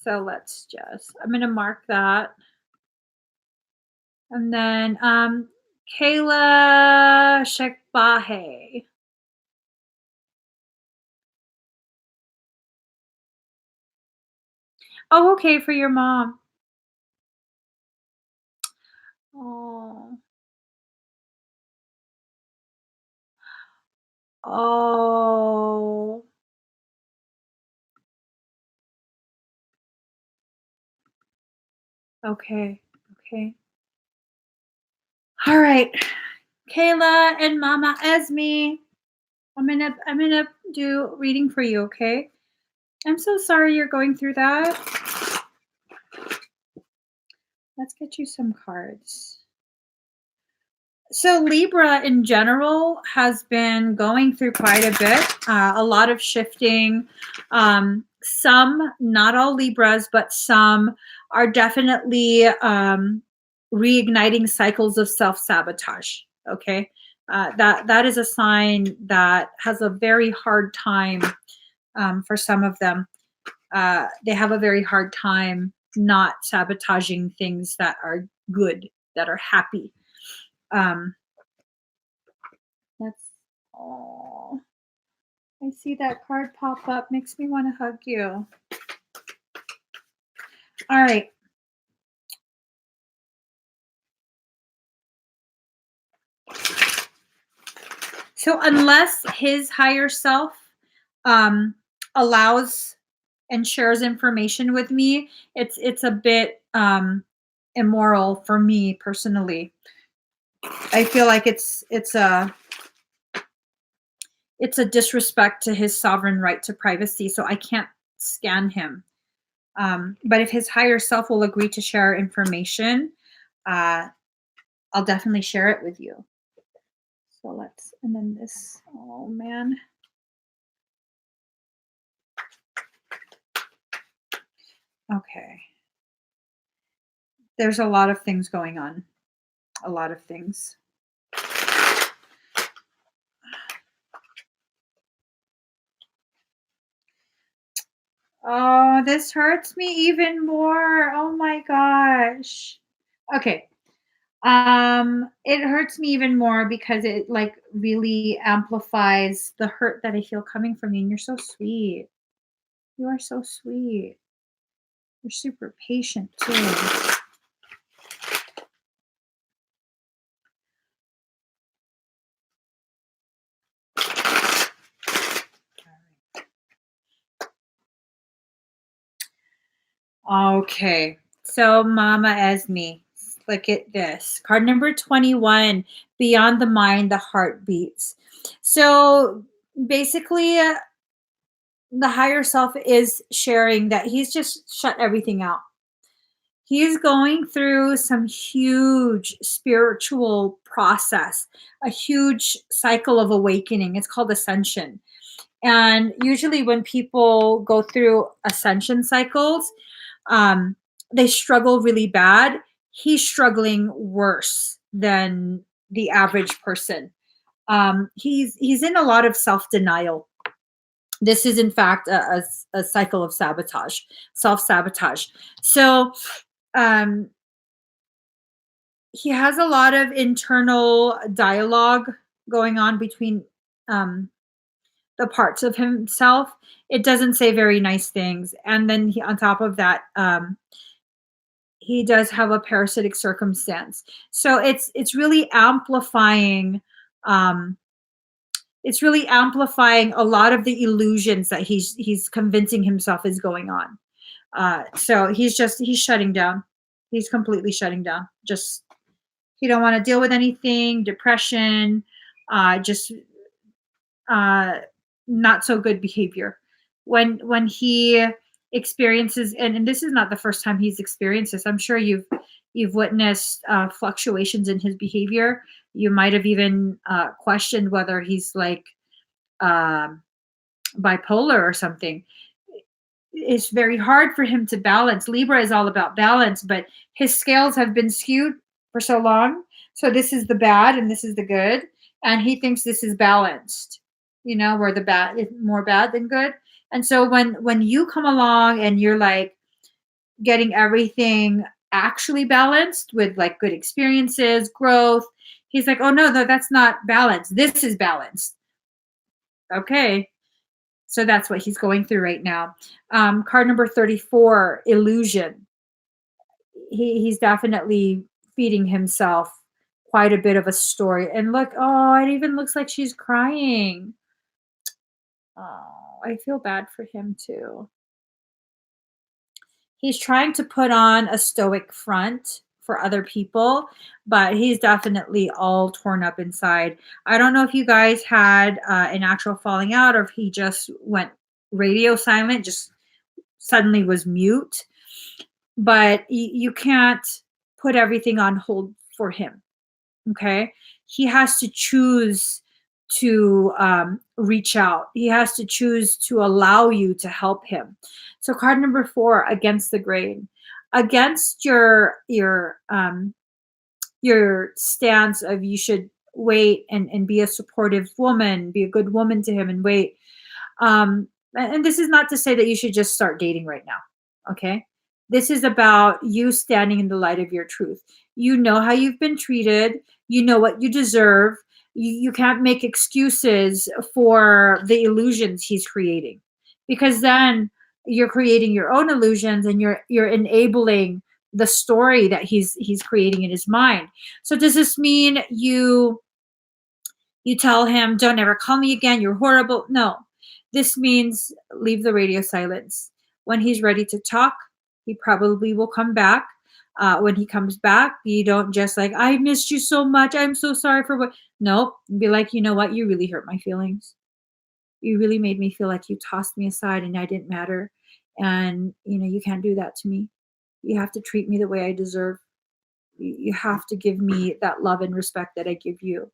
so let's just. I'm gonna mark that, and then Kayla Shekbahe. Oh, okay, for your mom. Oh. Oh. Okay. Okay. All right. Kayla and Mama Esme. I'm gonna do reading for you, okay? I'm so sorry you're going through that. Let's get you some cards. So Libra in general has been going through quite a bit, a lot of shifting, Some, not all Libras, but some are definitely reigniting cycles of self-sabotage. Okay. That is a sign that has a very hard time for some of them. They have a very hard time not sabotaging things that are good, that are happy. That's oh, I see that card pop up. Makes me want to hug you. All right. So unless his higher self allows and shares information with me, it's a bit immoral for me personally. I feel like it's a disrespect to his sovereign right to privacy. So I can't scan him. But if his higher self will agree to share information, I'll definitely share it with you. So let's, and then this, oh man. Okay. There's a lot of things going on. A lot of things. Oh, this hurts me even more. Oh my gosh. Okay. It hurts me even more because it like really amplifies the hurt that I feel coming from you. And you're so sweet. You are so sweet. You're super patient too. Okay. So Mama Esme, look at this. Card number 21, Beyond the Mind, the Heart Beats. So basically, the higher self is sharing that he's just shut everything out. He's going through some huge spiritual process, a huge cycle of awakening. It's called ascension. And usually, when people go through ascension cycles, they struggle really bad. He's struggling worse than the average person. He's in a lot of self denial. This is, in fact, a cycle of sabotage, self sabotage. So um, he has a lot of internal dialogue going on between the parts of himself. It doesn't say very nice things. And then on top of that, he does have a parasitic circumstance. So it's really amplifying. It's really amplifying a lot of the illusions that he's convincing himself is going on. So he's shutting down. He's completely shutting down. Just he don't want to deal with anything. Depression, just not so good behavior. When he experiences, and this is not the first time he's experienced this. I'm sure you've witnessed fluctuations in his behavior. You might have even questioned whether he's like bipolar or something. It's very hard for him to balance. Libra is all about balance, but his scales have been skewed for so long. So this is the bad and this is the good. And he thinks this is balanced, where the bad is more bad than good. And so when you come along and you're like getting everything actually balanced with like good experiences, growth, he's like, oh no, that's not balanced. This is balanced. Okay. So that's what he's going through right now. Card number 34, illusion. He's definitely feeding himself quite a bit of a story. And look, oh, it even looks like she's crying. Oh, I feel bad for him too. He's trying to put on a stoic front for other people, but he's definitely all torn up inside. I don't know if you guys had an actual falling out or if he just went radio silent, just suddenly was mute. But you can't put everything on hold for him. Okay. He has to choose to reach out. He has to choose to allow you to help him. So card number 4, against the grain, against your stance of you should wait and be a supportive woman, be a good woman to him and wait. And this is not to say that you should just start dating right now. Okay. This is about you standing in the light of your truth. You know how you've been treated. You know what you deserve. You can't make excuses for the illusions he's creating, because then you're creating your own illusions and you're enabling the story that he's creating in his mind. So does this mean you tell him, don't ever call me again, you're horrible? No. This means leave the radio silence. When he's ready to talk, he probably will come back. When he comes back, you don't just like, I missed you so much, I'm so sorry for what. Nope. Be like, you know what, you really hurt my feelings. You really made me feel like you tossed me aside and I didn't matter. And you can't do that to me. You have to treat me the way I deserve. You have to give me that love and respect that I give you.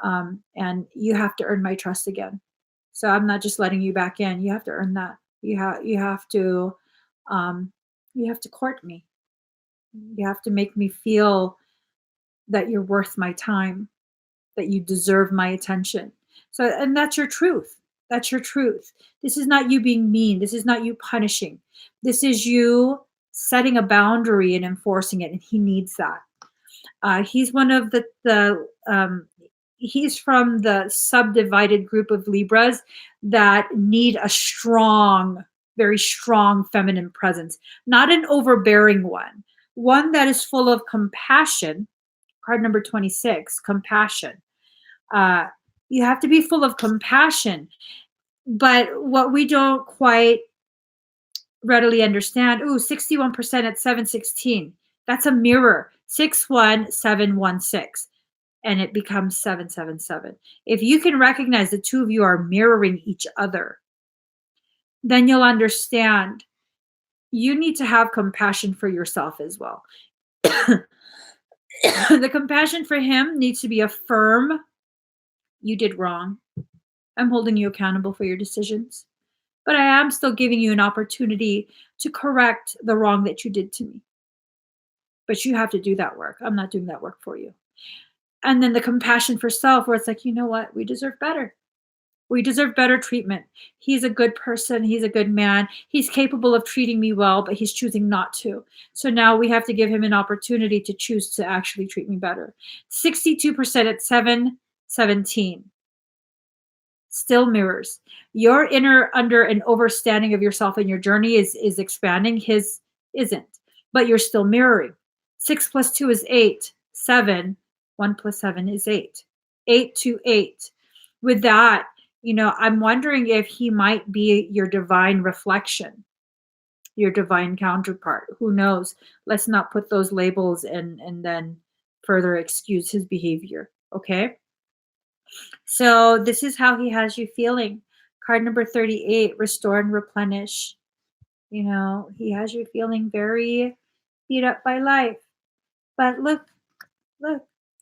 And you have to earn my trust again. So I'm not just letting you back in. You have to earn that. Um, you have to court me. You have to make me feel that you're worth my time, that you deserve my attention. So, and that's your truth. That's your truth. This is not you being mean. This is not you punishing. This is you setting a boundary and enforcing it. And he needs that. He's one of he's from the subdivided group of Libras that need a strong, very strong feminine presence, not an overbearing one that is full of compassion. Card number 26, compassion. Uh, you have to be full of compassion. But what we don't quite readily understand, 61% at 716. That's a mirror. 61716. And it becomes 777. If you can recognize the two of you are mirroring each other, then you'll understand you need to have compassion for yourself as well. The compassion for him needs to be a firm, you did wrong. I'm holding you accountable for your decisions, but I am still giving you an opportunity to correct the wrong that you did to me. But you have to do that work. I'm not doing that work for you. And then the compassion for self, where it's like, you know what? We deserve better. We deserve better treatment. He's a good person. He's a good man. He's capable of treating me well, but he's choosing not to. So now we have to give him an opportunity to choose to actually treat me better. 62% at 717. Still mirrors. Your inner under and overstanding of yourself and your journey is expanding. His isn't. But you're still mirroring. 6 plus 2 is 8. 7. 1 plus 7 is 8. 8 to 8. With that, I'm wondering if he might be your divine reflection, your divine counterpart. Who knows? Let's not put those labels and then further excuse his behavior. Okay? So this is how he has you feeling. Card number 38, restore and replenish. He has you feeling very beat up by life. But look,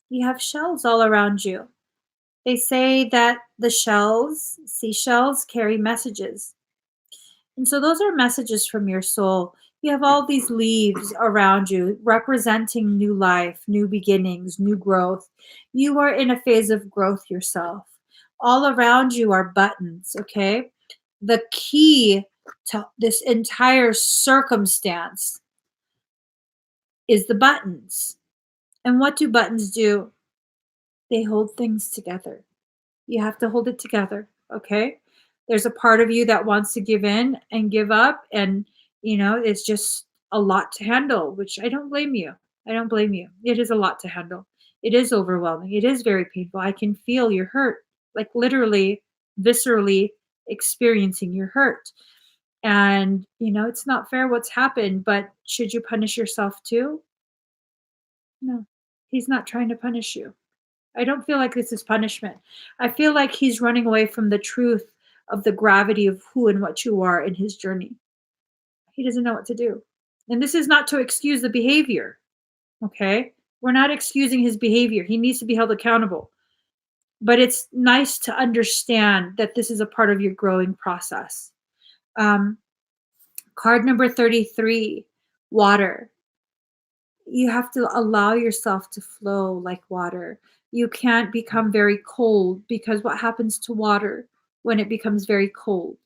you have shells all around you. They say that the seashells, carry messages. And so those are messages from your soul. You have all these leaves around you representing new life, new beginnings, new growth. You are in a phase of growth yourself. All around you are buttons, okay? The key to this entire circumstance is the buttons. And what do buttons do? They hold things together. You have to hold it together, okay? There's a part of you that wants to give in and give up, and it's just a lot to handle, which I don't blame you. I don't blame you. It is a lot to handle. It is overwhelming. It is very painful. I can feel your hurt, like literally, viscerally experiencing your hurt. And it's not fair what's happened, but should you punish yourself too? No. He's not trying to punish you. I don't feel like this is punishment. I feel like he's running away from the truth of the gravity of who and what you are in his journey. He doesn't know what to do. And this is not to excuse the behavior, okay? We're not excusing his behavior. He needs to be held accountable. but it's nice to understand that this is a part of your growing process. Um, Card number 33, water. You have to allow yourself to flow like water. You can't become very cold, because what happens to water when it becomes very cold?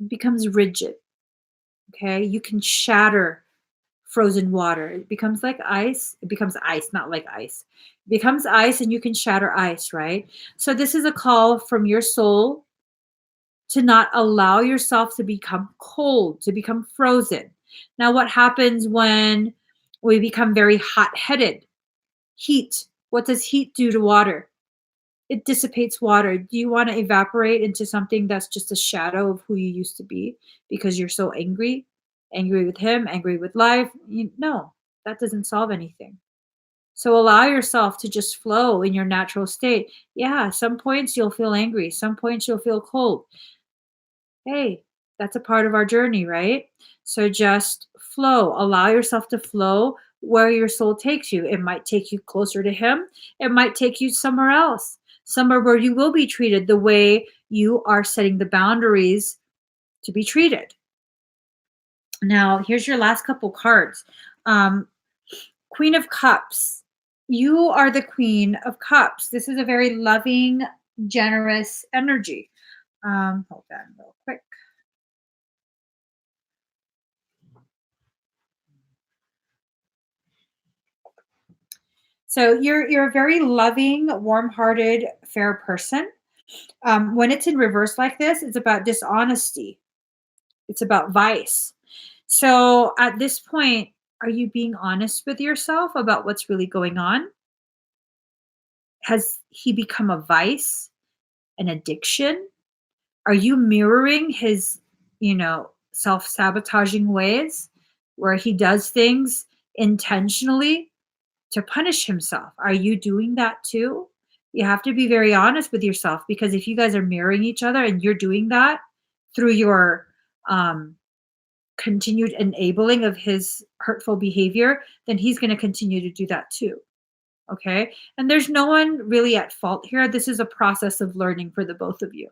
It becomes rigid. Okay. You can shatter frozen water. It becomes like ice. It becomes ice, not like ice. It becomes ice and you can shatter ice, right? So, this is a call from your soul to not allow yourself to become cold, to become frozen. Now, what happens when we become very hot headed? Heat. What does heat do to water? It dissipates water. Do you want to evaporate into something that's just a shadow of who you used to be because you're so angry? Angry with him, angry with life? No, that doesn't solve anything. So allow yourself to just flow in your natural state. Yeah, some points you'll feel angry, some points you'll feel cold. Hey, that's a part of our journey, right? So just flow. Allow yourself to flow where your soul takes you. It might take you closer to Him, it might take you somewhere else, somewhere where you will be treated the way you are setting the boundaries to be treated. Now, here's your last couple cards. Um, Queen of Cups. You are the Queen of Cups. This is a very loving, generous energy. Hold on real quick. So you're a very loving, warm-hearted, fair person. When it's in reverse like this, it's about dishonesty. It's about vice. So at this point, are you being honest with yourself about what's really going on? Has he become a vice, an addiction? Are you mirroring his, self-sabotaging ways where he does things intentionally to punish himself? Are you doing that too? You have to be very honest with yourself, because if you guys are mirroring each other and you're doing that through your um, continued enabling of his hurtful behavior, then he's going to continue to do that too. Okay. And there's no one really at fault here. This is a process of learning for the both of you.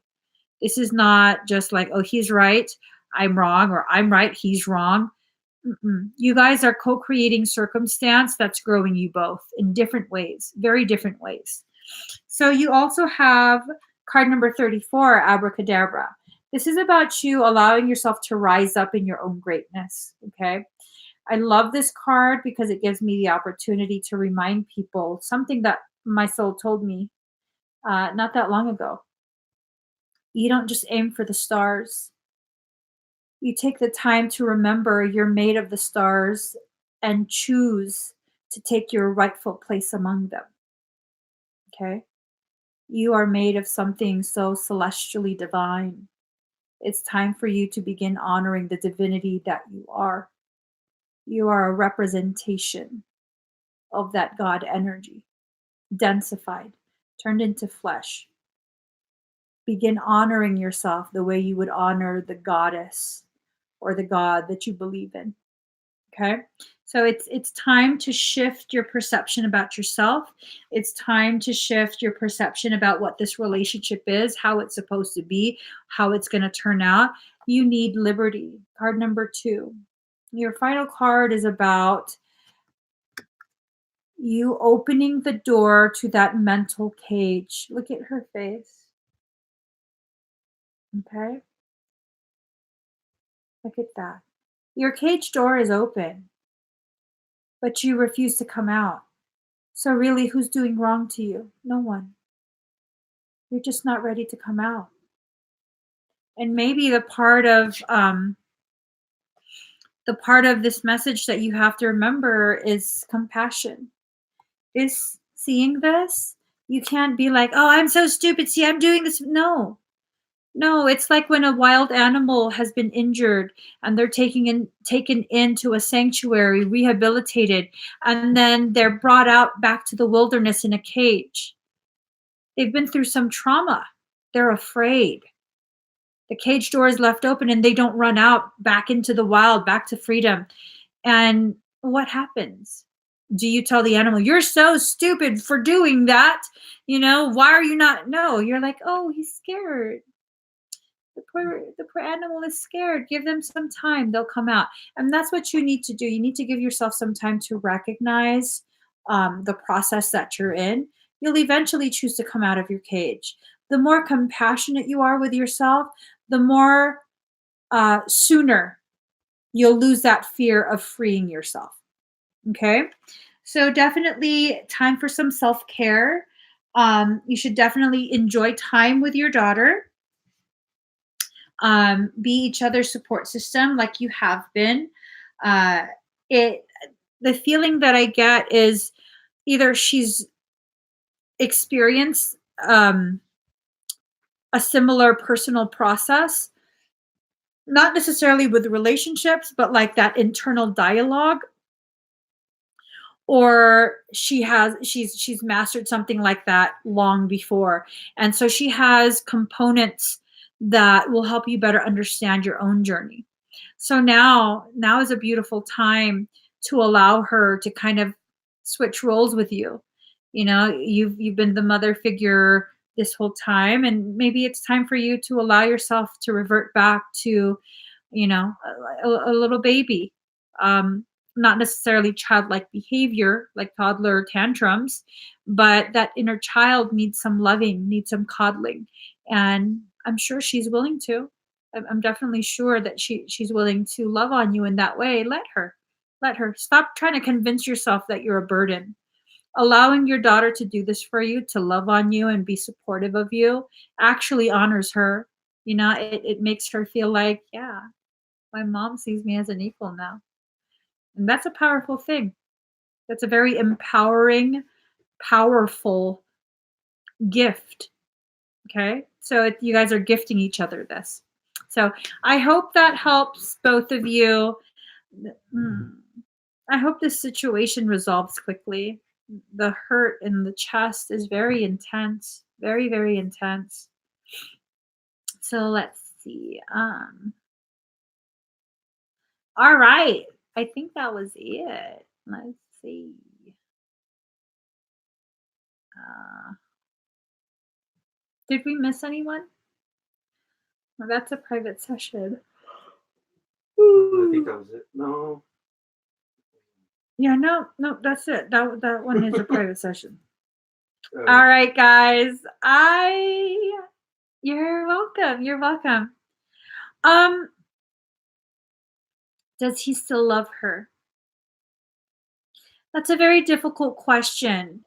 This is not just like, oh, he's right, I'm wrong, or I'm right, he's wrong. Mm-mm. You guys are co creating circumstance that's growing you both in different ways, very different ways. So you also have card number 34, Abracadabra. This is about you allowing yourself to rise up in your own greatness. Okay. I love this card because it gives me the opportunity to remind people something that my soul told me not that long ago. You don't just aim for the stars. You take the time to remember you're made of the stars and choose to take your rightful place among them. Okay? You are made of something so celestially divine. It's time for you to begin honoring the divinity that you are. You are a representation of that God energy, densified, turned into flesh. Begin honoring yourself the way you would honor the goddess or the god that you believe in. Okay. So it's time to shift your perception about yourself. It's time to shift your perception about what this relationship is, how it's supposed to be, how it's going to turn out. You need liberty. Card number 2. Your final card is about you opening the door to that mental cage. Look at her face. Okay. Look at that. Your cage door is open, but you refuse to come out. So, really, who's doing wrong to you? No one. You're just not ready to come out. And maybe the part of this message that you have to remember is compassion. Is seeing this. You can't be like, oh, I'm so stupid. See, I'm doing this. No, no. It's like when a wild animal has been injured and they're taken into a sanctuary, rehabilitated, and then they're brought out back to the wilderness in a cage. They've been through some trauma. They're afraid. The cage door is left open and they don't run out back into the wild, back to freedom. And what happens? Do you tell the animal, "You're so stupid for doing that. Why are you not?" No, you're like, "Oh, he's scared. The poor animal is scared. Give them some time. They'll come out." And that's what you need to do. You need to give yourself some time to recognize the process that you're in. You'll eventually choose to come out of your cage. The more compassionate you are with yourself, the more sooner you'll lose that fear of freeing yourself. Okay. So, definitely time for some self care. You should definitely enjoy time with your daughter, be each other's support system like you have been. Uh, it the feeling that I get is either she's experienced a similar personal process, not necessarily with relationships, but like that internal dialogue, or she's mastered something like that long before, and so she has components that will help you better understand your own journey. So now is a beautiful time to allow her to kind of switch roles with you. You've been the mother figure this whole time, and maybe it's time for you to allow yourself to revert back to, a little baby. Um, Not necessarily childlike behavior like toddler tantrums, but that inner child needs some loving, needs some coddling. And I'm sure she's willing to. I'm definitely sure that she's willing to love on you in that way. Let her. Let her. Stop trying to convince yourself that you're a burden. Allowing your daughter to do this for you, to love on you and be supportive of you, actually honors her. It makes her feel like, yeah, my mom sees me as an equal now. And that's a powerful thing. That's a very empowering, powerful gift. Okay. So you guys are gifting each other this. So I hope that helps both of you. Mm, I hope this situation resolves quickly. The hurt in the chest is very intense, very, very intense. So let's see. All right. I think that was it. Let's see. Uh, did we miss anyone? Well, that's a private session. I think that was it. No. Yeah, no, no, that's it. That one is a private session. Uh, All right, guys. You're welcome. You're welcome. Um, does he still love her? That's a very difficult question.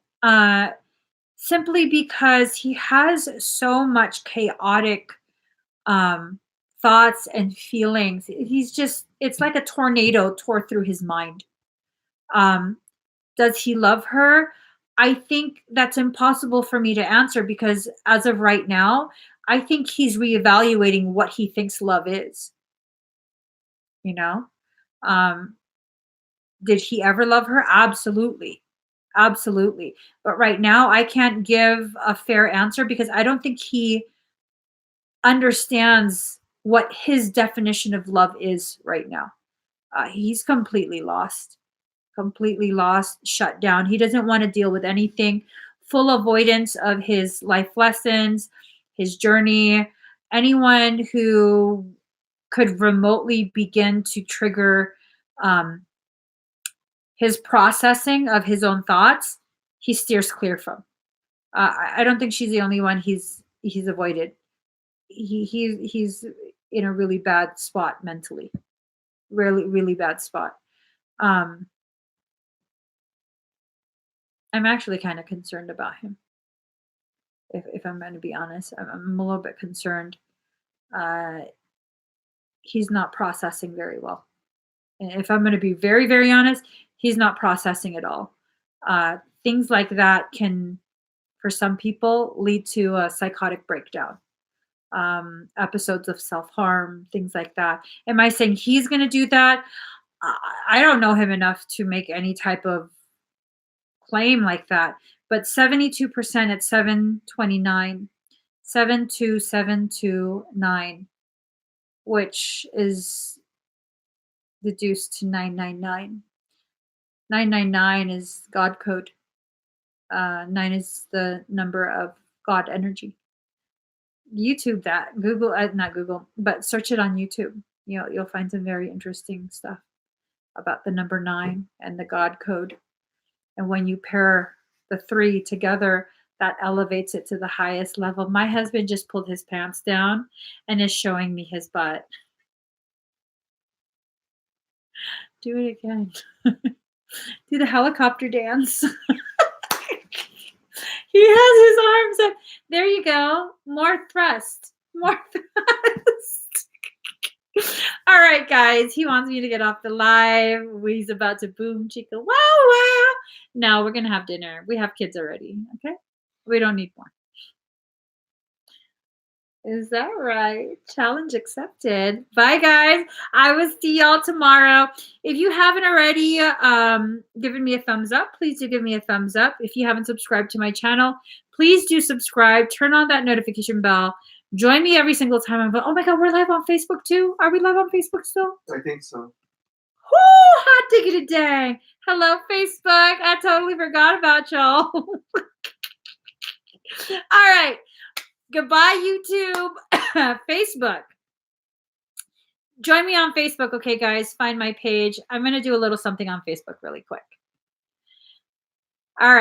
Simply because he has so much chaotic um thoughts and feelings. It's like a tornado tore through his mind. Um, Does he love her? I think that's impossible for me to answer because as of right now, I think he's reevaluating what he thinks love is, you know? Um, did he ever love her? Absolutely. Absolutely. But right now, I can't give a fair answer because I don't think he understands what his definition of love is right now. He's completely lost, shut down. He doesn't want to deal with anything, full avoidance of his life lessons, his journey. Anyone who could remotely begin to trigger um, his processing of his own thoughts, he steers clear from. I don't think she's the only one he's avoided. He's in a really bad spot mentally, really really bad spot. Um, I'm actually kind of concerned about him. If I'm going to be honest, I'm a little bit concerned. Uh, he's not processing very well. And if I'm going to be very, very honest, he's not processing at all. Things like that can, for some people, lead to a psychotic breakdown, episodes of self harm, things like that. Am I saying he's going to do that? I don't know him enough to make any type of claim like that. But 72% at 729, 72729, which is deduced to 999. 999 is God code. 9 is the number of God energy. YouTube that. Google, not Google, but search it on YouTube. You'll find some very interesting stuff about the number 9 and the God code. And when you pair the 3 together, that elevates it to the highest level. My husband just pulled his pants down and is showing me his butt. Do it again. Do the helicopter dance. He has his arms up. There you go. More thrust. More thrust. All right, guys. He wants me to get off the live. He's about to boom chicka wow wow. No, we're gonna have dinner. We have kids already. Okay, we don't need more. Is that right? Challenge accepted. Bye, guys. I will see y'all tomorrow. If you haven't already given me a thumbs up, please do give me a thumbs up. If you haven't subscribed to my channel, please do subscribe. Turn on that notification bell. Join me every single time. Oh my God, we're live on Facebook too. Are we live on Facebook still? I think so. Whoo, hot diggity dang. Hello, Facebook. I totally forgot about y'all. All right. Goodbye, YouTube. Facebook. Join me on Facebook, okay, guys? Find my page. I'm going to do a little something on Facebook really quick. All right.